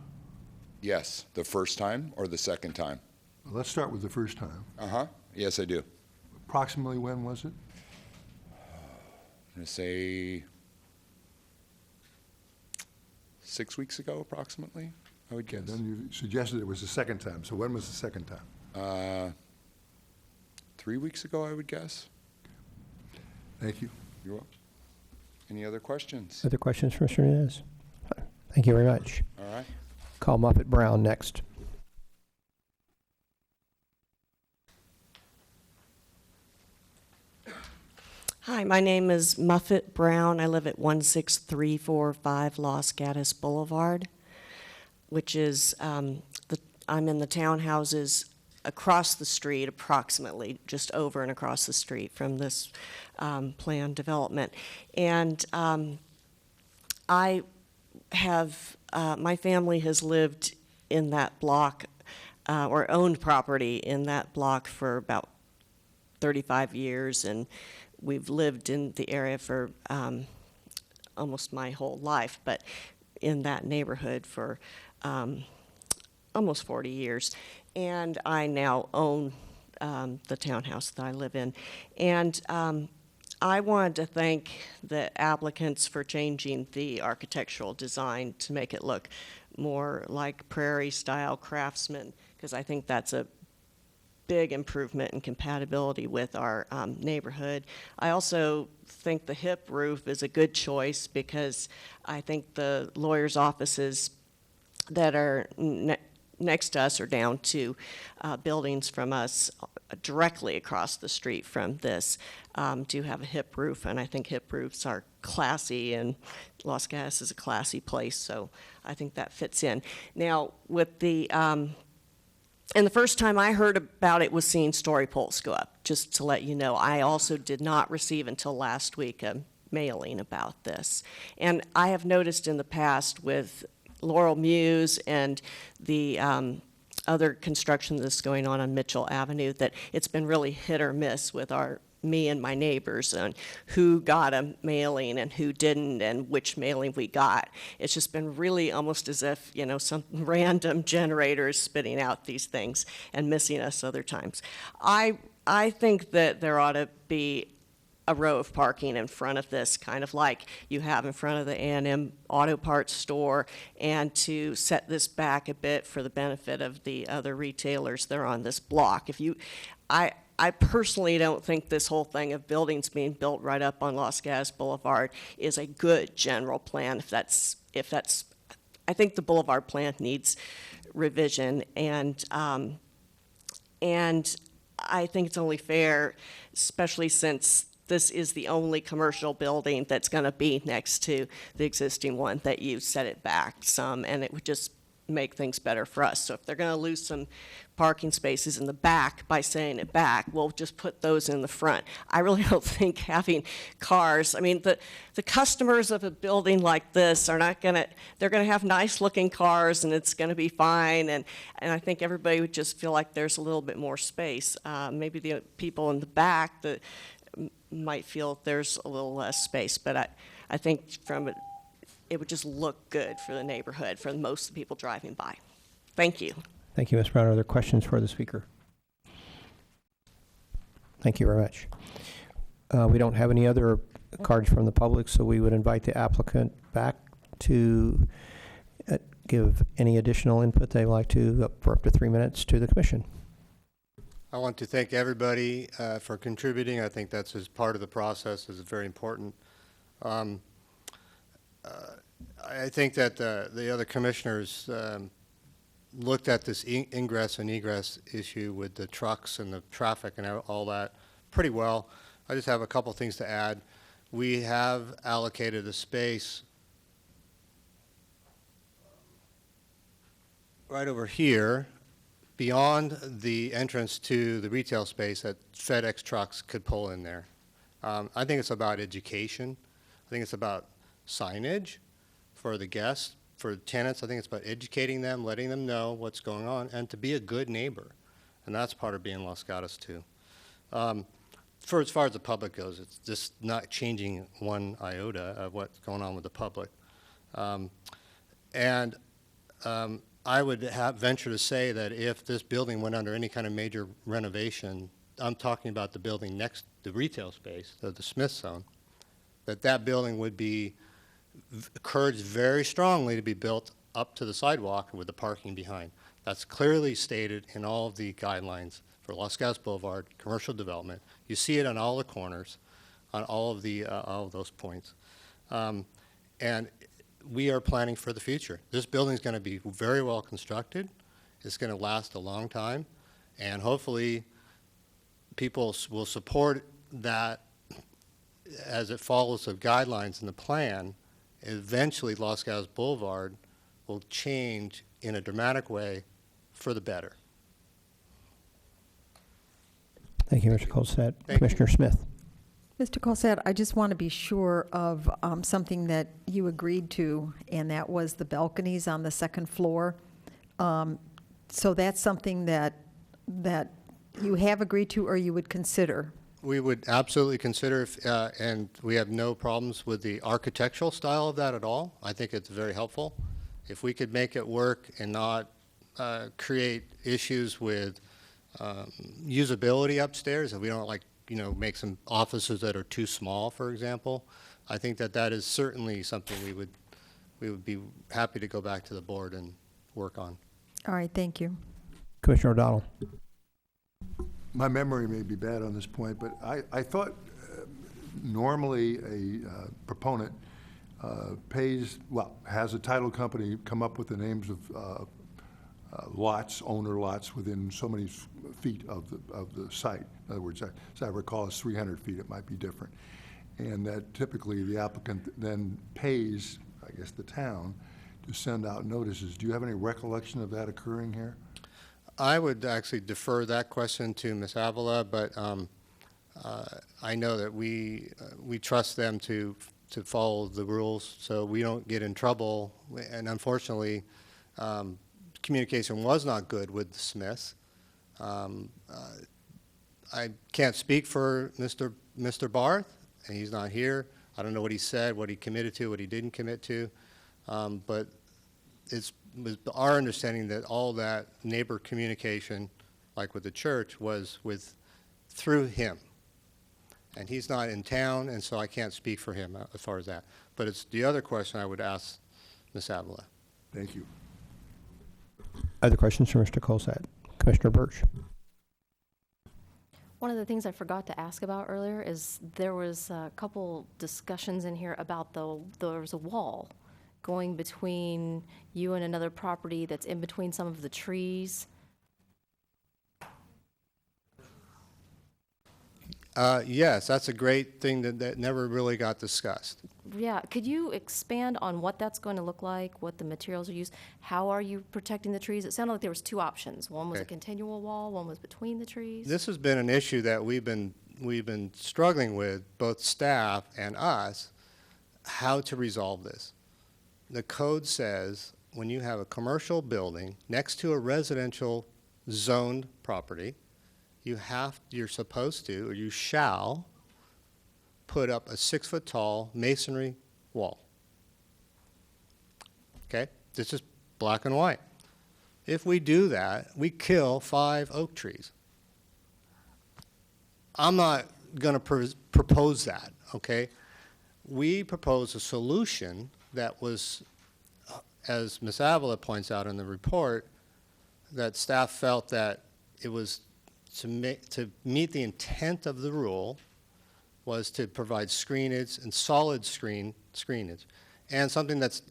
Yes, the first time or the second time? Well, let's start with the first time. Uh-huh, yes I do. Approximately when was it? I'm going to say 6 weeks ago, approximately, I would guess. Then you suggested it was the second time, so when was the second time? 3 weeks ago, I would guess. Thank you. You're welcome. Any other questions? Other questions for Mr. Nunez? Thank you very much. All right. Call Muffet Brown next. Hi, my name is Muffet Brown. I live at 16345 Los Gatos Boulevard, which is, I'm in the townhouses across the street, approximately, just over and across the street from this planned development. And I have, my family has lived in that block, or owned property in that block for about 35 years, and we've lived in the area for almost my whole life, but in that neighborhood for almost 40 years. And I now own the townhouse that I live in. And I wanted to thank the applicants for changing the architectural design to make it look more like prairie-style craftsman, because I think that's a big improvement in compatibility with our neighborhood. I also think the hip roof is a good choice because I think the lawyers' offices that are next to us or down to buildings from us directly across the street from this do have a hip roof, and I think hip roofs are classy, and Los Gatos is a classy place, so I think that fits in. Now, with the and the first time I heard about it was seeing story poles go up, just to let you know. I also did not receive until last week a mailing about this. And I have noticed in the past with Laurel Muse and the other construction that's going on Mitchell Avenue that it's been really hit or miss with me and my neighbors on who got a mailing and who didn't and which mailing we got. It's just been really almost as if, you know, some random generator is spitting out these things and missing us other times. I think that there ought to be a row of parking in front of this, kind of like you have in front of the A&M Auto Parts store, and to set this back a bit for the benefit of the other retailers that are on this block. I personally don't think this whole thing of buildings being built right up on Los Gatos Boulevard is a good general plan. If that's, I think the Boulevard plan needs revision, and I think it's only fair, especially since this is the only commercial building that's going to be next to the existing one, that you set it back some, and it would just make things better for us. So if they're going to lose some parking spaces in the back by setting it back, we'll just put those in the front. I really don't think having cars, I mean, the customers of a building like this are not going to, they're going to have nice looking cars and it's going to be fine, and I think everybody would just feel like there's a little bit more space. Maybe the people in the back that might feel there's a little less space, but I think it would just look good for the neighborhood, for most of the people driving by. Thank you. Thank you, Ms. Brown. Are there questions for the speaker? Thank you very much. We don't have any other cards from the public, so we would invite the applicant back to give any additional input they'd like to for up to 3 minutes to the commission. I want to thank everybody for contributing. I think that's as part of the process is very important. I think that the other commissioners looked at this ingress and egress issue with the trucks and the traffic and all that pretty well. I just have a couple things to add. We have allocated a space right over here beyond the entrance to the retail space that FedEx trucks could pull in there. I think it's about education. I think it's about signage for the guests, for tenants. I think it's about educating them, letting them know what's going on, and to be a good neighbor. And that's part of being Los Gatos, too. For as far as the public goes, it's just not changing one iota of what's going on with the public. I would venture to say that if this building went under any kind of major renovation, I'm talking about the building next, the retail space, the Smith Zone, that building would be encouraged very strongly to be built up to the sidewalk with the parking behind. That's clearly stated in all of the guidelines for Los Gatos Boulevard commercial development. You see it on all the corners, on all of those points. And we are planning for the future. This building's going to be very well constructed. It's going to last a long time. And hopefully, people will support that as it follows the guidelines in the plan. Eventually, Los Gatos Boulevard will change in a dramatic way for the better. Thank you, Mr. Colsett. Thank you. Commissioner Smith. Mr. Colsett, I just want to be sure of something that you agreed to, and that was the balconies on the second floor. So that's something that you have agreed to or you would consider? We would absolutely consider, and we have no problems with the architectural style of that at all. I think it's very helpful. If we could make it work and not create issues with usability upstairs, if we don't make some offices that are too small, for example, I think that is certainly something we would be happy to go back to the board and work on. All right, thank you. Commissioner O'Donnell. My memory may be bad on this point, but I thought normally a proponent has a title company come up with the names of owner lots within so many feet of the site. In other words, as I recall, it's 300 feet. It might be different. And that typically the applicant then pays, I guess, the town to send out notices. Do you have any recollection of that occurring here? I would actually defer that question to Ms. Avila, but I know that we trust them to follow the rules so we don't get in trouble. And unfortunately, communication was not good with the Smiths. I can't speak for Mr. Barth, and he's not here. I don't know what he said, what he committed to, what he didn't commit to, but it was our understanding that all that neighbor communication, like with the church, was through him. And he's not in town, and so I can't speak for him as far as that. But it's the other question I would ask Ms. Avila. Thank you. Other questions for Mr. Colsett? Commissioner Birch. One of the things I forgot to ask about earlier is there was a couple discussions in here about there was a wall going between you and another property that's in between some of the trees. Yes, that's a great thing that never really got discussed. Yeah, could you expand on what that's going to look like, what the materials are used? How are you protecting the trees? It sounded like there was two options. One was a continual wall, one was between the trees. This has been an issue that we've been struggling with, both staff and us, how to resolve this. The code says when you have a commercial building next to a residential zoned property, you're supposed to, or you shall, put up a 6-foot-tall masonry wall. Okay? This is black and white. If we do that, we kill 5 oak trees. I'm not going to propose that, okay? We propose a solution that was, as Ms. Avila points out in the report, that staff felt that it was to meet the intent of the rule was to provide screenage and solid screenage and something that's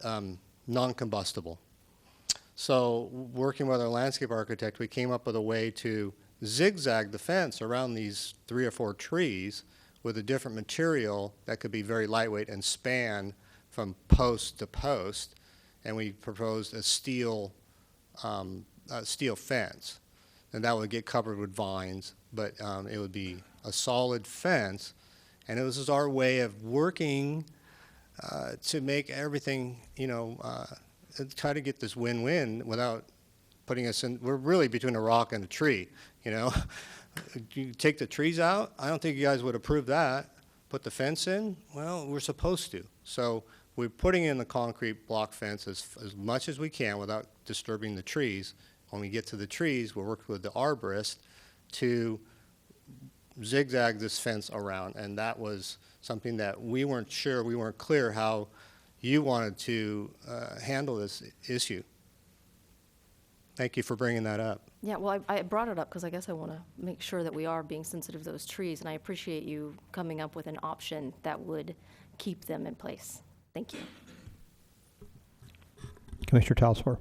non-combustible. So working with our landscape architect, we came up with a way to zigzag the fence around these 3 or 4 trees with a different material that could be very lightweight and span from post to post. And we proposed a steel fence. And that would get covered with vines, but it would be a solid fence. And it was just our way of working to make everything, try to get this win-win without putting us in, we're really between a rock and a tree, You take the trees out, I don't think you guys would approve that. Put the fence in, well, we're supposed to. So we're putting in the concrete block fence as much as we can without disturbing the trees. When we get to the trees, we'll work with the arborist to zigzag this fence around, and that was something that we weren't clear how you wanted to handle this issue. Thank you for bringing that up. Yeah, well, I brought it up because I guess I want to make sure that we are being sensitive to those trees, and I appreciate you coming up with an option that would keep them in place. Thank you. Commissioner Talsor.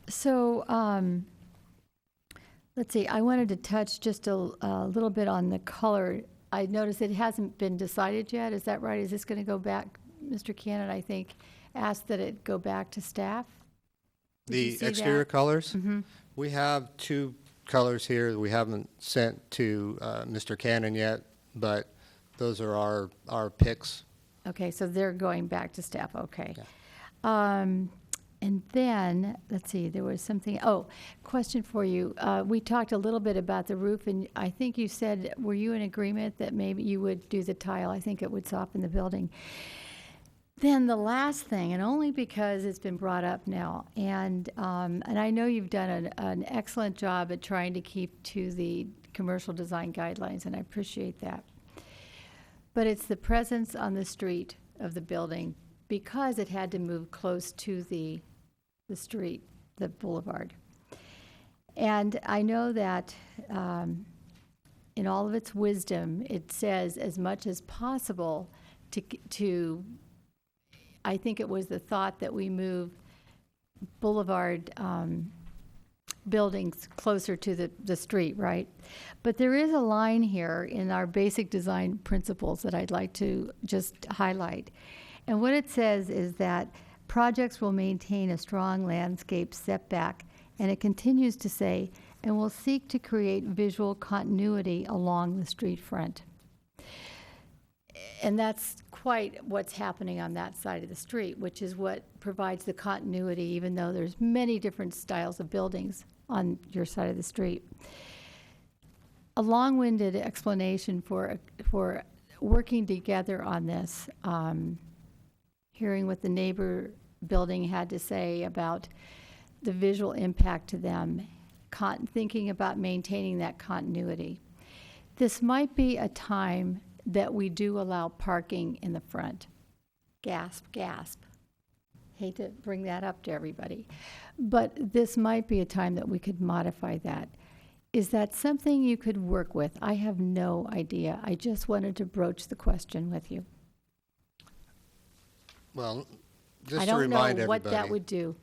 So, let's see, I wanted to touch just a little bit on the color. I noticed it hasn't been decided yet. Is that right? Is this going to go back? Mr. Cannon, I think, asked that it go back to staff. Did you The see exterior that? colors? Mm-hmm. We have two colors here that we haven't sent to Mr. Cannon yet, but those are our picks. Okay, so they're going back to staff, okay. And then, let's see, there was something, question for you. We talked a little bit about the roof, and I think you said, were you in agreement that maybe you would do the tile? I think it would soften the building. Then the last thing, and only because it's been brought up now, and I know you've done an excellent job at trying to keep to the commercial design guidelines, and I appreciate that. But it's the presence on the street of the building, because it had to move close to the street, the boulevard. And I know that in all of its wisdom, it says as much as possible to I think it was the thought that we move boulevard buildings closer to the street, right? But there is a line here in our basic design principles that I'd like to just highlight. And what it says is that projects will maintain a strong landscape setback, and it continues to say, and will seek to create visual continuity along the street front. And that's quite what's happening on that side of the street, which is what provides the continuity, even though there's many different styles of buildings on your side of the street. A long-winded explanation for working together on this, hearing what the neighbor building had to say about the visual impact to them, thinking about maintaining that continuity. This might be a time that we do allow parking in the front. Gasp, gasp. Hate to bring that up to everybody. But this might be a time that we could modify that. Is that something you could work with? I have no idea. I just wanted to broach the question with you. Well, just I to don't remind know what everybody. that would do.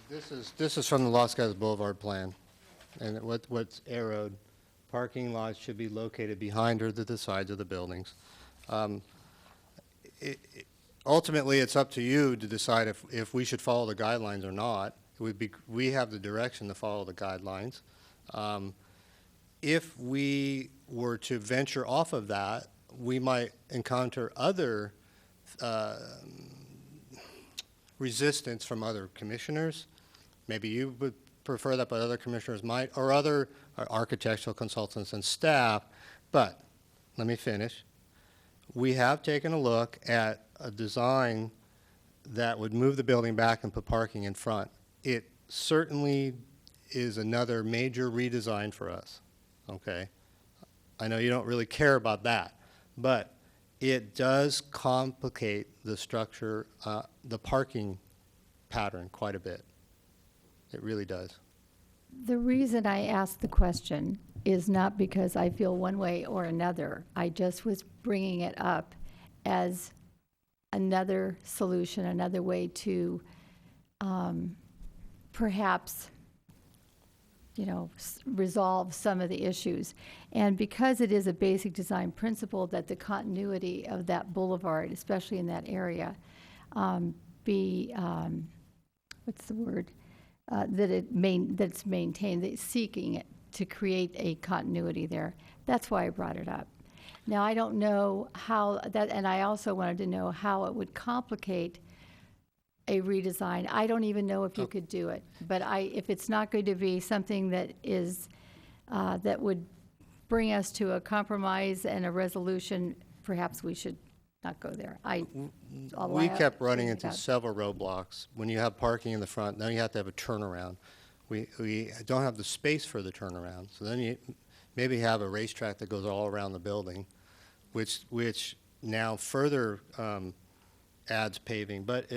This is from the Los Gatos Boulevard plan, and what's arrowed, parking lots should be located behind or to the sides of the buildings. Ultimately, it's up to you to decide if we should follow the guidelines or not. We have the direction to follow the guidelines. If we were to venture off of that, we might encounter other resistance from other commissioners. Maybe you would prefer that, but other commissioners might, or other architectural consultants and staff. But let me finish. We have taken a look at a design that would move the building back and put parking in front. It certainly is another major redesign for us, okay? I know you don't really care about that, but it does complicate the structure, the parking pattern quite a bit. It really does. The reason I asked the question is not because I feel one way or another. I just was bringing it up as another solution, another way to perhaps, resolve some of the issues. And because it is a basic design principle that the continuity of that boulevard, especially in that area, that's maintained, seeking it to create a continuity there. That's why I brought it up. Now, I don't know how that, and I also wanted to know how it would complicate a redesign. I don't even know if you could do it, but if it's not going to be something that is, that would bring us to a compromise and a resolution, perhaps we should not go there. We kept running into several roadblocks. When you have parking in the front, then you have to have a turnaround. We don't have the space for the turnaround. So then you maybe have a racetrack that goes all around the building, which now further adds paving. But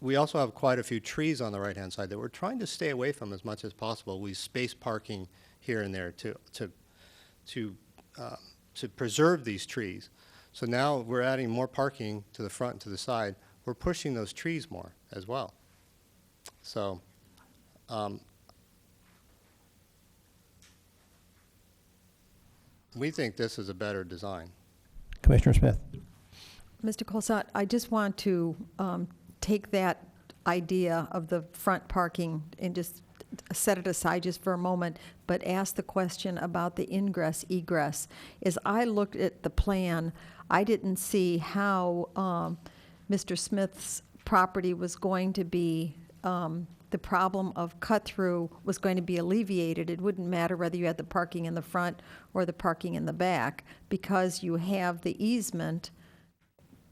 we also have quite a few trees on the right-hand side that we're trying to stay away from as much as possible. We space parking here and there to preserve these trees. So now we're adding more parking to the front and to the side. We're pushing those trees more as well. So we think this is a better design. Commissioner Smith. Mr. Colsott, I just want to take that idea of the front parking and just set it aside just for a moment, but ask the question about the ingress, egress. As I looked at the plan, I didn't see how Mr. Smith's property was going to be, the problem of cut-through was going to be alleviated. It wouldn't matter whether you had the parking in the front or the parking in the back, because you have the easement.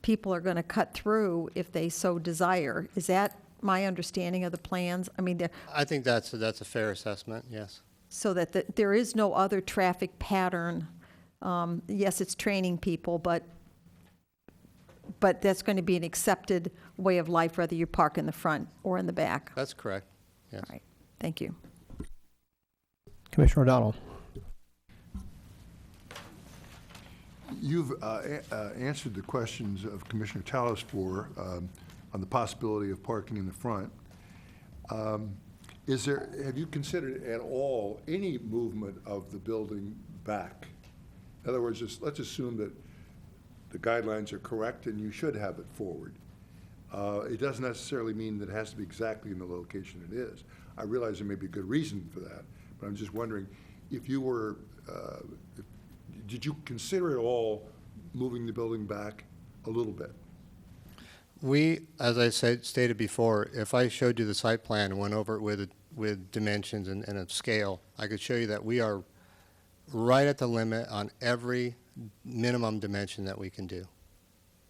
People are going to cut through if they so desire. Is that my understanding of the plans? I mean, I think that's a fair assessment, yes. so that there is no other traffic pattern. Yes, it's training people, but that's going to be an accepted way of life, whether you park in the front or in the back. That's correct, yes. All right, thank you. Commissioner O'Donnell. You've answered the questions of Commissioner Tallis on the possibility of parking in the front. Have you considered at all any movement of the building back? In other words, let's assume that the guidelines are correct and you should have it forward. It doesn't necessarily mean that it has to be exactly in the location it is. I realize there may be a good reason for that, but I'm just wondering if you were, did you consider at all moving the building back a little bit? We, as I stated before, if I showed you the site plan and went over it with dimensions and a scale, I could show you that we are right at the limit on every minimum dimension that we can do.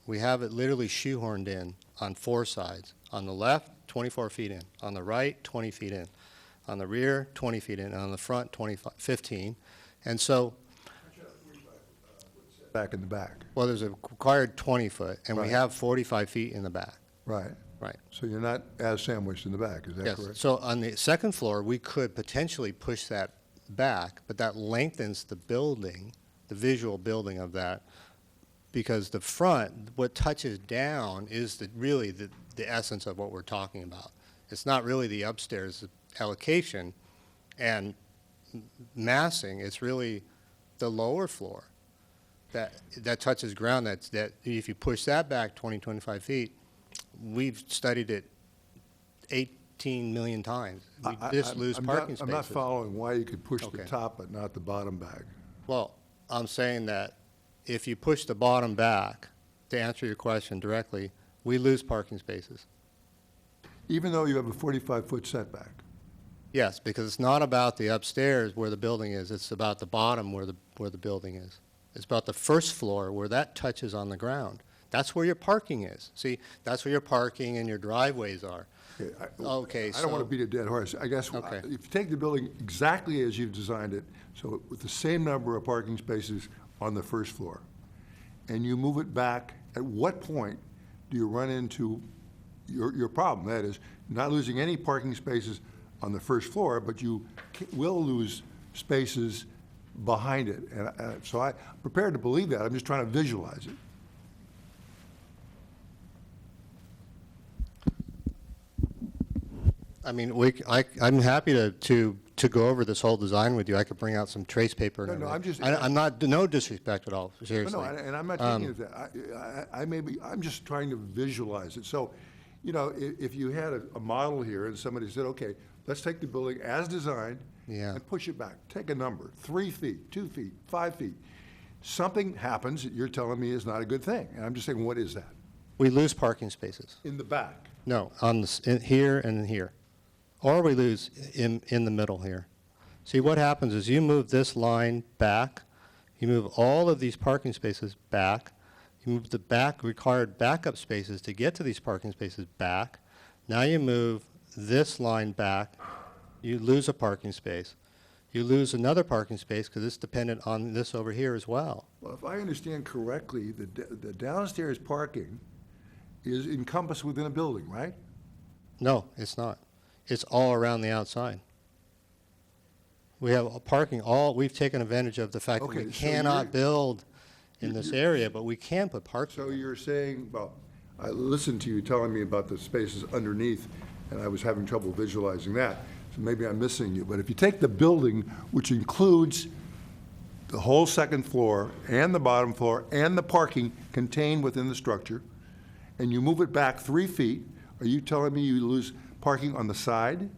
We have it literally shoehorned in on 4 sides. On the left, 24 feet in. On the right, 20 feet in. On the rear, 20 feet in. And on the front, 15. And so, back in the back. well, there's a required 20 foot, and we Right. have 45 feet in the back. Right. Right. So you're not as sandwiched in the back, is that Yes. correct? So on the second floor, we could potentially push that back, but that lengthens the building, the visual building of that, because the front, what touches down is really the essence of what we're talking about. It's not really the upstairs allocation and massing, it's really the lower floor that touches ground. That if you push that back 20, 25 feet, we've studied it 18 million times. We just lose parking spaces. I'm not following why you could push the Okay. top but not the bottom back. Well, I'm saying that if you push the bottom back, to answer your question directly, we lose parking spaces. Even though you have a 45-foot setback? Yes, because it's not about the upstairs where the building is, it's about the bottom where the building is. It's about the first floor where that touches on the ground. That's where your parking is. See, that's where your parking and your driveways are. Okay, I don't want to beat a dead horse. I guess Okay. if you take the building exactly as you've designed it, so with the same number of parking spaces on the first floor, and you move it back, at what point do you run into your problem? That is, not losing any parking spaces on the first floor, but you will lose spaces behind it. And so I'm prepared to believe that. I'm just trying to visualize it. I mean, I'm happy to go over this whole design with you. I could bring out some trace paper and No, everything. I'm just- I'm not, no disrespect at all, seriously. No, and I'm not taking it that. I'm just trying to visualize it. So, you know, if you had a model here and somebody said, okay, let's take the building as designed Yeah. and push it back. Take a number, 3 feet, 2 feet, 5 feet. Something happens that you're telling me is not a good thing. And I'm just saying, what is that? We lose parking spaces. In the back. No, here and here. Or we lose in the middle here. See, what happens is you move this line back, you move all of these parking spaces back, you move the required backup spaces to get to these parking spaces back. Now you move this line back, you lose a parking space. You lose another parking space because it's dependent on this over here as well. Well, if I understand correctly, the downstairs parking is encompassed within a building, right? No, it's not. It's all around the outside. We have parking we've taken advantage of the fact that Okay, we so cannot you're- build in this area, but we can put parking. So you're saying, well, I listened to you telling me about the spaces underneath, and I was having trouble visualizing that. So maybe I'm missing you. But if you take the building, which includes the whole second floor and the bottom floor and the parking contained within the structure, and you move it back 3 feet, are you telling me you lose parking on the side?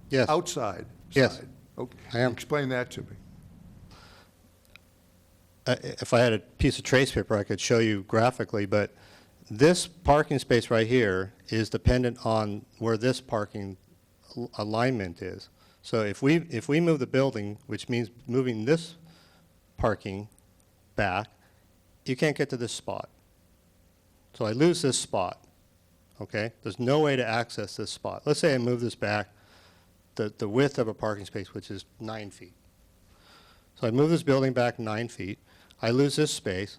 Yes. Outside? Yes. Side? Okay. I am. Explain that to me. If I had a piece of trace paper, I could show you graphically, but this parking space right here is dependent on where this parking alignment is. So if we move the building, which means moving this parking back, you can't get to this spot. So I lose this spot, okay? There's no way to access this spot. Let's say I move this back the width of a parking space, which is 9 feet. So I move this building back 9 feet. I lose this space.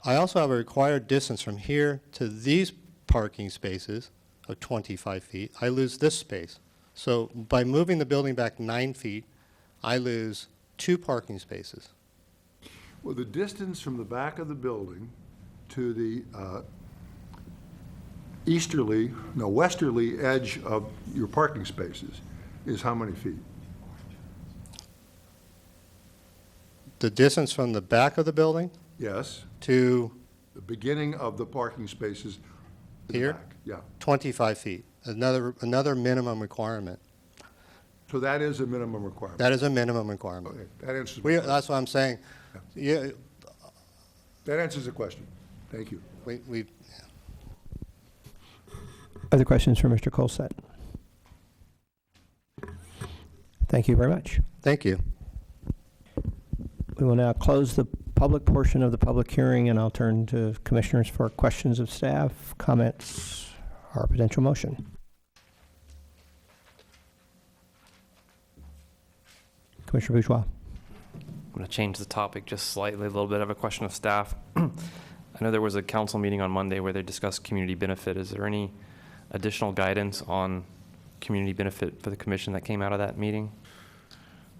I also have a required distance from here to these parking spaces of 25 feet. I lose this space. So by moving the building back 9 feet, I lose 2 parking spaces. Well, the distance from the back of the building to the westerly edge of your parking spaces is how many feet? The distance from the back of the building Yes, to the beginning of the parking spaces in the here, back. Yeah, 25 feet, another minimum requirement. so that is a minimum requirement. That is a minimum requirement. Okay, that answers my question. That's what I'm saying. Yeah, That answers the question. Thank you. we Other questions for Mr. Colset? Thank you very much. Thank you. We will now close the public portion of the public hearing, and I'll turn to commissioners for questions of staff, comments, or potential motion. Commissioner Bourgeois. I'm going to change the topic just slightly, a little bit of a question of staff. I know there was a council meeting on Monday where they discussed community benefit. Is there any additional guidance on community benefit for the commission that came out of that meeting?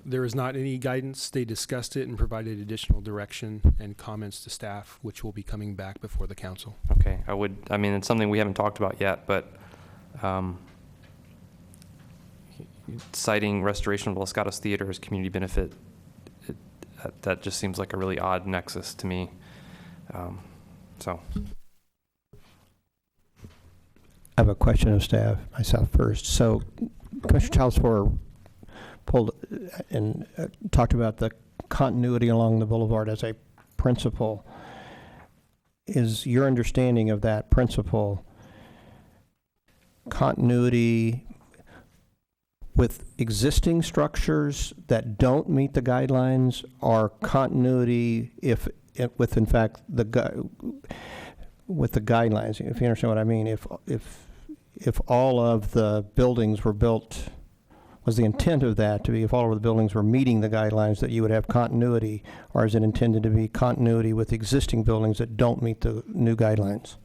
There is not any guidance. They discussed it and provided additional direction and comments to staff, which will be coming back before the council. Okay, I mean, it's something we haven't talked about yet, but citing restoration of Los Gatos Theater as community benefit, that just seems like a really odd nexus to me. So. I have a question of staff myself first. So Commissioner Chalsford pulled and talked about the continuity along the boulevard as a principle. Is your understanding of that principle continuity with existing structures that don't meet the guidelines, or continuity with in fact with the guidelines, if you understand what I mean? If all of the buildings were built, was the intent of that to be if all of the buildings were meeting the guidelines that you would have continuity, or is it intended to be continuity with existing buildings that don't meet the new guidelines?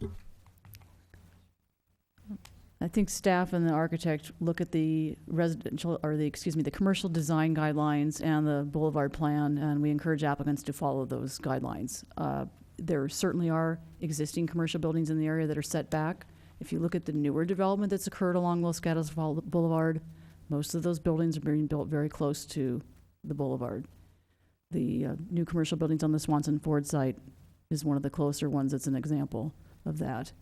I think staff and the architect look at the residential, or the commercial design guidelines and the boulevard plan, and we encourage applicants to follow those guidelines. There certainly are existing commercial buildings in the area that are set back. If you look at the newer development that's occurred along Los Gatos Boulevard, most of those buildings are being built very close to the boulevard. The new commercial buildings on the Swanson Ford site is one of the closer ones that's an example of that.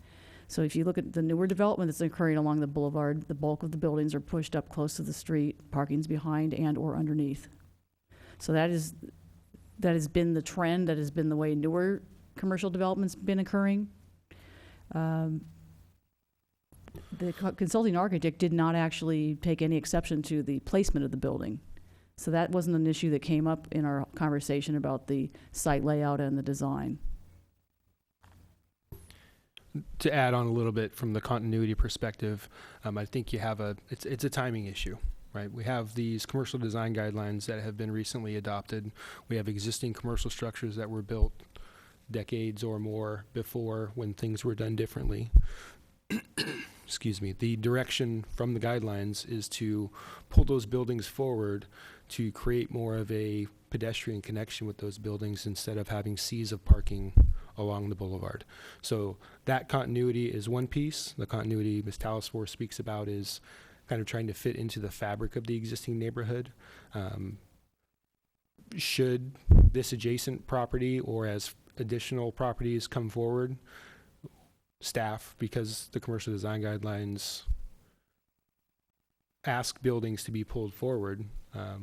So if you look at the newer development that's occurring along the boulevard, the bulk of the buildings are pushed up close to the street, parking's behind and or underneath. So that has been the trend, that has been the way newer commercial development's been occurring. The consulting architect did not actually take any exception to the placement of the building. So that wasn't an issue that came up in our conversation about the site layout and the design. To add on a little bit from the continuity perspective, I think you have it's a timing issue, right? We have these commercial design guidelines that have been recently adopted. We have existing commercial structures that were built decades or more before when things were done differently. the direction from the guidelines is to pull those buildings forward to create more of a pedestrian connection with those buildings instead of having seas of parking along the boulevard. So that continuity is one piece. The continuity Ms. Talasfor speaks about is kind of trying to fit into the fabric of the existing neighborhood. Should this adjacent property or as additional properties come forward, staff, because the commercial design guidelines ask buildings to be pulled forward,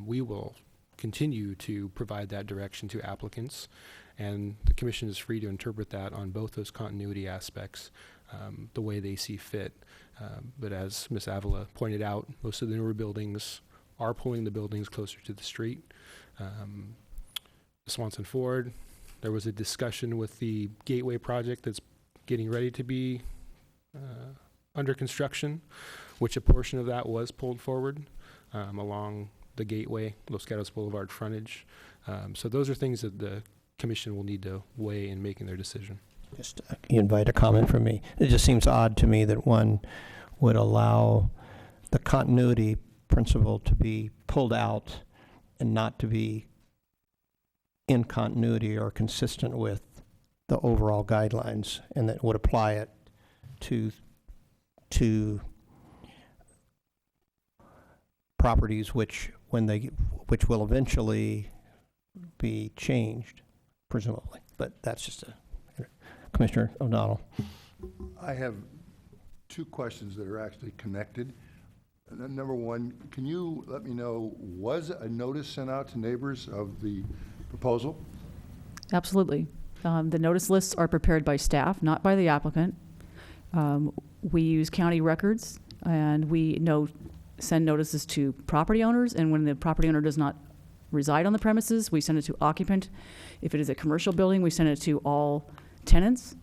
we will continue to provide that direction to applicants, and the commission is free to interpret that on both those continuity aspects the way they see fit. But as Ms. Avila pointed out, most of the newer buildings are pulling the buildings closer to the street. Swanson Ford, there was a discussion with the Gateway project that's getting ready to be under construction, which a portion of that was pulled forward along the Gateway, Los Gatos Boulevard frontage. So those are things that the commission will need to weigh in making their decision. Just invite a comment from me. It just seems odd to me that one would allow the continuity principle to be pulled out and not to be in continuity or consistent with the overall guidelines, and that would apply it to properties which will eventually be changed, presumably. But that's just Commissioner O'Donnell. I have two questions that are actually connected. Number one, can you let me know, was a notice sent out to neighbors of the proposal? Absolutely. The notice lists are prepared by staff, not by the applicant. We use county records, and we send notices to property owners, and when the property owner does not reside on the premises, we send it to occupant. If it is a commercial building, we send it to all tenants.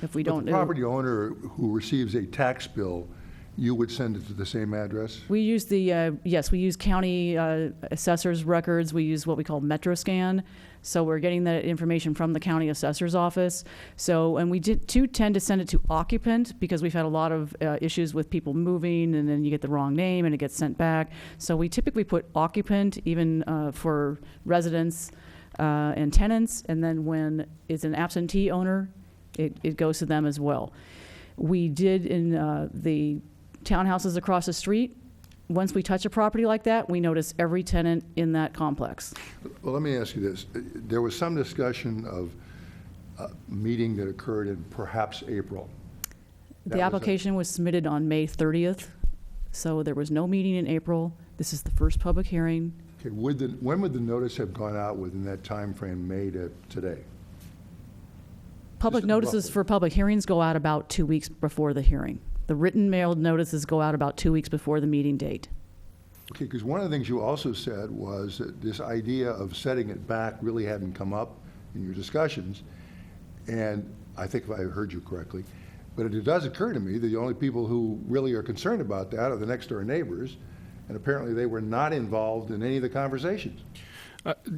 If we don't, the property owner who receives a tax bill, you would send it to the same address? We use we use county assessor's records. We use what we call MetroScan. So we're getting that information from the county assessor's office. So, and we tend to send it to occupant because we've had a lot of issues with people moving, and then you get the wrong name and it gets sent back. So we typically put occupant even for residents and tenants, and then when it's an absentee owner, it goes to them as well. We did in the townhouses across the street. Once we touch a property like that, we notice every tenant in that complex. Well, let me ask you this. There was some discussion of a meeting that occurred in perhaps April. The application was submitted on May 30th, so there was no meeting in April. This is the first public hearing. Okay, when would the notice have gone out within that time frame, May to today? Public notices for public hearings go out about 2 weeks before the hearing. The written mailed notices go out about 2 weeks before the meeting date. Okay, because one of the things you also said was that this idea of setting it back really hadn't come up in your discussions, and I think if I heard you correctly, but it does occur to me that the only people who really are concerned about that are the next door neighbors, and apparently they were not involved in any of the conversations.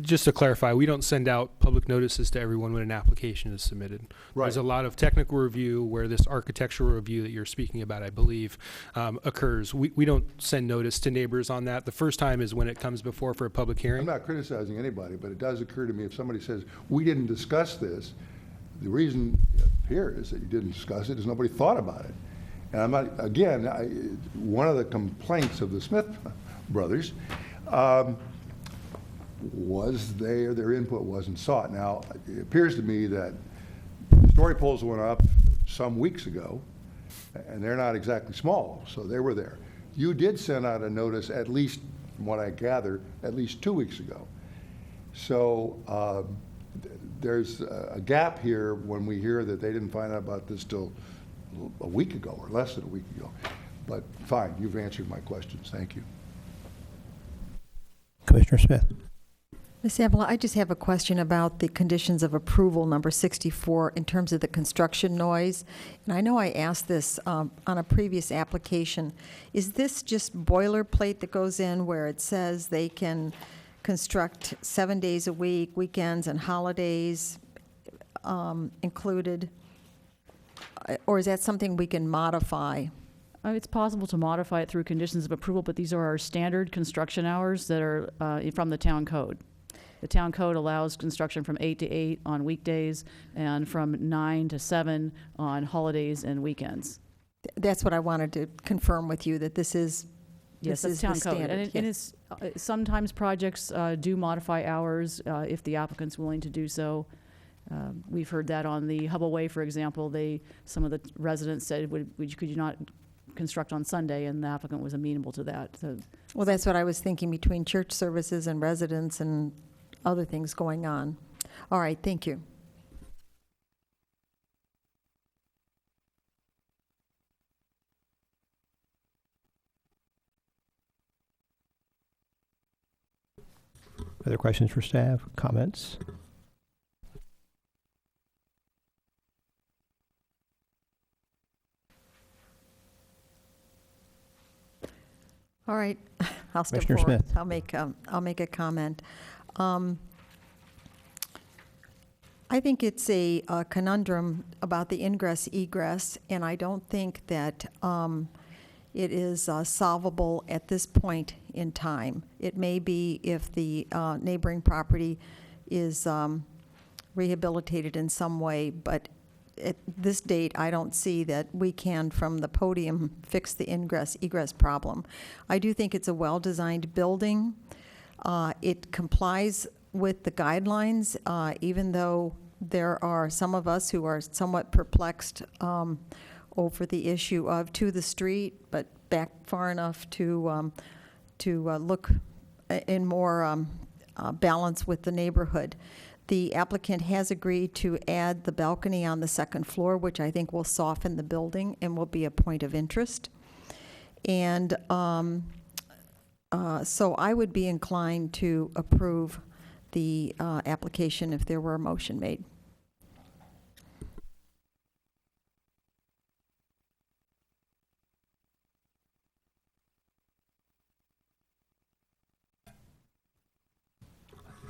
Just to clarify, we don't send out public notices to everyone when an application is submitted. Right. There's a lot of technical review where this architectural review that you're speaking about, I believe, occurs. We don't send notice to neighbors on that. The first time is when it comes before for a public hearing. I'm not criticizing anybody, but it does occur to me if somebody says, we didn't discuss this, the reason it appears that you didn't discuss it is nobody thought about it. And I'm not, again, one of the complaints of the Smith brothers was their input wasn't sought. Now, it appears to me that story poles went up some weeks ago, and they're not exactly small, so they were there. You did send out a notice, at least, from what I gather, at least 2 weeks ago. So there's a gap here when we hear that they didn't find out about this till a week ago, or less than a week ago. But fine, you've answered my questions. Thank you. Commissioner Smith. Ms. Avila, I just have a question about the conditions of approval, number 64, in terms of the construction noise. And I know I asked this on a previous application. Is this just boilerplate that goes in where it says they can construct 7 days a week, weekends and holidays included? Or is that something we can modify It's possible to modify it through conditions of approval, but these are our standard construction hours that are from the town code. The town code allows construction from 8 to 8 on weekdays and from 9 to 7 on holidays and weekends. That's what I wanted to confirm with you, that this is Yes, this that's is town the code. standard. And it's, sometimes projects do modify hours if the applicant's willing to do so. We've heard that on the Hubble Way, for example. Some of the residents said, could you not construct on Sunday? And the applicant was amenable to that. So, Well, that's what I was thinking, between church services and residents and other things going on. All right, thank you. Other questions for staff? Comments? All right, I'll step Commissioner forward. Smith. I'll make a comment. I think it's a conundrum about the ingress egress, and I don't think that it is solvable at this point in time. It may be if the neighboring property is rehabilitated in some way, but at this date, I don't see that we can, from the podium, fix the ingress egress problem. I do think it's a well-designed building. It complies with the guidelines, even though there are some of us who are somewhat perplexed over the issue of to the street, but back far enough to look in more balance with the neighborhood. The applicant has agreed to add the balcony on the second floor, which I think will soften the building and will be a point of interest. And so I would be inclined to approve the application if there were a motion made.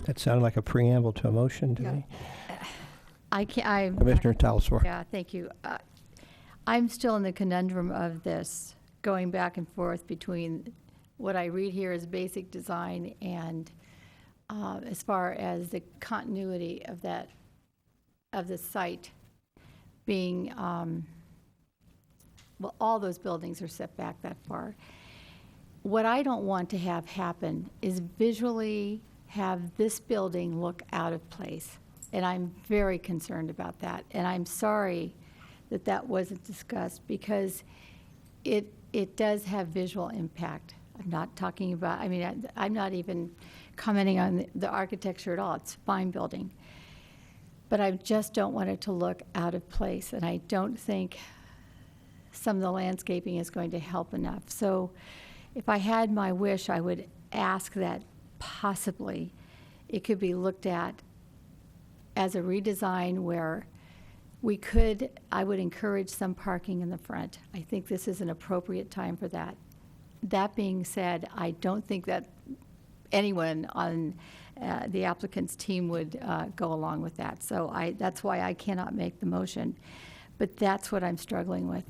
That sounded like a preamble to a motion to me. Commissioner Talsworth. Yeah, thank you. I'm still in the conundrum of this, going back and forth between what I read here as basic design and as far as the continuity of the site being, well, all those buildings are set back that far. What I don't want to have happen is visually have this building look out of place. And I'm very concerned about that. And I'm sorry that that wasn't discussed, because it does have visual impact. I'm not talking about, I mean, I'm not even commenting on the architecture at all. It's a fine building. But I just don't want it to look out of place. And I don't think some of the landscaping is going to help enough. So if I had my wish, I would ask that possibly it could be looked at as a redesign where I would encourage some parking in the front. I think this is an appropriate time for that. That being said, I don't think that anyone on the applicant's team would go along with that. So that's why I cannot make the motion. But that's what I'm struggling with.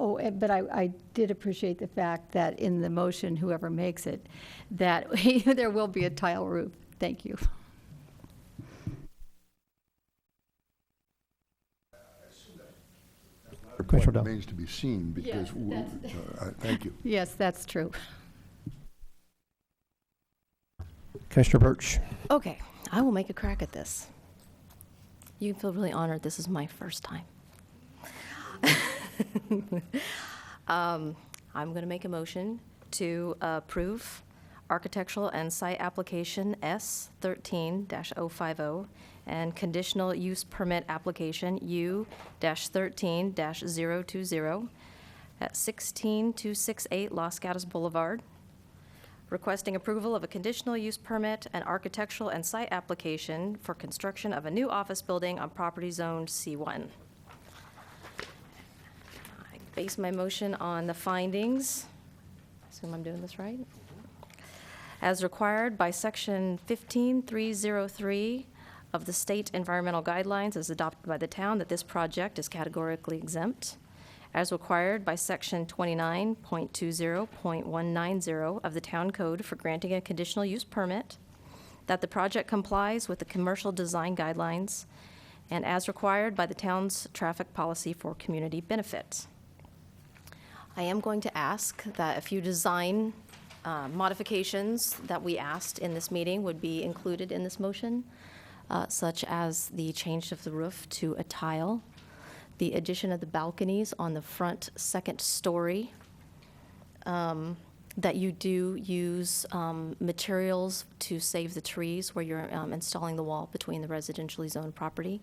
Oh, but I did appreciate the fact that in the motion, whoever makes it, that there will be a tile roof. Thank you. What remains to be seen, because, thank you. Yes, that's true. Commissioner Birch. Okay, I will make a crack at this. You can feel really honored. This is my first time. I'm going to make a motion to approve architectural and site application S13-050 and conditional use permit application U-13-020 at 16268 Los Gatos Boulevard, requesting approval of a conditional use permit and architectural and site application for construction of a new office building on property zoned C1. I base my motion on the findings. I assume I'm doing this right? As required by Section 15303 of the state environmental guidelines as adopted by the town that this project is categorically exempt, as required by Section 29.20.190 of the Town Code for granting a conditional use permit, that the project complies with the commercial design guidelines, and as required by the town's traffic policy for community benefit. I am going to ask that a few design modifications that we asked in this meeting would be included in this motion, such as the change of the roof to a tile, the addition of the balconies on the front second story, that you do use materials to save the trees where you're installing the wall between the residentially zoned property.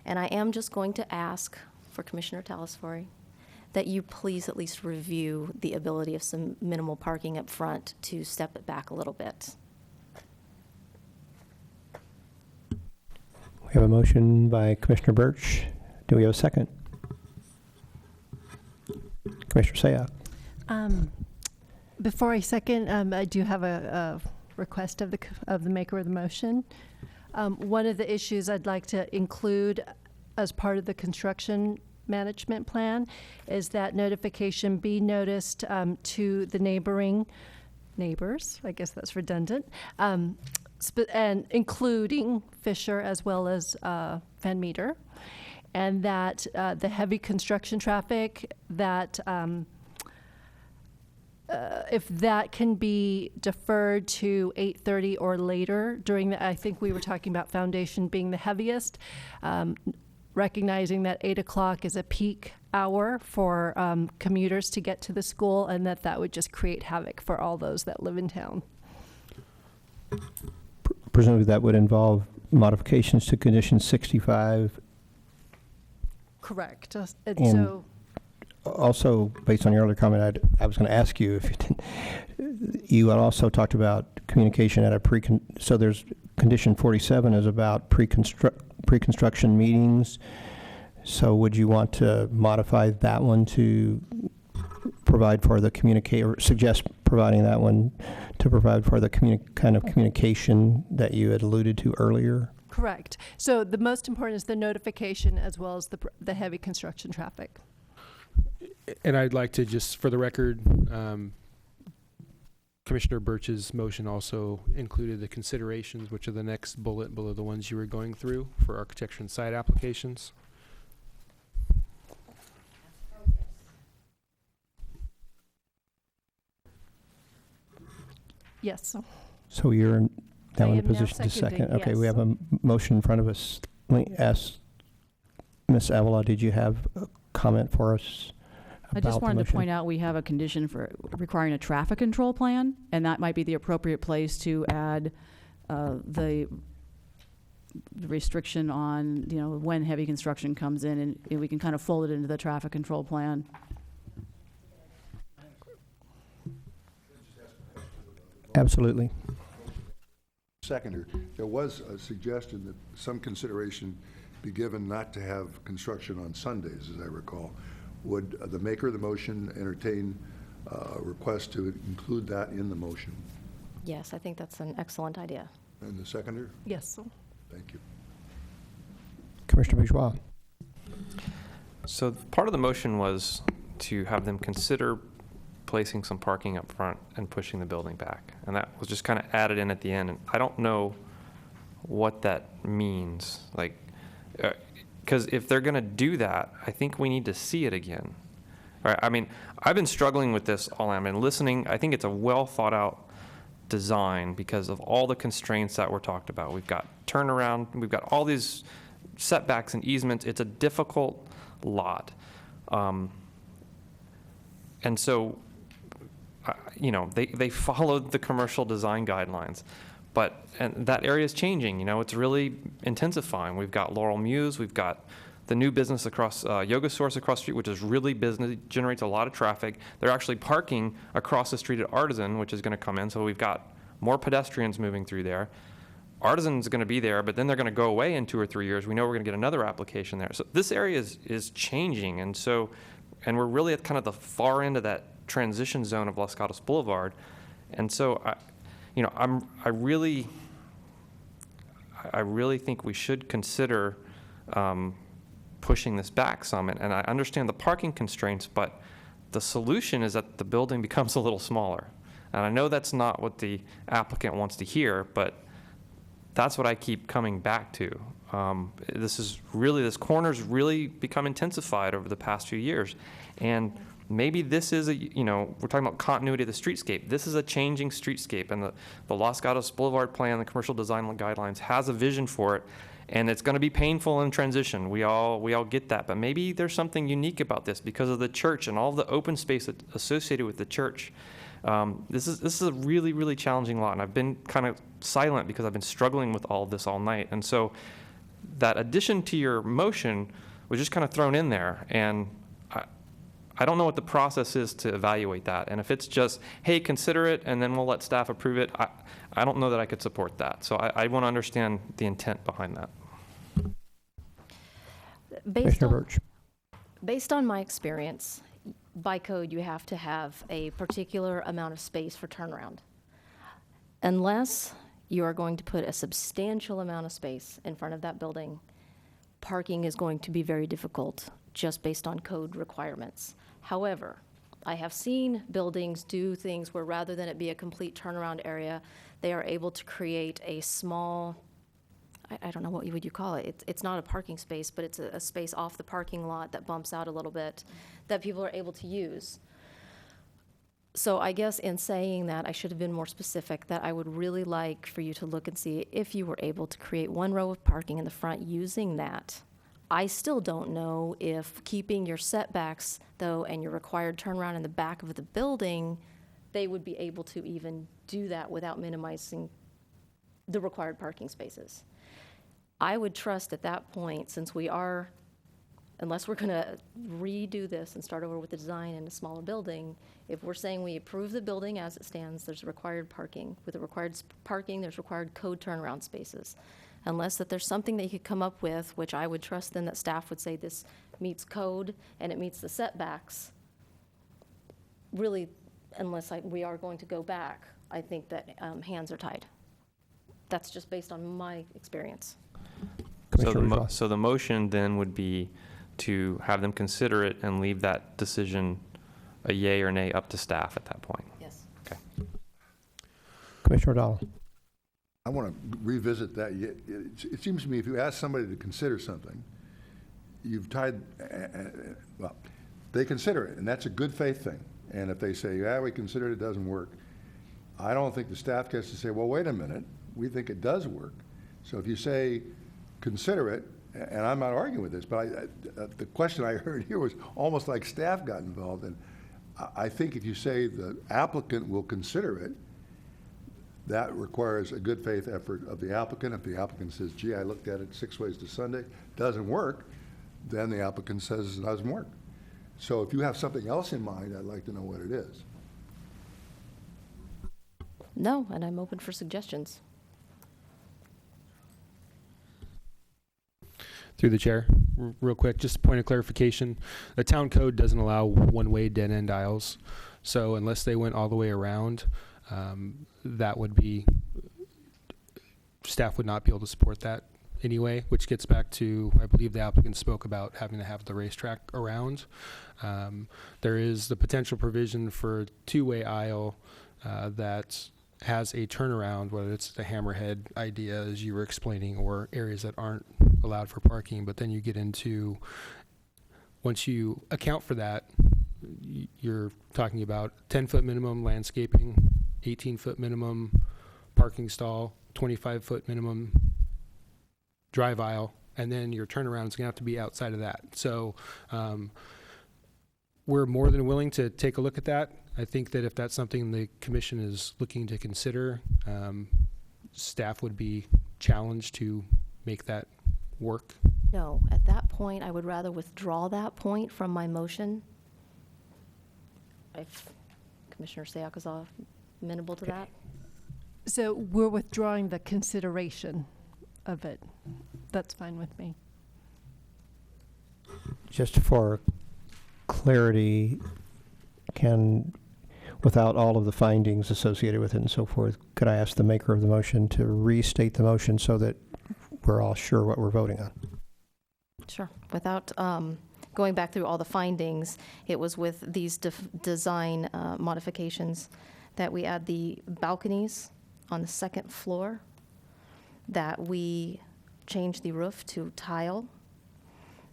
And I am just going to ask for Commissioner Talasfori that you please at least review the ability of some minimal parking up front to step it back a little bit. We have a motion by Commissioner Birch. Do we have a second? Commissioner Sayoc. Before I second, I do have a request of the maker of the motion. One of the issues I'd like to include as part of the construction management plan is that notification be noticed to the neighbors, I guess that's redundant, and including Fisher as well as Van Meter, and that the heavy construction traffic, that if that can be deferred to 8:30 or later during the, I think we were talking about foundation being the heaviest, recognizing that 8 o'clock is a peak hour for commuters to get to the school, and that would just create havoc for all those that live in town. Presumably that would involve modifications to condition 65. Correct. And And so, also, based on your earlier comment, I was going to ask you if you had also talked about communication at a so there's condition 47 is about pre-construction meetings. So would you want to modify that one to provide for the or suggest providing that one to provide for the kind of communication that you had alluded to earlier? correct. So the most important is the notification as well as the heavy construction traffic. And I'd like to just, for the record, Commissioner Birch's motion also included the considerations, which are the next bullet below the ones you were going through for architecture and site applications. Yes. So you're now in I a am now position to seconding, second. Okay, yes. we have a motion in front of us. Let me ask Ms. Avila, did you have a comment for us I about just the wanted to motion? point out we have a condition for requiring a traffic control plan, and that might be the appropriate place to add the restriction on, you know, when heavy construction comes in, and we can kind of fold it into the traffic control plan. Absolutely. Seconder, there was a suggestion that some consideration be given not to have construction on Sundays, as I recall. Would the maker of the motion entertain a request to include that in the motion? Yes, I think that's an excellent idea. And the seconder? Yes. Thank you. Commissioner Bourgeois. So part of the motion was to have them consider placing some parking up front and pushing the building back. And that was just kind of added in at the end. And I don't know what that means. Like, because if they're going to do that, I think we need to see it again. Right? I mean, I've been struggling with this all. I've been listening. I think it's a well thought out design because of all the constraints that were talked about. We've got turnaround. We've got all these setbacks and easements. It's a difficult lot. And so, you know, they followed the commercial design guidelines. And that area is changing, you know, it's really intensifying. We've got Laurel Muse, we've got the new business across, Yoga Source across the street, which is really business, generates a lot of traffic. They're actually parking across the street at Artisan, which is gonna come in, so we've got more pedestrians moving through there. Artisan's gonna be there, but then they're gonna go away in 2 or 3 years. We know we're gonna get another application there. So this area is changing, and we're really at kind of the far end of that transition zone of Los Gatos Boulevard. And so, I really think we should consider pushing this back some. And I understand the parking constraints, but the solution is that the building becomes a little smaller. And I know that's not what the applicant wants to hear, but that's what I keep coming back to. This corner's really become intensified over the past few years. And maybe this is we're talking about continuity of the streetscape. This is a changing streetscape, and the Los Gatos Boulevard Plan, the commercial design guidelines, has a vision for it, and it's going to be painful in transition. We all get that, but maybe there's something unique about this because of the church and all the open space associated with the church. This is a really, really challenging lot, and I've been kind of silent because I've been struggling with all of this all night. And so that addition to your motion was just kind of thrown in there, and I don't know what the process is to evaluate that. And if it's just, hey, consider it, and then we'll let staff approve it, I don't know that I could support that. So I want to understand the intent behind that. Based on my experience, by code, you have to have a particular amount of space for turnaround. Unless you are going to put a substantial amount of space in front of that building, parking is going to be very difficult just based on code requirements. However, I have seen buildings do things where rather than it be a complete turnaround area, they are able to create a small, I don't know what would you call it. It's not a parking space, but it's a space off the parking lot that bumps out a little bit that people are able to use. So I guess in saying that, I should have been more specific, that I would really like for you to look and see if you were able to create one row of parking in the front using that. I still don't know if keeping your setbacks, though, and your required turnaround in the back of the building, they would be able to even do that without minimizing the required parking spaces. I would trust at that point, since we are, unless we're going to redo this and start over with the design in a smaller building, if we're saying we approve the building as it stands, there's required parking. With the required parking, there's required code turnaround spaces. Unless that there's something that you could come up with, which I would trust then that staff would say this meets code and it meets the setbacks. Really, unless we are going to go back, I think that hands are tied. That's just based on my experience. So the motion then would be to have them consider it and leave that decision a yay or nay up to staff at that point. Yes. Okay. Commissioner O'Donnell. I want to revisit that. It seems to me if you ask somebody to consider something, you've tied, well, they consider it, and that's a good faith thing. And if they say, yeah, we consider it doesn't work, I don't think the staff gets to say, well, wait a minute, we think it does work. So if you say, consider it, and I'm not arguing with this, but the question I heard here was almost like staff got involved. And I think if you say the applicant will consider it, that requires a good faith effort of the applicant. If the applicant says, gee, I looked at it 6 ways to Sunday, doesn't work, then the applicant says it doesn't work. So if you have something else in mind, I'd like to know what it is. No, and I'm open for suggestions. Through the chair, real quick, just a point of clarification. The town code doesn't allow one-way dead-end aisles. So unless they went all the way around, that would be, staff would not be able to support that anyway, which gets back to, I believe the applicant spoke about having to have the racetrack around. There is the potential provision for a two-way aisle that has a turnaround, whether it's the hammerhead idea, as you were explaining, or areas that aren't allowed for parking. But then you get into, once you account for that, you're talking about 10-foot minimum landscaping, 18-foot minimum parking stall, 25-foot minimum drive aisle, and then your turnaround is going to have to be outside of that. So we're more than willing to take a look at that. I think that if that's something the commission is looking to consider, staff would be challenged to make that work. No, at that point, I would rather withdraw that point from my motion. If Commissioner Sayak is amenable to that. So we're withdrawing the consideration of it. That's fine with me. Just for clarity, without all of the findings associated with it and so forth, could I ask the maker of the motion to restate the motion so that we're all sure what we're voting on. Sure. Without going back through all the findings, it was with these design modifications that we add the balconies on the second floor, that we change the roof to tile,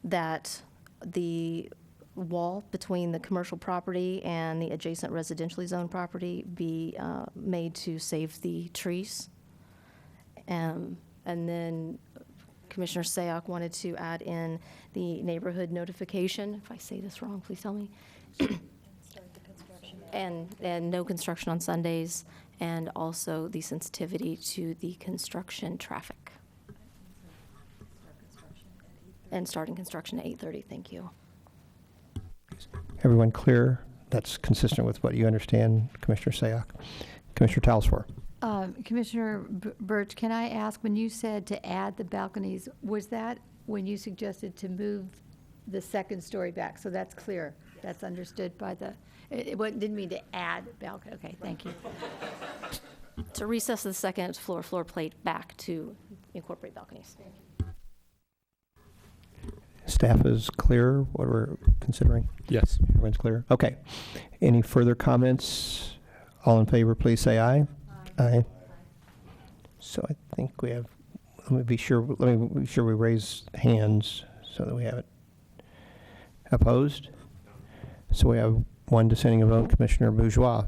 that the wall between the commercial property and the adjacent residentially zoned property be made to save the trees. And then Commissioner Sayoc wanted to add in the neighborhood notification. If I say this wrong, please tell me. And no construction on Sundays, and also the sensitivity to the construction traffic. And starting construction at 8:30, thank you. Everyone clear? That's consistent with what you understand, Commissioner Sayoc. Commissioner Talsworth. Commissioner Birch, can I ask, when you said to add the balconies, was that when you suggested to move the second story back? So that's clear. That's understood by the, didn't mean to add balcony. Okay, thank you. To recess the second floor plate back to incorporate balconies. Staff is clear what we're considering? Yes. Everyone's clear? Okay. Any further comments? All in favor, please say aye. Aye. So I think we have, let me be sure we raise hands so that we have it. Opposed? So we have one dissenting vote, Commissioner Bourgeois.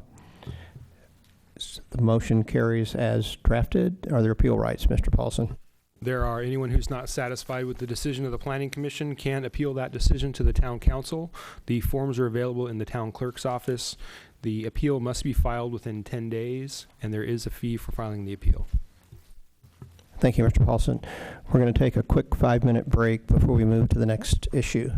The motion carries as drafted. Are there appeal rights, Mr. Paulson? There are. Anyone who's not satisfied with the decision of the Planning Commission can appeal that decision to the Town Council. The forms are available in the Town Clerk's office. The appeal must be filed within 10 days, and there is a fee for filing the appeal. Thank you, Mr. Paulson. We're going to take a quick 5-minute break before we move to the next issue.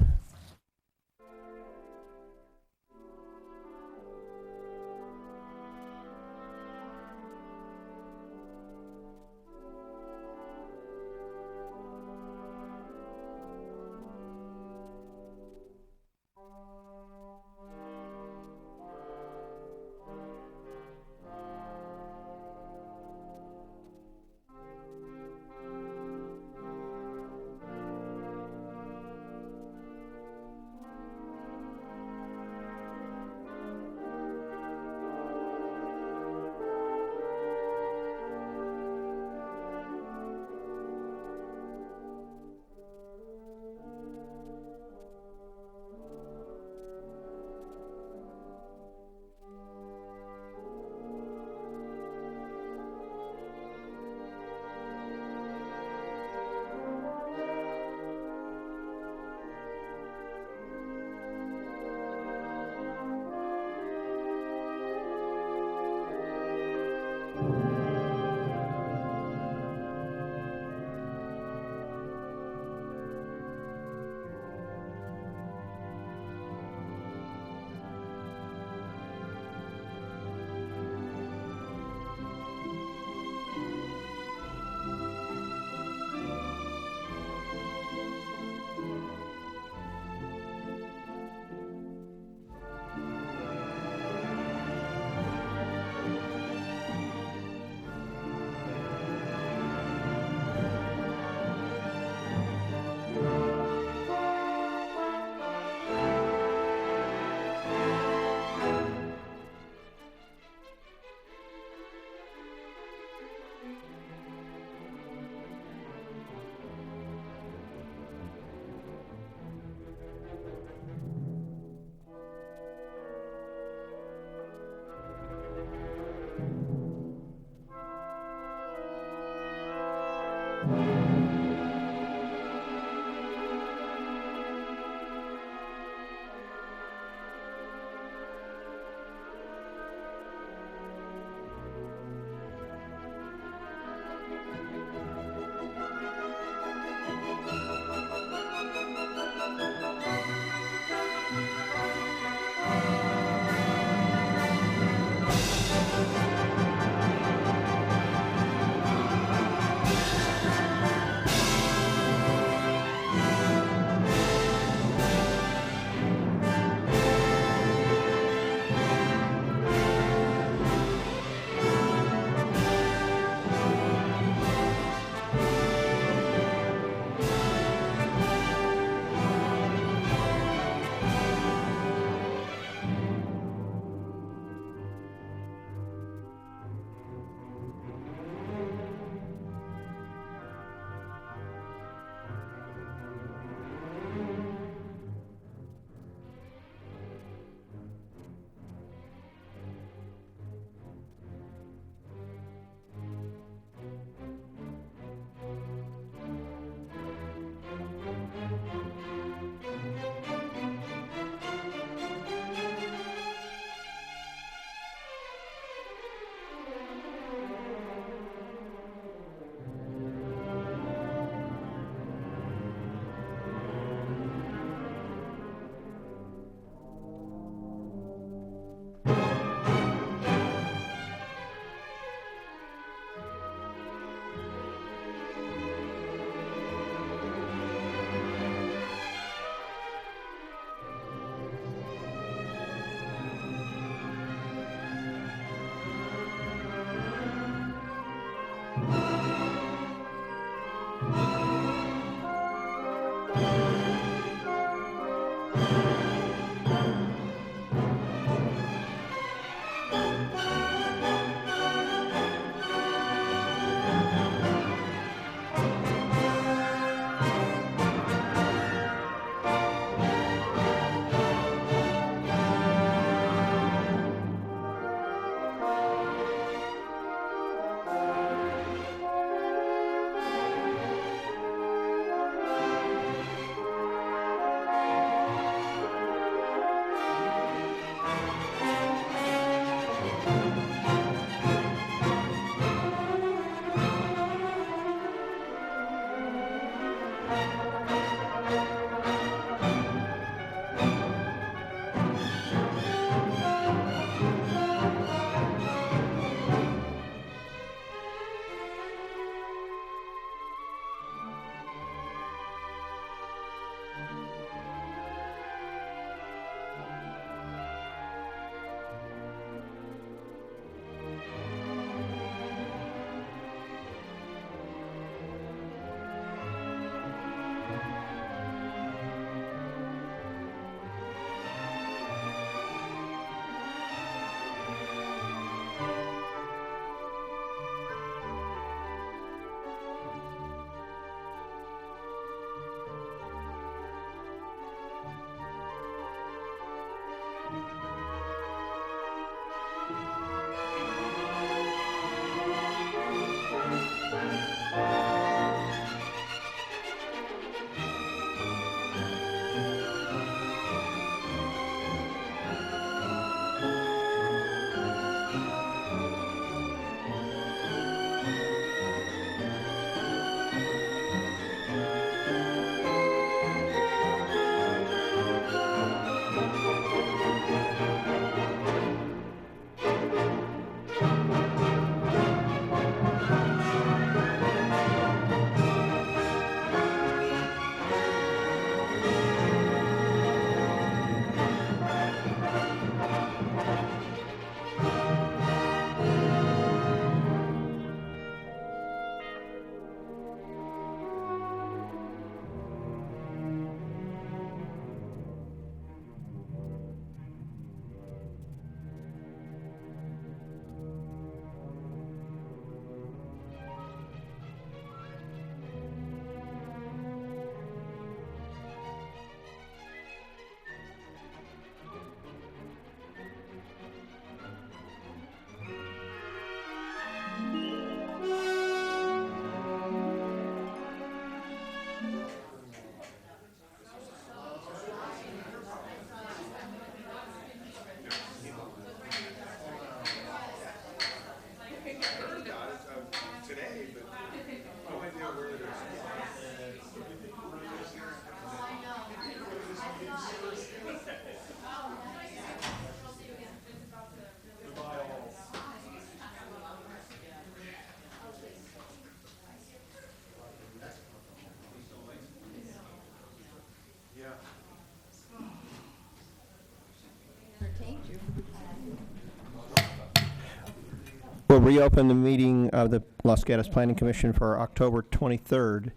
We'll reopen the meeting of the Los Gatos Planning Commission for October 23rd.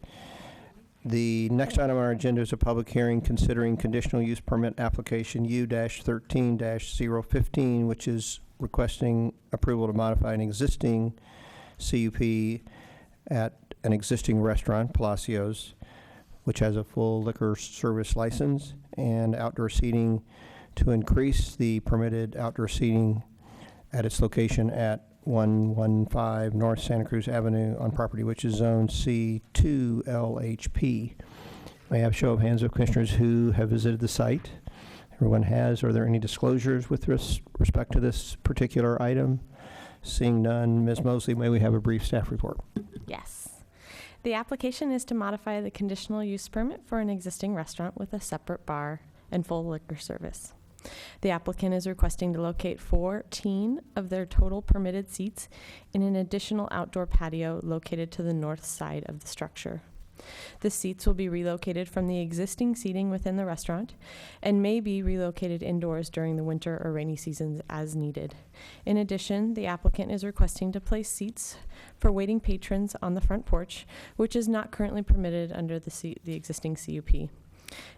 The next item on our agenda is a public hearing considering conditional use permit application U-13-015, which is requesting approval to modify an existing CUP at an existing restaurant, Palacios, which has a full liquor service license and outdoor seating, to increase the permitted outdoor seating at its location at 115 North Santa Cruz Avenue on property which is Zone C2 LHP. May I have a show of hands of commissioners who have visited the site? Everyone has. Are there any disclosures with respect to this particular item? Seeing none, Ms. Mosley, may we have a brief staff report? Yes. The application is to modify the conditional use permit for an existing restaurant with a separate bar and full liquor service. The applicant is requesting to locate 14 of their total permitted seats in an additional outdoor patio located to the north side of the structure. The seats will be relocated from the existing seating within the restaurant and may be relocated indoors during the winter or rainy seasons as needed. In addition, the applicant is requesting to place seats for waiting patrons on the front porch, which is not currently permitted under the existing CUP.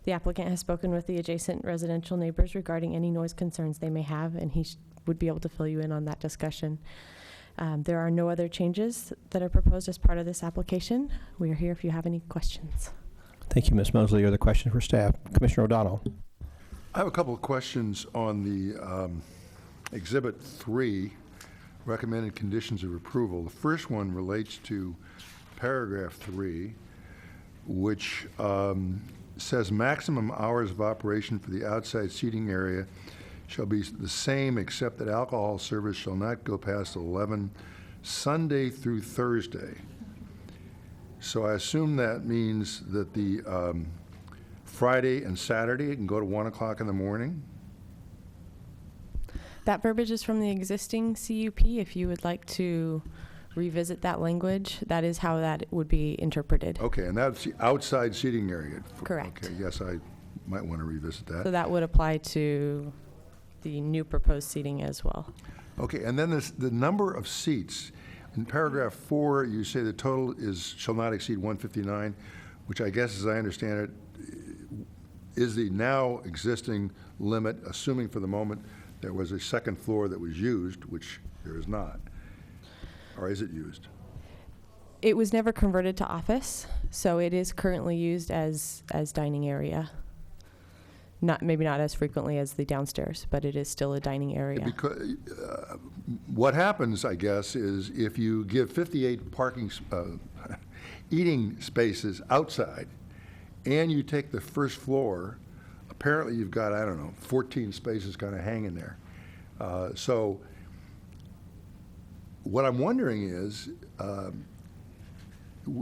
The applicant has spoken with the adjacent residential neighbors regarding any noise concerns they may have, and he would be able to fill you in on that discussion. There are no other changes that are proposed as part of this application. We are here if you have any questions. Thank you, Ms. Mosley. Other questions for staff? Commissioner O'Donnell. I have a couple of questions on the Exhibit 3, recommended conditions of approval. The first one relates to paragraph 3, which says maximum hours of operation for the outside seating area shall be the same, except that alcohol service shall not go past 11 Sunday through Thursday. So I assume that means that the Friday and Saturday it can go to 1 o'clock in the morning? That verbiage is from the existing CUP. If you would like to revisit that language, that is how that would be interpreted. Okay, and that's the outside seating area? Correct. Okay, yes, I might want to revisit that. So that would apply to the new proposed seating as well. Okay, and then the number of seats. In paragraph 4, you say the total shall not exceed 159, which I guess, as I understand it, is the now existing limit, assuming for the moment there was a second floor that was used, which there is not. Or is it used? It was never converted to office, so it is currently used as dining area. Maybe not as frequently as the downstairs, but it is still a dining area. Because what happens, I guess, is if you give 58 eating spaces outside, and you take the first floor, apparently you've got, I don't know, 14 spaces kind of hanging there. So what I'm wondering is,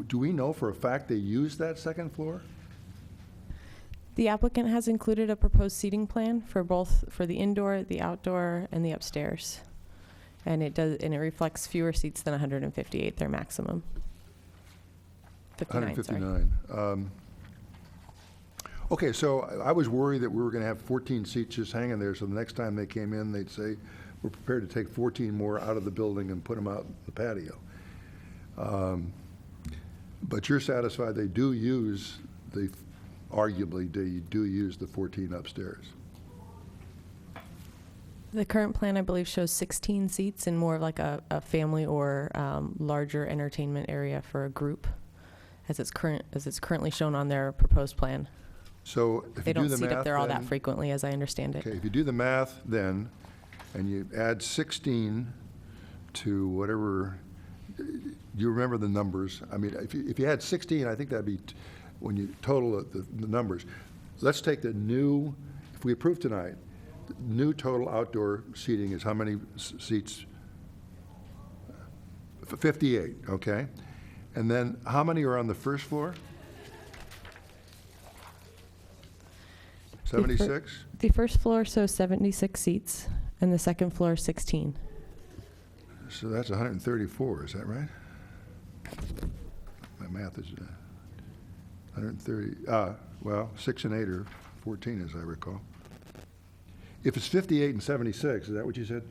do we know for a fact they used that second floor? The applicant has included a proposed seating plan for the indoor, the outdoor, and the upstairs. And it reflects fewer seats than 158, their maximum. 59, 159. Okay, so I was worried that we were going to have 14 seats just hanging there, so the next time they came in, they'd say, we're prepared to take 14 more out of the building and put them out in the patio. But you're satisfied they do use arguably they do use the 14 upstairs? The current plan, I believe, shows 16 seats and more of like a family or larger entertainment area for a group, as it's currently shown on their proposed plan. So if they you do don't the seat math, up there all then, that frequently, as I understand it. Okay, if you do the math then, and you add 16 to whatever, do you remember the numbers? I mean, if you had 16, I think that'd be, when you total the numbers. Let's take the new, if we approve tonight, the new total outdoor seating is how many seats? 58, okay. And then how many are on the first floor? 76? The first floor shows 76 seats, and the second floor 16. So that's 134, is that right? My math is 130, well, 6 and 8 are 14, as I recall. If it's 58 and 76, is that what you said?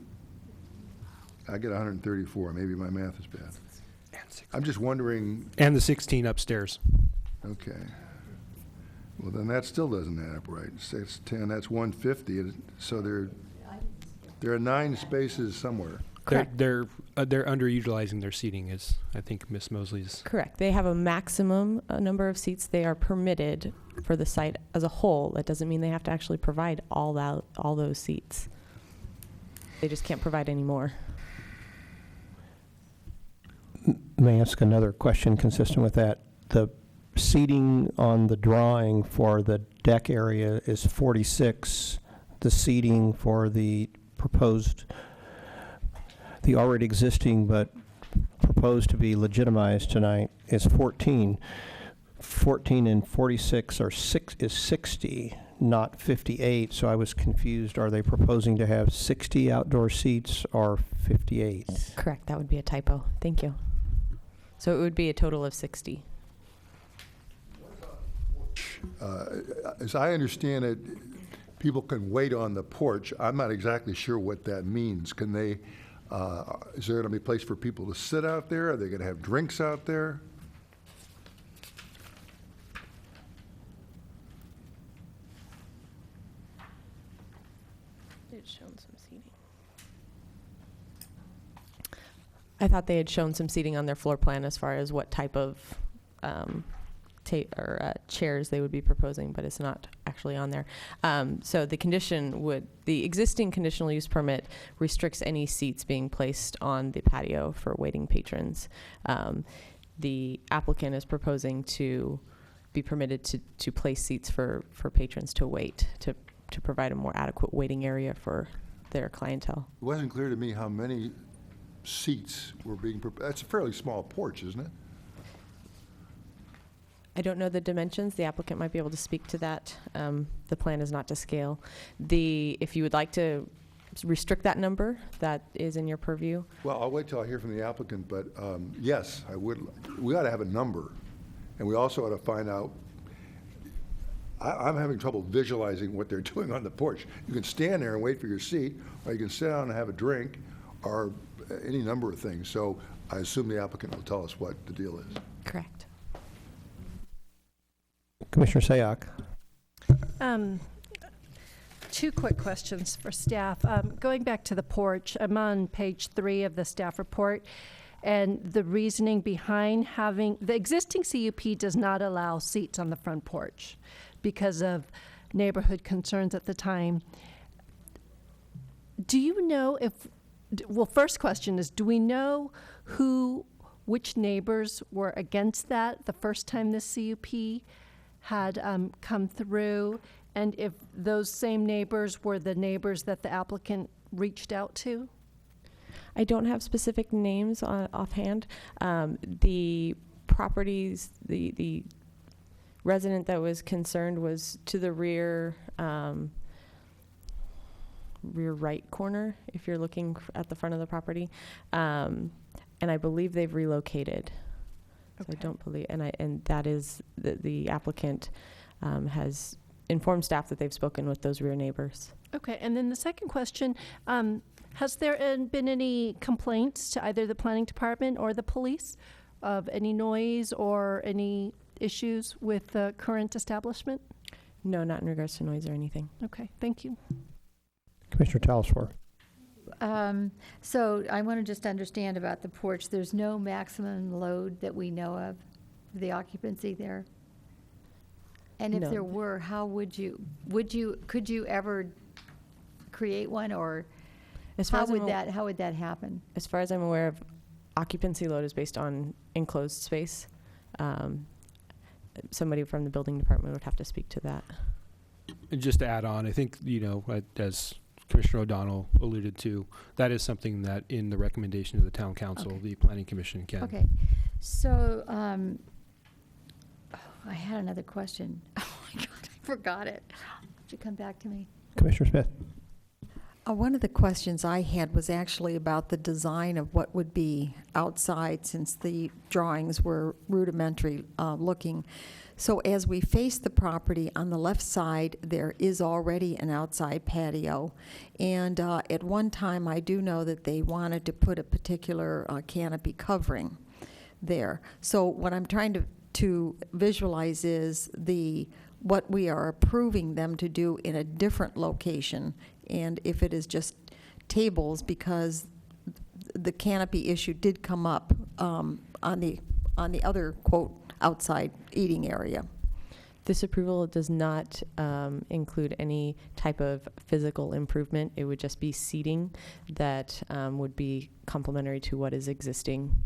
I get 134, maybe my math is bad. I'm just wondering, And the 16 upstairs. okay. Well, then that still doesn't add up right. 6, 10, that's 150, so there are 9 spaces somewhere. They're underutilizing their seating, is I think Miss Mosley's. Correct. They have a maximum number of seats they are permitted for the site as a whole. That doesn't mean they have to actually provide all those seats. They just can't provide any more. May I ask another question consistent with that? The seating on the drawing for the deck area is 46. The seating for the proposed, the already existing but proposed to be legitimized tonight is 14. 14 and 46 is 60, not 58. So I was confused. Are they proposing to have 60 outdoor seats or 58? Correct. That would be a typo. Thank you. So it would be a total of 60. As I understand it, people can wait on the porch. I'm not exactly sure what that means. Can they, is there going to be a place for people to sit out there? Are they going to have drinks out there? It's shown some seating. I thought they had shown some seating on their floor plan as far as what type of chairs they would be proposing, but it's not actually on there. So the existing conditional use permit restricts any seats being placed on the patio for waiting patrons. The applicant is proposing to be permitted to place seats for patrons to wait, to provide a more adequate waiting area for their clientele. It wasn't clear to me how many seats were being, that's a fairly small porch, isn't it? I don't know the dimensions. The applicant might be able to speak to that. The plan is not to scale. If you would like to restrict that number, that is in your purview. Well, I'll wait till I hear from the applicant, but yes, I would. We ought to have a number, and we also ought to find out. I'm having trouble visualizing what they're doing on the porch. You can stand there and wait for your seat, or you can sit down and have a drink, or any number of things. So I assume the applicant will tell us what the deal is. Correct. Commissioner Sayoc. Two quick questions for staff. Going back to the porch, I'm on page 3 of the staff report, and the reasoning behind having, the existing CUP does not allow seats on the front porch because of neighborhood concerns at the time. Do you know well, first question is, do we know which neighbors were against that the first time this CUP had come through, and if those same neighbors were the neighbors that the applicant reached out to? I don't have specific names offhand. The properties, the resident that was concerned was to the rear right corner, if you're looking at the front of the property. And I believe they've relocated. So I don't believe, and that is, the applicant has informed staff that they've spoken with those rear neighbors. Okay, and then the second question, has there been any complaints to either the planning department or the police of any noise or any issues with the current establishment? No, not in regards to noise or anything. Okay, thank you. Commissioner Talsfor. So I want to just understand about the porch. There's no maximum load that we know of, the occupancy there? And if No. there were, how could you ever create one, or how would that happen? As far as I'm aware of, occupancy load is based on enclosed space. Somebody from the building department would have to speak to that. And just to add on, I think, as Commissioner O'Donnell alluded to, that is something that in the recommendation of the town council, Okay. the planning commission can. Okay, so, I had another question. Oh my God, I forgot it. Did you come back to me? Commissioner Smith. One of the questions I had was actually about the design of what would be outside, since the drawings were rudimentary looking. So as we face the property, on the left side, there is already an outside patio. And at one time, I do know that they wanted to put a particular canopy covering there. So what I'm trying to visualize is what we are approving them to do in a different location. And if it is just tables, because the canopy issue did come up on the other, quote, outside eating area. This approval does not include any type of physical improvement. It would just be seating that would be complementary to what is existing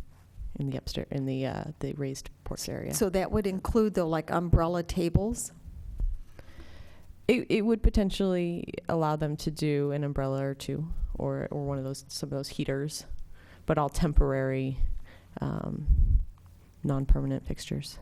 in the upstairs, in the raised porch area. So that would include, though, like umbrella tables? It would potentially allow them to do an umbrella or two, or one of those, some of those heaters, but all temporary, non-permanent fixtures.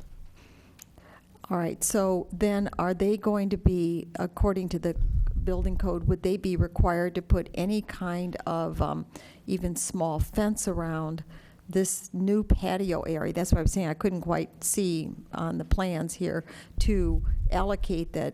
All right, so then are they going to be, according to the building code, would they be required to put any kind of even small fence around this new patio area? That's what I'm saying, I couldn't quite see on the plans here, to allocate that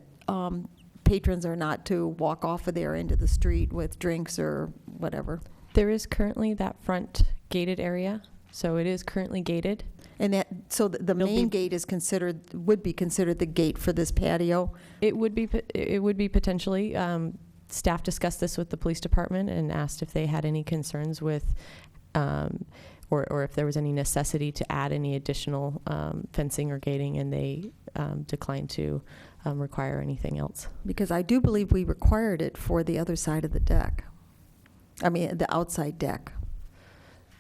patrons are not to walk off of there into the street with drinks or whatever. There is currently that front gated area, so it is currently gated. And that, so the main gate is considered, would be considered the gate for this patio? It would be potentially. Staff discussed this with the police department and asked if they had any concerns with, or if there was any necessity to add any additional fencing or gating, and they declined to require anything else. Because I do believe we required it for the other side of the deck. I mean, the outside deck.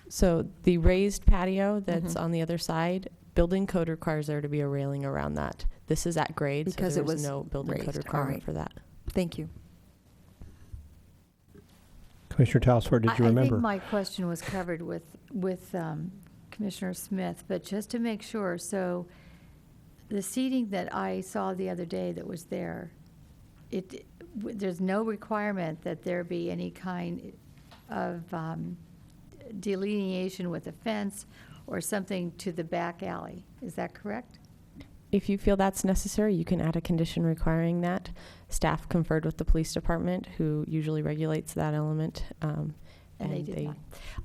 So the raised patio that's on the other side, building code requires there to be a railing around that. This is at grade, Because so it there was was no building raised. code All requirement right. for that. Thank you. Commissioner Talsford, did you I remember? think my question was covered with Commissioner Smith, but just to make sure, so the seating that I saw the other day that was there, there's no requirement that there be any kind of delineation with a fence or something to the back alley. Is that correct? If you feel that's necessary, you can add a condition requiring that. Staff conferred with the police department, who usually regulates that element. And they did not.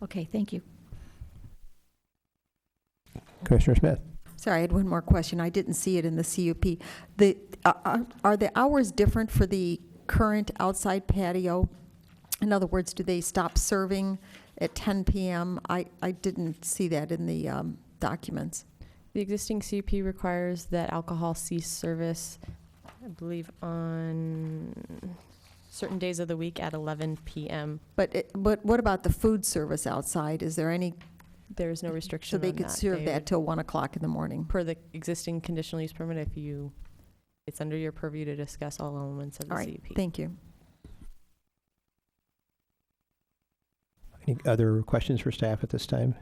Okay, thank you. Commissioner Smith. Sorry, I had one more question. I didn't see it in the CUP. Are the hours different for the current outside patio? In other words, do they stop serving at 10 p.m.? I didn't see that in the documents. The existing CUP requires that alcohol cease service, I believe, on certain days of the week at 11 p.m. But what about the food service outside? Is there any? There is no restriction So they on could that. serve They that would- till 1 o'clock in the morning? Per the existing conditional use permit, it's under your purview to discuss all elements of the All right, CUP. thank you. Any other questions for staff at this time?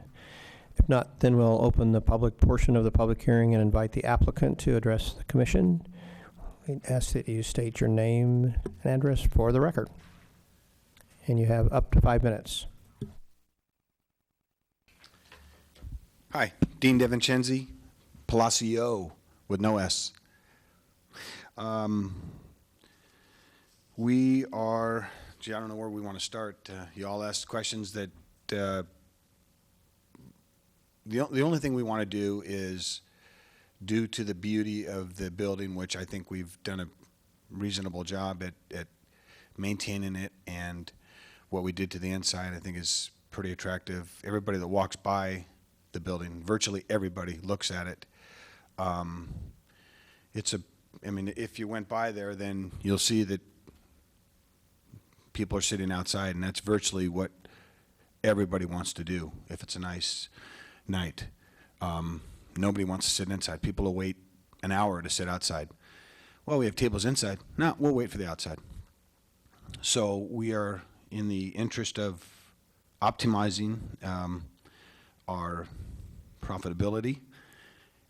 If not, then we'll open the public portion of the public hearing and invite the applicant to address the commission. We ask that you state your name and address for the record. And you have up to 5 minutes. Hi, Dean DeVincenzi, Palacio with no S. We are, I don't know where we want to start. You all asked questions that, the only thing we want to do is, due to the beauty of the building, which I think we've done a reasonable job at maintaining it, and what we did to the inside, I think is pretty attractive. Everybody that walks by the building, virtually everybody looks at it. If you went by there, then you'll see that people are sitting outside, and that's virtually what everybody wants to do if it's a nice night. Nobody wants to sit inside. People will wait an hour to sit outside. Well, we have tables inside. No, we'll wait for the outside. So we are, in the interest of optimizing our profitability,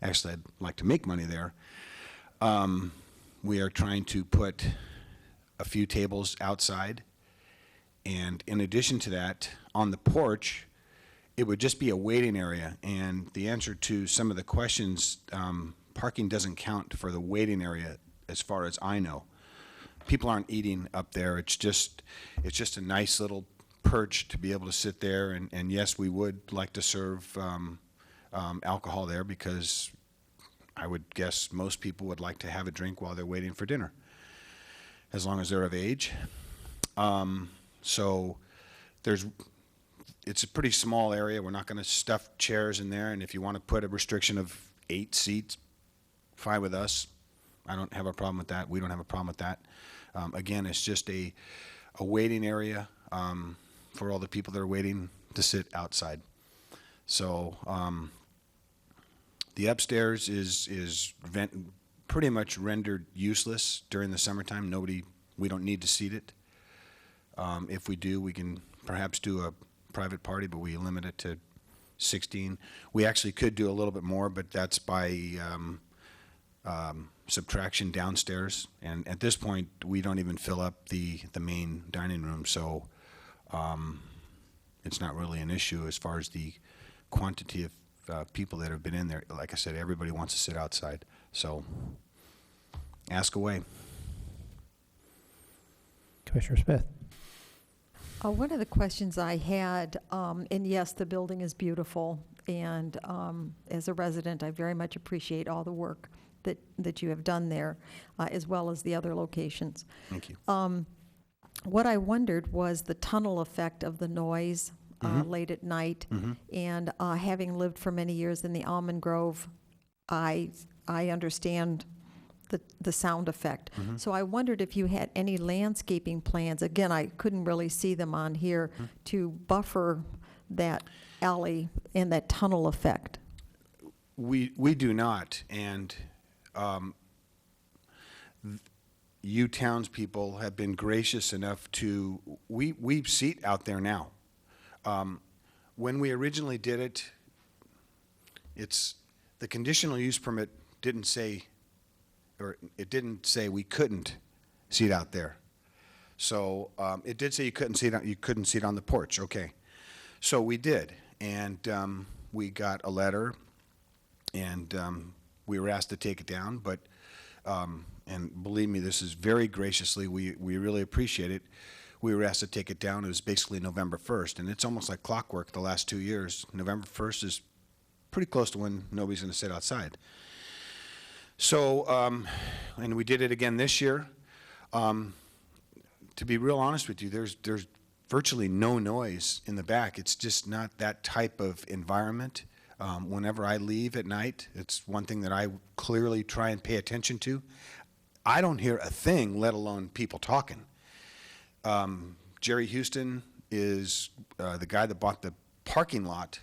actually I'd like to make money there, we are trying to put a few tables outside, and in addition to that, on the porch, it would just be a waiting area. And the answer to some of the questions parking doesn't count for the waiting area as far as I know. People aren't eating up there. It's just a nice little perch to be able to sit there. And yes, we would like to serve alcohol there because I would guess most people would like to have a drink while they're waiting for dinner, as long as they're of age. So it's a pretty small area. We're not going to stuff chairs in there. And if you want to put a restriction of 8 seats, fine with us. I don't have a problem with that. We don't have a problem with that. Again, it's just a waiting area for all the people that are waiting to sit outside. So the upstairs is pretty much rendered useless during the summertime. We don't need to seat it. If we do, we can perhaps do a private party, but we limit it to 16. We actually could do a little bit more, but that's by subtraction downstairs. And at this point, we don't even fill up the main dining room, so it's not really an issue as far as the quantity of people that have been in there. Like I said, everybody wants to sit outside, so ask away. Commissioner Smith. One of the questions I had, and yes, the building is beautiful, and as a resident, I very much appreciate all the work that you have done there, as well as the other locations. Thank you. What I wondered was the tunnel effect of the noise late at night, and having lived for many years in the Almond Grove, I understand the sound effect. So I wondered if you had any landscaping plans, again, I couldn't really see them on here, to buffer that alley and that tunnel effect. We do not, and you townspeople have been gracious enough to, we seat out there now. When we originally did it, the conditional use permit didn't say, or it didn't say we couldn't seat out there. So it did say you couldn't seat on the porch. Okay, so we did, and we got a letter, and we were asked to take it down. But and believe me, this is very graciously. We really appreciate it. We were asked to take it down. It was basically November 1st, and it's almost like clockwork. The last 2 years, November 1st is pretty close to when nobody's going to sit outside. So, and we did it again this year. To be real honest with you, there's virtually no noise in the back. It's just not that type of environment. Whenever I leave at night, it's one thing that I clearly try and pay attention to. I don't hear a thing, let alone people talking. Jerry Houston is the guy that bought the parking lot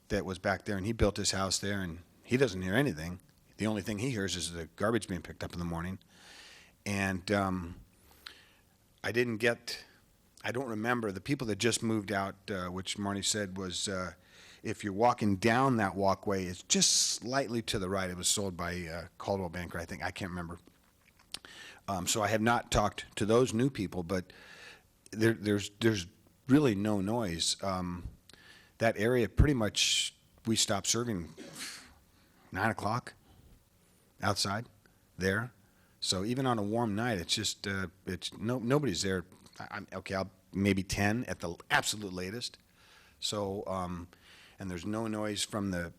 that was back there, and he built his house there, and he doesn't hear anything. The only thing he hears is the garbage being picked up in the morning. And I don't remember, the people that just moved out, which Marnie said was, if you're walking down that walkway, it's just slightly to the right. It was sold by Caldwell Banker, I think. I can't remember. So I have not talked to those new people, but there's really no noise. That area pretty much, we stopped serving 9 o'clock. Outside there, so even on a warm night, it's just nobody's there. I'll maybe 10 at the absolute latest. So and there's no noise from the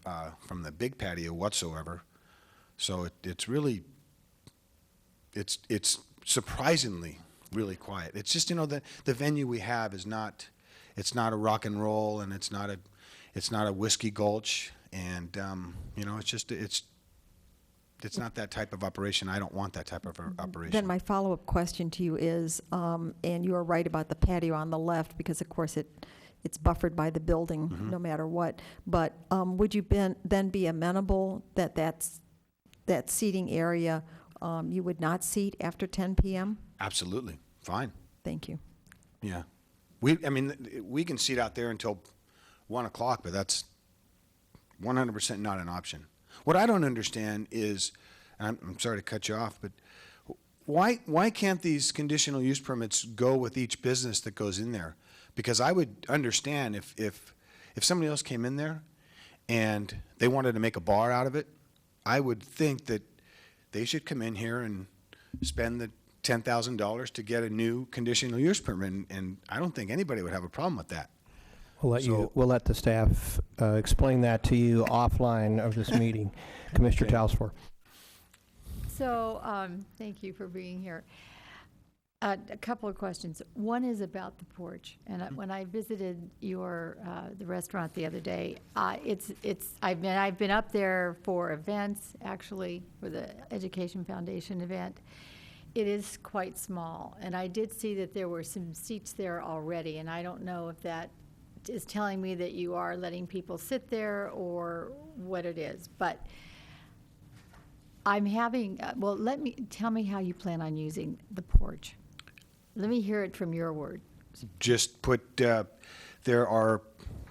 big patio whatsoever. So it's really it's surprisingly really quiet. It's just the venue we have is not a rock and roll, and it's not a whiskey gulch, and it's not that type of operation. I don't want that type of operation. Then my follow-up question to you is, and you are right about the patio on the left, because of course it's buffered by the building no matter what, but would you then be amenable that seating area you would not seat after 10 p.m.? Absolutely, fine. Thank you. Yeah. We can seat out there until 1 o'clock, but that's 100% not an option. What I don't understand is, and I'm sorry to cut you off, but why can't these conditional use permits go with each business that goes in there? Because I would understand if somebody else came in there and they wanted to make a bar out of it, I would think that they should come in here and spend the $10,000 to get a new conditional use permit, and I don't think anybody would have a problem with that. We'll let the staff explain that to you offline of this meeting. Commissioner Talsfor. So, thank you for being here. A couple of questions. One is about the porch, and when I visited your the restaurant the other day, I've been up there for events, actually, for the Education Foundation event. It is quite small, and I did see that there were some seats there already, and I don't know if that is telling me that you are letting people sit there or what it is, but I'm having, tell me how you plan on using the porch. Let me hear it from your words. Just put, there are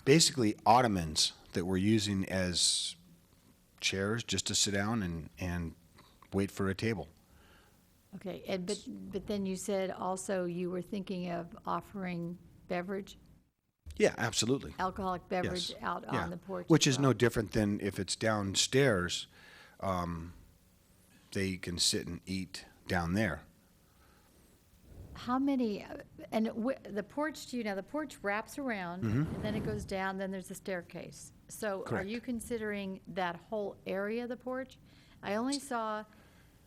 basically ottomans that we're using as chairs just to sit down and wait for a table. Okay, but then you said also you were thinking of offering beverage? Yeah, absolutely. Alcoholic beverage Yes. out Yeah. on the porch? Which as is well? no different than if it's downstairs, they can sit and eat down there. How many, the porch, the porch wraps around, Mhm. and then it goes down, then there's a staircase. So are Correct. you considering that whole area of the porch? I only saw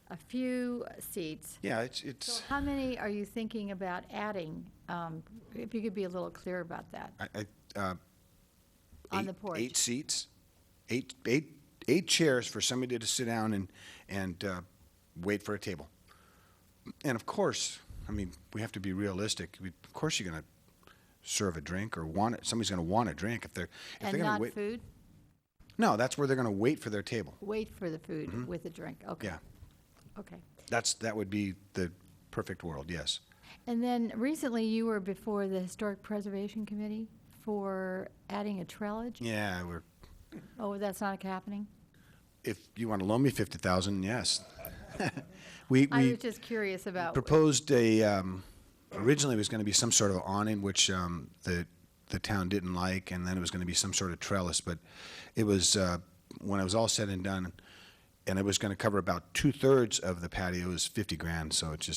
a few seats. Yeah, it's. So how many are you thinking about adding? If you could be a little clear about that. On the porch. 8 seats, eight chairs for somebody to sit down and wait for a table. And of course, I mean, we have to be realistic. Of course, you're going to serve a drink or somebody's going to want a drink if they're And going to not wait. food? No, that's where they're going to wait for their table. Wait for the food Mhm. with a drink, okay. Yeah. Okay. That would be the perfect world, yes. And then recently you were before the Historic Preservation Committee for adding a trellage? Yeah, Oh, that's not happening? if you want to loan me 50,000, yes. I we was just curious about. proposed originally it was going to be some sort of awning, which the town didn't like, and then it was going to be some sort of trellis, but it was, when it was all said and done, and it was going to cover about 2/3 of the patio, it was 50 grand, so it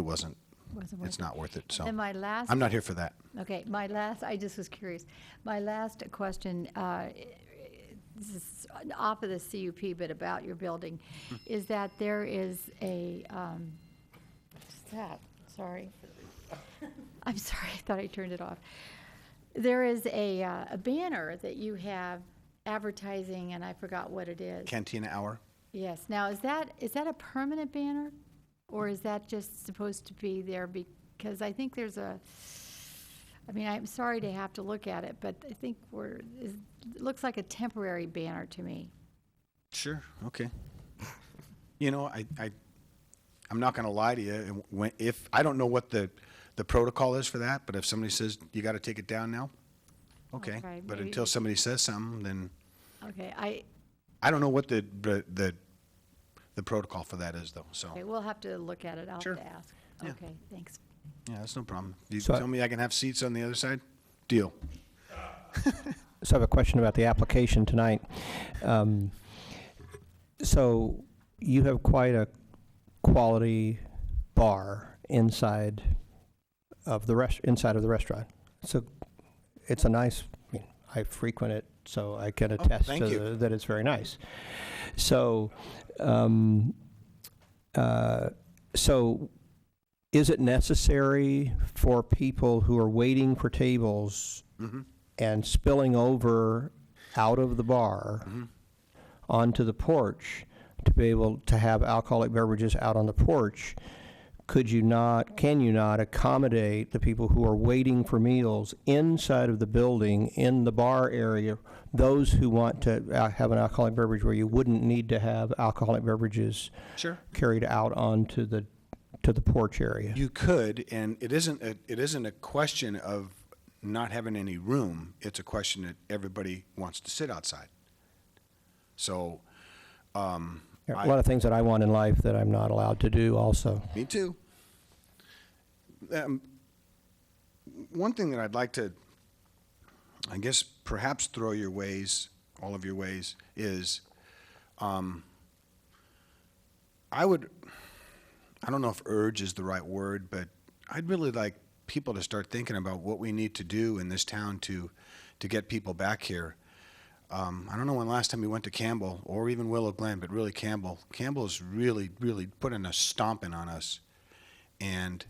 wasn't, Wasn't worth it's it. not worth it, so. And my last. I'm not here for that. Okay, I just was curious. My last question, this is off of the CUP, but about your building, is that there is a, what's that? Sorry. I'm sorry, I thought I turned it off. There is a banner that you have advertising, and I forgot what it is. Cantina Hour? Yes. Now, is that a permanent banner, or is that just supposed to be there because I think there's I'm sorry to have to look at it, but I think it looks like a temporary banner to me. Sure, okay. You know, I'm not going to lie to you. If I don't know what the protocol is for that, but if somebody says you got to take it down now, okay. Okay, But maybe until just- somebody says something, then Okay, I don't know what the protocol for that is, though. So okay, we'll have to look at it. I'll Sure. have to ask. Yeah. Okay, thanks. yeah, that's no problem. You So- tell me I can have seats on the other side. Deal. So I have a question about the application tonight. So you have quite a quality bar inside of the restaurant. So it's a nice, I frequent it, so I can attest thank you. to that it's very nice. So, so is it necessary for people who are waiting for tables Mhm. and spilling over out of the bar Mhm. onto the porch to be able to have alcoholic beverages out on the porch? Can you not accommodate the people who are waiting for meals inside of the building, in the bar area, those who want to have an alcoholic beverage where you wouldn't need to have alcoholic beverages Sure. carried out onto the porch area? You could, and it isn't a question of not having any room. It's a question that everybody wants to sit outside. So, There are a lot of things that I want in life that I'm not allowed to do also. Me too. One thing that I'd like to, I guess, perhaps throw your ways, all of your ways, is I don't know if urge is the right word, but I'd really like people to start thinking about what we need to do in this town to get people back here. I don't know when last time we went to Campbell or even Willow Glen, but really Campbell's really, really putting a stomping on us. And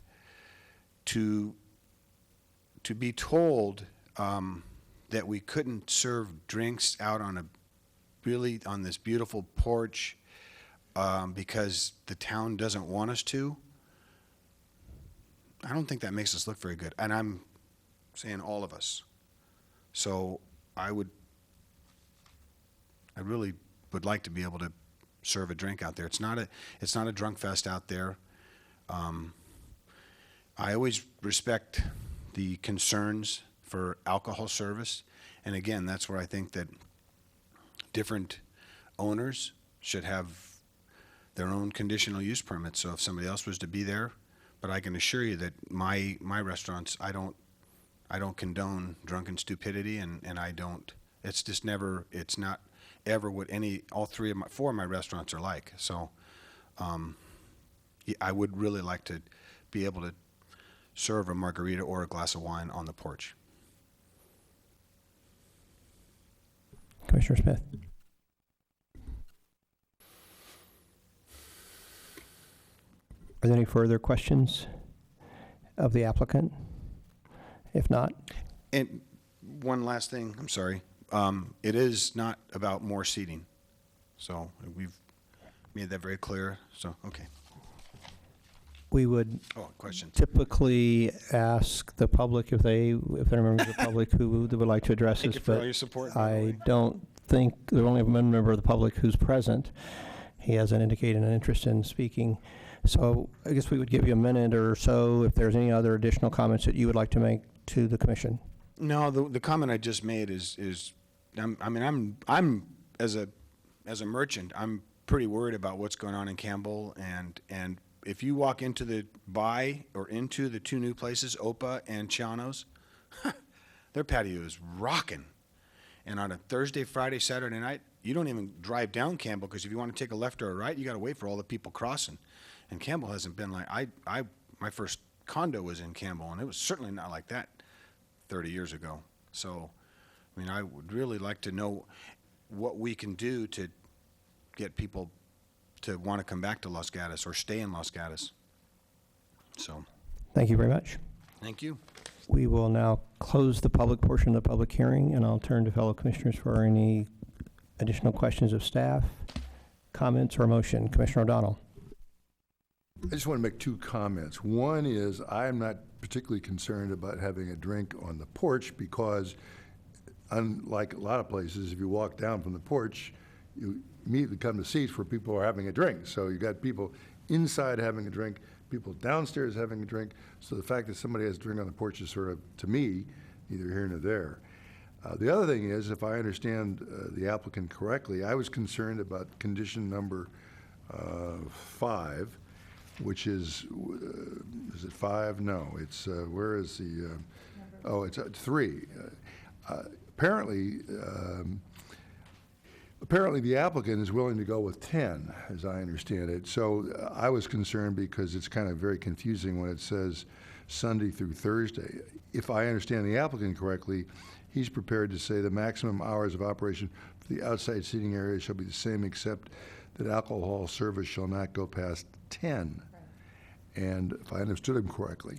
to be told that we couldn't serve drinks out on this beautiful porch because the town doesn't want us to, I don't think that makes us look very good. And I'm saying all of us. So I really would like to be able to serve a drink out there. It's not a drunk fest out there. I always respect the concerns for alcohol service. And again, that's where I think that different owners should have their own conditional use permits. So if somebody else was to be there, but I can assure you that my restaurants, I don't condone drunken stupidity, and I don't. It's just never. It's not ever what four of my restaurants are like. So, I would really like to be able to serve a margarita or a glass of wine on the porch. Commissioner Smith. Are there any further questions of the applicant? If not. And one last thing, I'm sorry. It is not about more seating. So we've made that very clear. So, okay. We would typically ask the public if there are members of the public who would like to address Thank us, you for all but your support, I don't think there only have one member of the public who's present. He hasn't indicated an interest in speaking. So I guess we would give you a minute or so if there's any other additional comments that you would like to make to the commission. No, the comment I just made is I'm as a merchant, I'm pretty worried about what's going on in Campbell, and if you walk into the two new places, Opa and Chiano's, their patio is rocking. And on a Thursday, Friday, Saturday night, you don't even drive down Campbell, because if you want to take a left or a right, you got to wait for all the people crossing. And Campbell hasn't been like, my first condo was in Campbell, and it was certainly not like that 30 years ago. So, I mean, I would really like to know what we can do to get people to want to come back to Los Gatos or stay in Los Gatos. So. Thank you very much. Thank you. We will now close the public portion of the public hearing, and I'll turn to fellow commissioners for any additional questions of staff, comments, or motion. Commissioner O'Donnell. I just want to make two comments. One is I'm not particularly concerned about having a drink on the porch, because unlike a lot of places, if you walk down from the porch, you immediately come to seats where people are having a drink. So you got people inside having a drink, people downstairs having a drink. So the fact that somebody has a drink on the porch is sort of, to me, neither here nor there. The other thing is, if I understand the applicant correctly, I was concerned about condition number 5, which is it 5? No, it's, where is the, it's 3. Apparently the applicant is willing to go with 10, as I understand it. So I was concerned because it's kind of very confusing when it says Sunday through Thursday. If I understand the applicant correctly, he's prepared to say the maximum hours of operation for the outside seating area shall be the same, except that alcohol service shall not go past 10. And if I understood him correctly.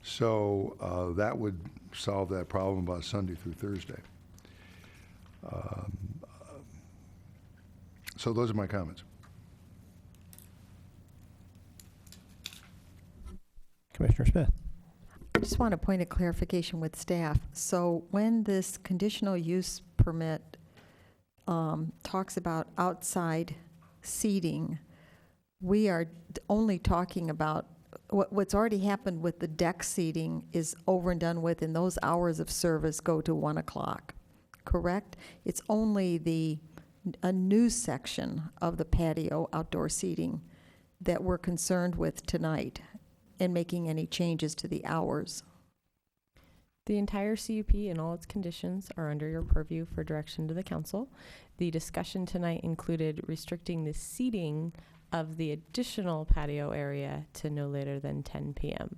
So that would solve that problem about Sunday through Thursday. So those are my comments. Commissioner Smith. I just want a point of clarification with staff. So when this conditional use permit talks about outside seating, we are only talking about what's already happened with the deck seating is over and done with, and those hours of service go to 1 o'clock, correct? It's only a new section of the patio outdoor seating that we're concerned with tonight and making any changes to the hours. The entire CUP and all its conditions are under your purview for direction to the council. The discussion tonight included restricting the seating of the additional patio area to no later than 10 p.m.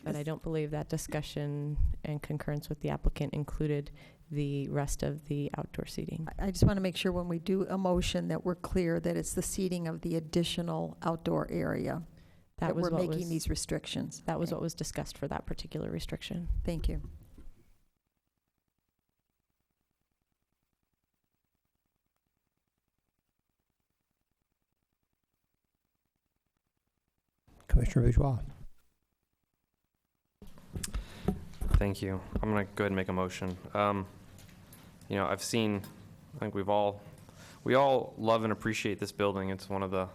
But I don't believe that discussion and concurrence with the applicant included the rest of the outdoor seating. I just want to make sure when we do a motion that we're clear that it's the seating of the additional outdoor area that we're making these restrictions. That was what was discussed for that particular restriction. Thank you. Commissioner Bourgeois. Thank you. I'm going to go ahead and make a motion. You know, I think we all love and appreciate this building. It's one of the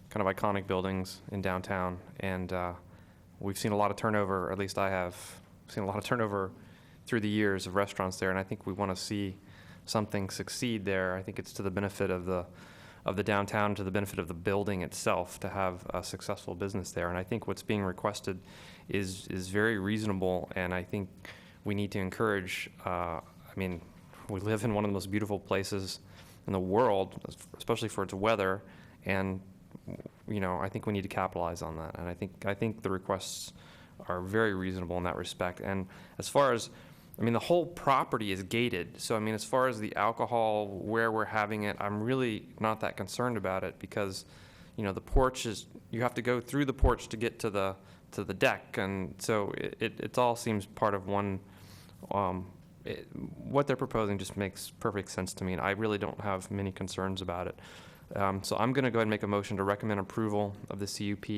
kind of iconic buildings in downtown, and we've seen a lot of turnover, or at least I have seen a lot of turnover through the years of restaurants there, and I think we want to see something succeed there. I think it's to the benefit of the downtown, to the benefit of the building itself, to have a successful business there. And I think what's being requested is very reasonable, and I think we need to encourage, I mean, we live in one of the most beautiful places in the world, especially for its weather, and you know, I think we need to capitalize on that. And I think the requests are very reasonable in that respect. And as far as, I mean, the whole property is gated. So, I mean, as far as the alcohol, where we're having it, I'm really not that concerned about it because, you know, the porch is, you have to go through the porch to get to the deck. And so it all seems part of one, what they're proposing just makes perfect sense to me. And I really don't have many concerns about it. So I'm going to go ahead and make a motion to recommend approval of the CUP.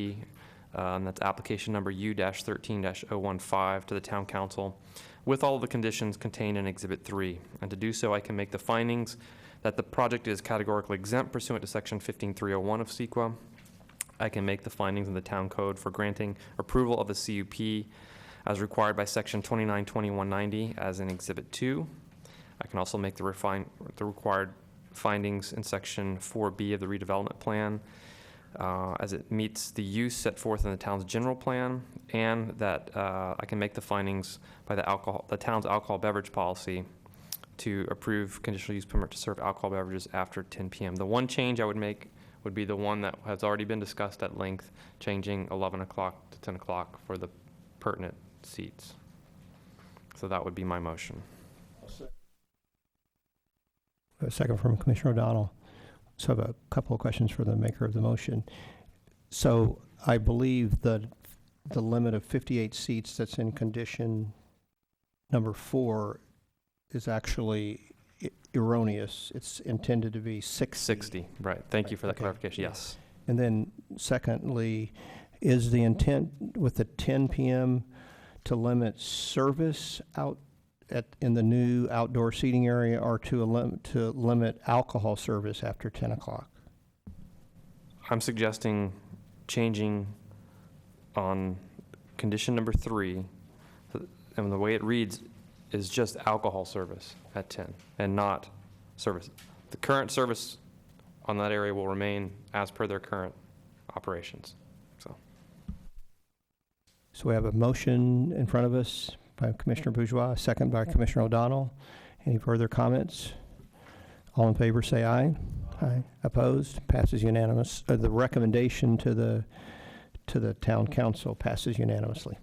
That's application number U-13-015 to the Town Council with all of the conditions contained in Exhibit 3. And to do so, I can make the findings that the project is categorically exempt pursuant to Section 15301 of CEQA. I can make the findings in the Town Code for granting approval of the CUP as required by Section 292190 as in Exhibit 2. I can also make the required findings in Section 4B of the redevelopment plan as it meets the use set forth in the town's general plan, and that I can make the findings by the town's alcohol beverage policy to approve conditional use permit to serve alcohol beverages after 10 p.m. The one change I would make would be the one that has already been discussed at length, changing 11 o'clock to 10 o'clock for the pertinent seats. So that would be my motion. A second from Commissioner O'Donnell. So I have a couple of questions for the maker of the motion. So I believe that the limit of 58 seats that's in condition number 4 is actually erroneous. It's intended to be 60. 60, right. Thank you for that clarification. Yes. And then secondly, is the intent with the 10 p.m. to limit service out in the new outdoor seating area, or to limit alcohol service after 10 o'clock? I'm suggesting changing on condition number 3, and the way it reads is just alcohol service at 10 and not service. The current service on that area will remain as per their current operations. So we have a motion in front of us by Commissioner Bourgeois, second by Commissioner O'Donnell. Any further comments? All in favor say aye. Aye. Opposed? Passes unanimous. The recommendation to the Town Council passes unanimously.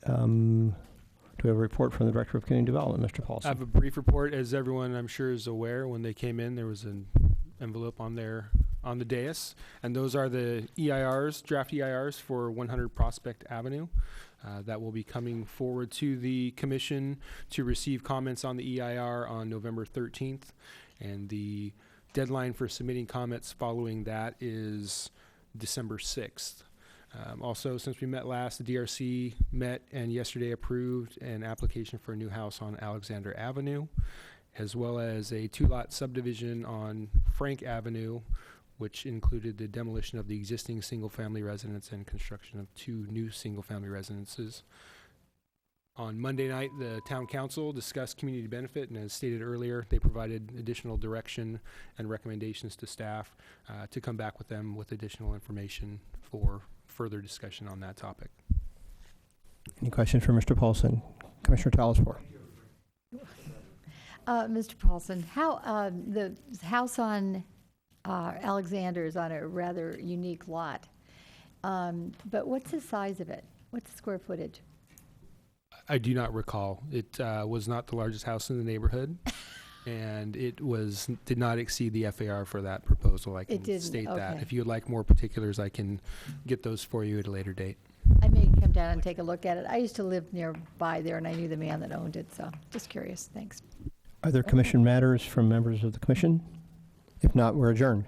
Do we have a report from the Director of Community Development, Mr. Paulson? I have a brief report. As everyone I'm sure is aware, when they came in, there was an envelope on the dais, and those are the EIRs, draft EIRs for 100 Prospect Avenue. That will be coming forward to the commission to receive comments on the EIR on November 13th, and the deadline for submitting comments following that is December 6th. Also, since we met last, the DRC met and yesterday approved an application for a new house on Alexander Avenue, as well as a 2-lot subdivision on Frank Avenue, which included the demolition of the existing single-family residence and construction of 2 new single-family residences. On Monday night, the Town Council discussed community benefit, and as stated earlier, they provided additional direction and recommendations to staff to come back with them with additional information for further discussion on that topic. Any questions for Mr. Paulson? Commissioner Talaspour. Mr. Paulson, how, the house on Alexander is on a rather unique lot. But what's the size of it? What's the square footage? I do not recall. It was not the largest house in the neighborhood, and it did not exceed the FAR for that proposal. I can state that. Okay. If you would like more particulars, I can get those for you at a later date. I may come down and take a look at it. I used to live nearby there, and I knew the man that owned it, so just curious. Thanks. Are there commission matters from members of the commission? If not, we're adjourned.